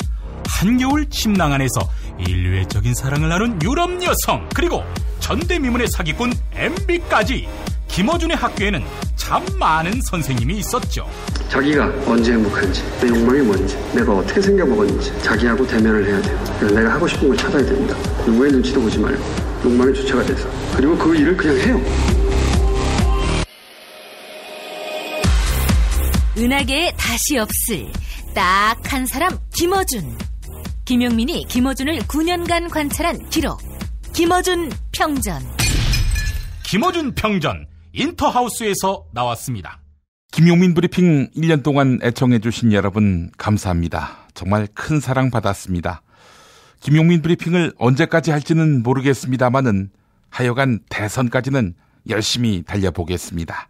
한겨울 침낭 안에서 인류애적인 사랑을 나눈 유럽 여성, 그리고 전대미문의 사기꾼 MB까지. 김어준의 학교에는 참 많은 선생님이 있었죠. 자기가 언제 행복한지, 내 욕망이 뭔지, 내가 어떻게 생겨먹었는지 자기하고 대면을 해야 돼요. 그래서 내가 하고 싶은 걸 찾아야 됩니다. 누구의 눈치도 보지 말고 욕망의 주체가 돼서. 그리고 그 일을 그냥 해요. 은하계에 다시 없을 딱 한 사람 김어준. 김용민이 김어준을 9년간 관찰한 기록. 김어준 평전. 김어준 평전 인터하우스에서 나왔습니다. 김용민 브리핑 1년 동안 애청해 주신 여러분 감사합니다. 정말 큰 사랑 받았습니다. 김용민 브리핑을 언제까지 할지는 모르겠습니다만은 하여간 대선까지는 열심히 달려보겠습니다.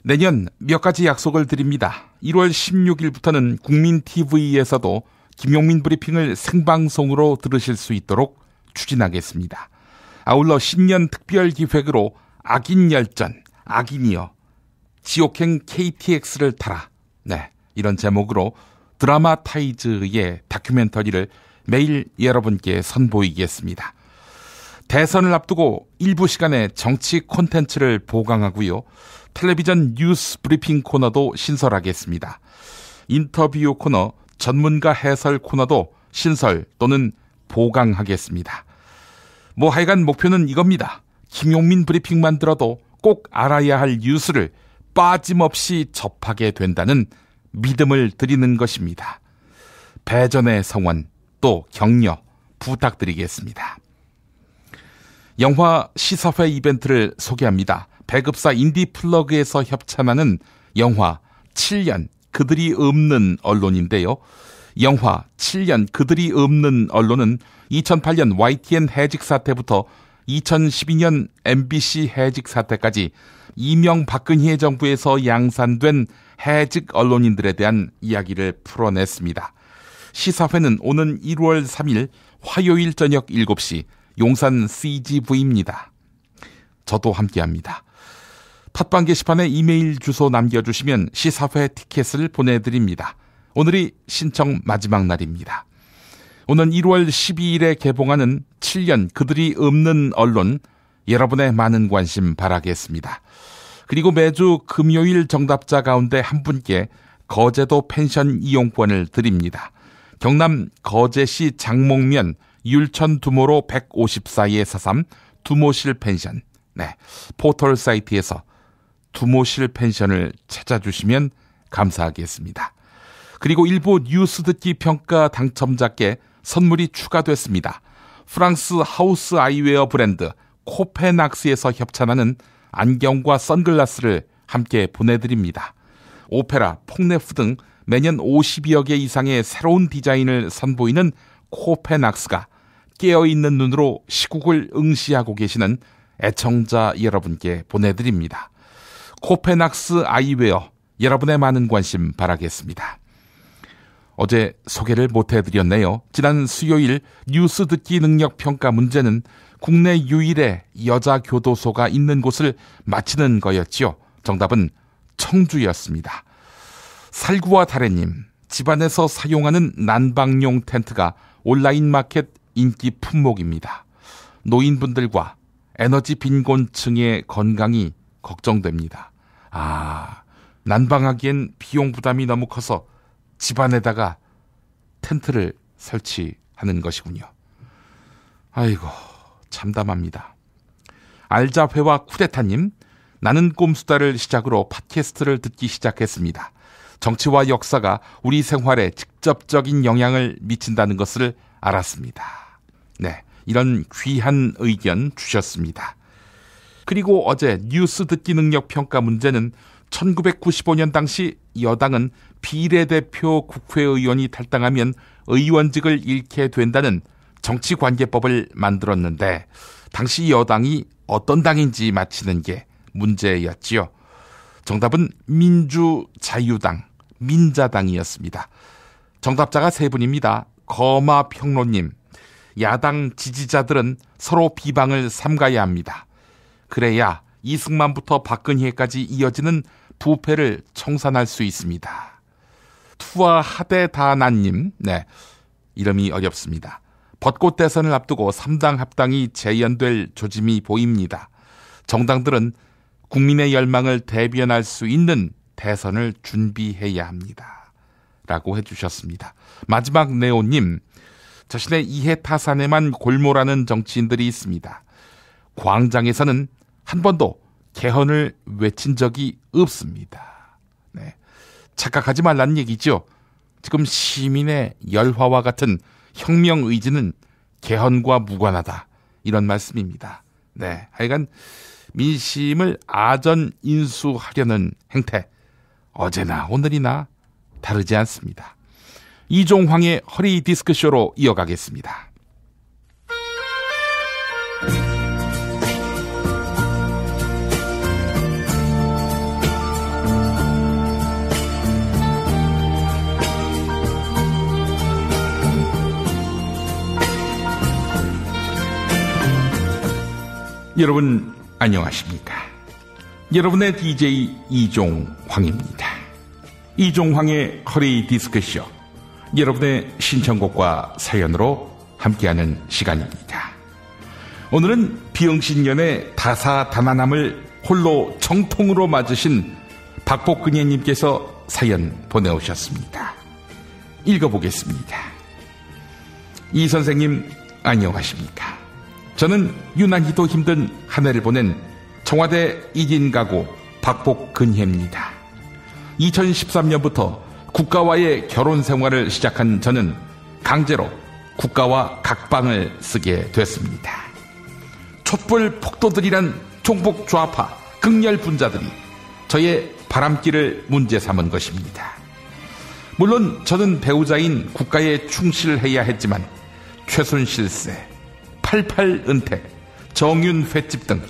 내년 몇 가지 약속을 드립니다. 1월 16일부터는 국민TV에서도 김용민 브리핑을 생방송으로 들으실 수 있도록 추진하겠습니다. 아울러 신년 특별 기획으로 악인 열전, 악인이여, 지옥행 KTX를 타라. 네, 이런 제목으로 드라마타이즈의 다큐멘터리를 매일 여러분께 선보이겠습니다. 대선을 앞두고 일부 시간에 정치 콘텐츠를 보강하고요. 텔레비전 뉴스 브리핑 코너도 신설하겠습니다. 인터뷰 코너, 전문가 해설 코너도 신설 또는 보강하겠습니다. 뭐 하여간 목표는 이겁니다. 김용민 브리핑만 들어도 꼭 알아야 할 뉴스를 빠짐없이 접하게 된다는 믿음을 드리는 것입니다. 배전의 성원 또 격려 부탁드리겠습니다. 영화 시사회 이벤트를 소개합니다. 배급사 인디플러그에서 협찬하는 영화 7년 그들이 없는 언론인데요. 영화 7년 그들이 없는 언론은 2008년 YTN 해직 사태부터 2012년 MBC 해직 사태까지 이명박근혜 정부에서 양산된 해직 언론인들에 대한 이야기를 풀어냈습니다. 시사회는 오는 1월 3일 화요일 저녁 7시 용산 CGV입니다. 저도 함께합니다. 팟빵 게시판에 이메일 주소 남겨주시면 시사회 티켓을 보내드립니다. 오늘이 신청 마지막 날입니다. 오는 1월 12일에 개봉하는 7년 그들이 없는 언론, 여러분의 많은 관심 바라겠습니다. 그리고 매주 금요일 정답자 가운데 한 분께 거제도 펜션 이용권을 드립니다. 경남 거제시 장목면 율천 두모로 154-43 두모실 펜션. 네, 포털 사이트에서 두모실 펜션을 찾아주시면 감사하겠습니다. 그리고 일부 뉴스 듣기 평가 당첨자께 선물이 추가됐습니다. 프랑스 하우스 아이웨어 브랜드 코페낙스에서 협찬하는 안경과 선글라스를 함께 보내드립니다. 오페라, 폭네프 등 매년 50여 개 이상의 새로운 디자인을 선보이는 코페낙스가 깨어있는 눈으로 시국을 응시하고 계시는 애청자 여러분께 보내드립니다. 코페낙스 아이웨어, 여러분의 많은 관심 바라겠습니다. 어제 소개를 못해드렸네요. 지난 수요일 뉴스 듣기 능력 평가 문제는 국내 유일의 여자 교도소가 있는 곳을 맞히는 거였지요. 정답은 청주였습니다. 살구와 다래님, 집안에서 사용하는 난방용 텐트가 온라인 마켓 인기 품목입니다. 노인분들과 에너지 빈곤층의 건강이 걱정됩니다. 난방하기엔 비용 부담이 너무 커서 집안에다가 텐트를 설치하는 것이군요. 아이고, 참담합니다. 알자회와 쿠데타님, 나는 꼼수다를 시작으로 팟캐스트를 듣기 시작했습니다. 정치와 역사가 우리 생활에 직접적인 영향을 미친다는 것을 알았습니다. 네, 이런 귀한 의견 주셨습니다. 그리고 어제 뉴스 듣기 능력 평가 문제는 1995년 당시 여당은 비례대표 국회의원이 탈당하면 의원직을 잃게 된다는 정치관계법을 만들었는데 당시 여당이 어떤 당인지 맞히는 게 문제였지요. 정답은 민주자유당, 민자당이었습니다. 정답자가 세 분입니다. 거마평로님, 야당 지지자들은 서로 비방을 삼가야 합니다. 그래야 이승만부터 박근혜까지 이어지는 부패를 청산할 수 있습니다. 투아 하데다나님, 네, 이름이 어렵습니다. 벚꽃 대선을 앞두고 3당 합당이 재연될 조짐이 보입니다. 정당들은 국민의 열망을 대변할 수 있는 대선을 준비해야 합니다. 라고 해주셨습니다. 마지막 네오님, 자신의 이해타산에만 골몰하는 정치인들이 있습니다. 광장에서는 한 번도 개헌을 외친 적이 없습니다. 네, 착각하지 말라는 얘기죠. 지금 시민의 열화와 같은 혁명 의지는 개헌과 무관하다, 이런 말씀입니다. 네, 하여간 민심을 아전인수하려는 행태, 어제나 오늘이나 다르지 않습니다. 이종황의 허리 디스크쇼로 이어가겠습니다. 여러분 안녕하십니까? 여러분의 DJ 이종황입니다. 이종황의 허리 디스크쇼, 여러분의 신청곡과 사연으로 함께하는 시간입니다. 오늘은 비응신년의 다사다난함을 홀로 정통으로 맞으신 박복근혜님께서 사연 보내오셨습니다. 읽어보겠습니다. 이 선생님 안녕하십니까? 저는 유난히도 힘든 한 해를 보낸 청와대 1인 가구 박복근혜입니다. 2013년부터 국가와의 결혼 생활을 시작한 저는 강제로 국가와 각방을 쓰게 됐습니다. 촛불 폭도들이란 종북 좌파 극렬 분자들이 저의 바람길을 문제 삼은 것입니다. 물론 저는 배우자인 국가에 충실해야 했지만 최순실세, 88 은퇴, 정윤 횟집 등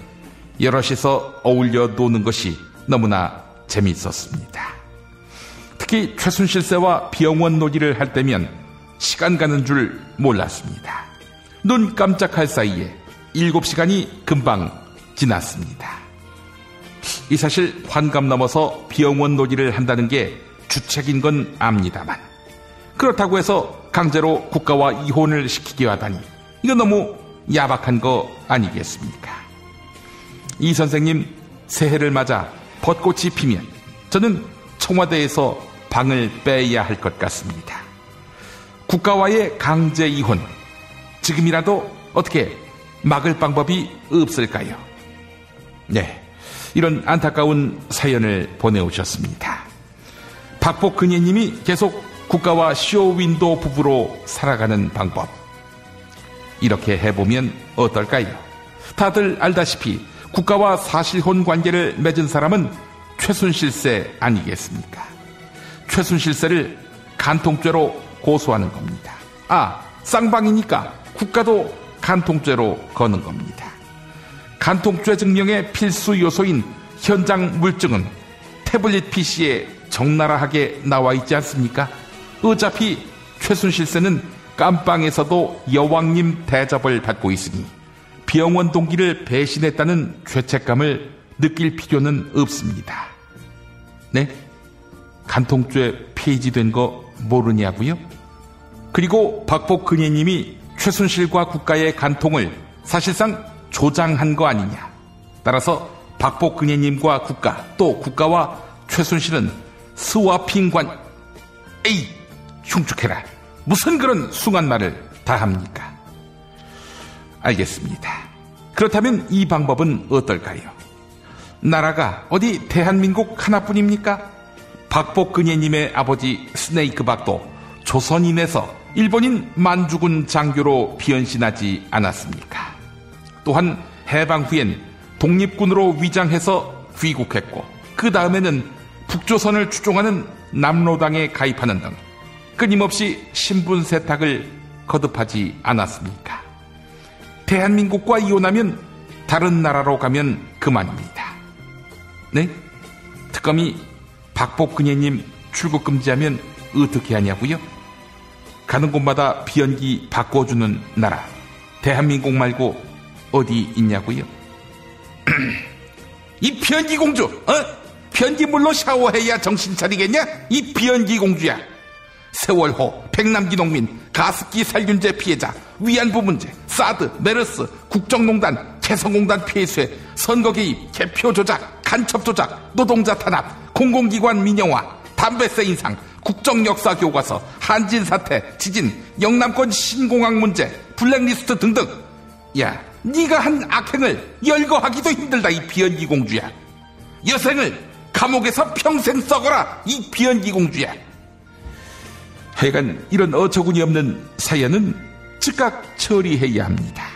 여럿이서 어울려 노는 것이 너무나 재미있었습니다. 특히 최순실세와 비영원 놀이를 할 때면 시간 가는 줄 몰랐습니다. 눈 깜짝할 사이에 7시간이 금방 지났습니다. 이 사실 환갑 넘어서 비영원 놀이를 한다는 게 주책인 건 압니다만, 그렇다고 해서 강제로 국가와 이혼을 시키게 하다니 이건 너무 야박한 거 아니겠습니까? 이 선생님, 새해를 맞아 벚꽃이 피면 저는 청와대에서 방을 빼야 할 것 같습니다. 국가와의 강제 이혼, 지금이라도 어떻게 막을 방법이 없을까요? 네, 이런 안타까운 사연을 보내오셨습니다. 박복근혜님이 계속 국가와 쇼윈도 부부로 살아가는 방법, 이렇게 해보면 어떨까요? 다들 알다시피 국가와 사실혼 관계를 맺은 사람은 최순실세 아니겠습니까? 최순실세를 간통죄로 고소하는 겁니다. 쌍방이니까 국가도 간통죄로 거는 겁니다. 간통죄 증명의 필수 요소인 현장 물증은 태블릿 PC에 적나라하게 나와 있지 않습니까? 어차피 최순실세는 깜빵에서도 여왕님 대접을 받고 있으니 비영원 동기를 배신했다는 죄책감을 느낄 필요는 없습니다. 네? 간통죄 폐지된 거 모르냐고요? 그리고 박복근혜님이 최순실과 국가의 간통을 사실상 조장한 거 아니냐. 따라서 박복근혜님과 국가, 또 국가와 최순실은 스와핑 에이, 흉측해라. 무슨 그런 숭한 말을 다 합니까? 알겠습니다. 그렇다면 이 방법은 어떨까요? 나라가 어디 대한민국 하나뿐입니까? 박복근혜님의 아버지 스네이크박도 조선인에서 일본인 만주군 장교로 변신하지 않았습니까? 또한 해방 후엔 독립군으로 위장해서 귀국했고, 그 다음에는 북조선을 추종하는 남로당에 가입하는 등 끊임없이 신분 세탁을 거듭하지 않았습니까? 대한민국과 이혼하면 다른 나라로 가면 그만입니다. 네? 특검이 박복근혜님 출국 금지하면 어떻게 하냐고요? 가는 곳마다 비연기 바꿔주는 나라, 대한민국 말고 어디 있냐고요? 이 비연기 공주, 변기물로 샤워해야 정신 차리겠냐? 이 비연기 공주야. 세월호, 백남기 농민, 가습기 살균제 피해자, 위안부 문제, 사드, 메르스, 국정농단, 개성공단 피해 수혜, 선거 개입, 개표 조작, 간첩 조작, 노동자 탄압, 공공기관 민영화, 담배세 인상, 국정역사 교과서, 한진 사태, 지진, 영남권 신공항 문제, 블랙리스트 등등. 야, 네가 한 악행을 열거하기도 힘들다, 이 비연기 공주야. 여생을 감옥에서 평생 썩어라, 이 비연기 공주야. 하여간 이런 어처구니 없는 사연은 즉각 처리해야 합니다.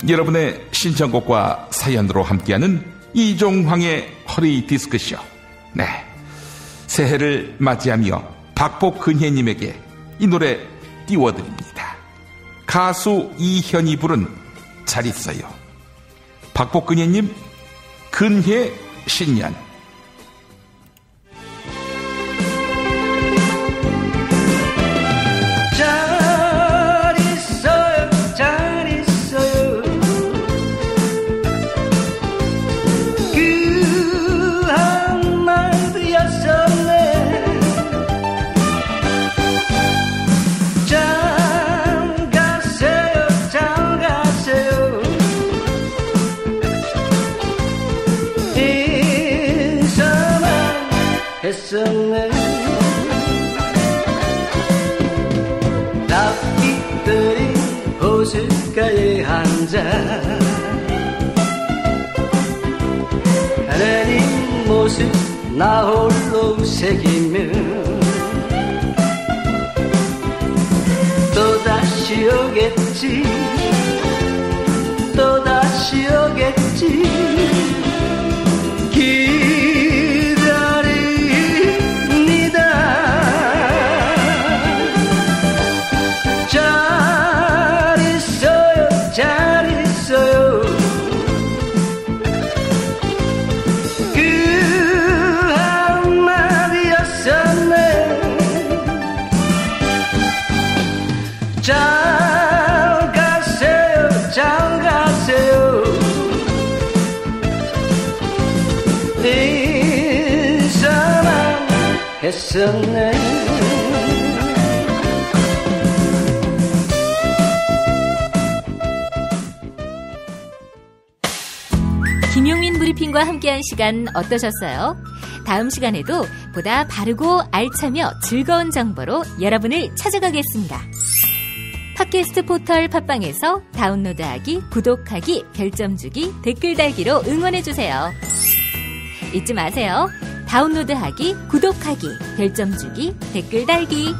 여러분의 신청곡과 사연으로 함께하는 이종황의 허리 디스크쇼. 네, 새해를 맞이하며 박복근혜님에게 이 노래 띄워드립니다. 가수 이현이 부른 잘 있어요. 박복근혜님, 근혜 신년. 잘 있어요, 잘 있어요. 그 한마디였었네. 창가에 앉아 하나님 모습 나 홀로 새기며 또다시 오겠지 또다시 오겠지 기다립니다. 잘 있어요 잘 있어요 그 한마디였었네. 잘 가세요 잘 가세요 인사만 했었네. 김용민 브리핑과 함께한 시간 어떠셨어요? 다음 시간에도 보다 바르고 알차며 즐거운 정보로 여러분을 찾아가겠습니다. 팟캐스트 포털 팟빵에서 다운로드하기, 구독하기, 별점 주기, 댓글 달기로 응원해주세요. 잊지 마세요. 다운로드하기, 구독하기, 별점 주기, 댓글 달기.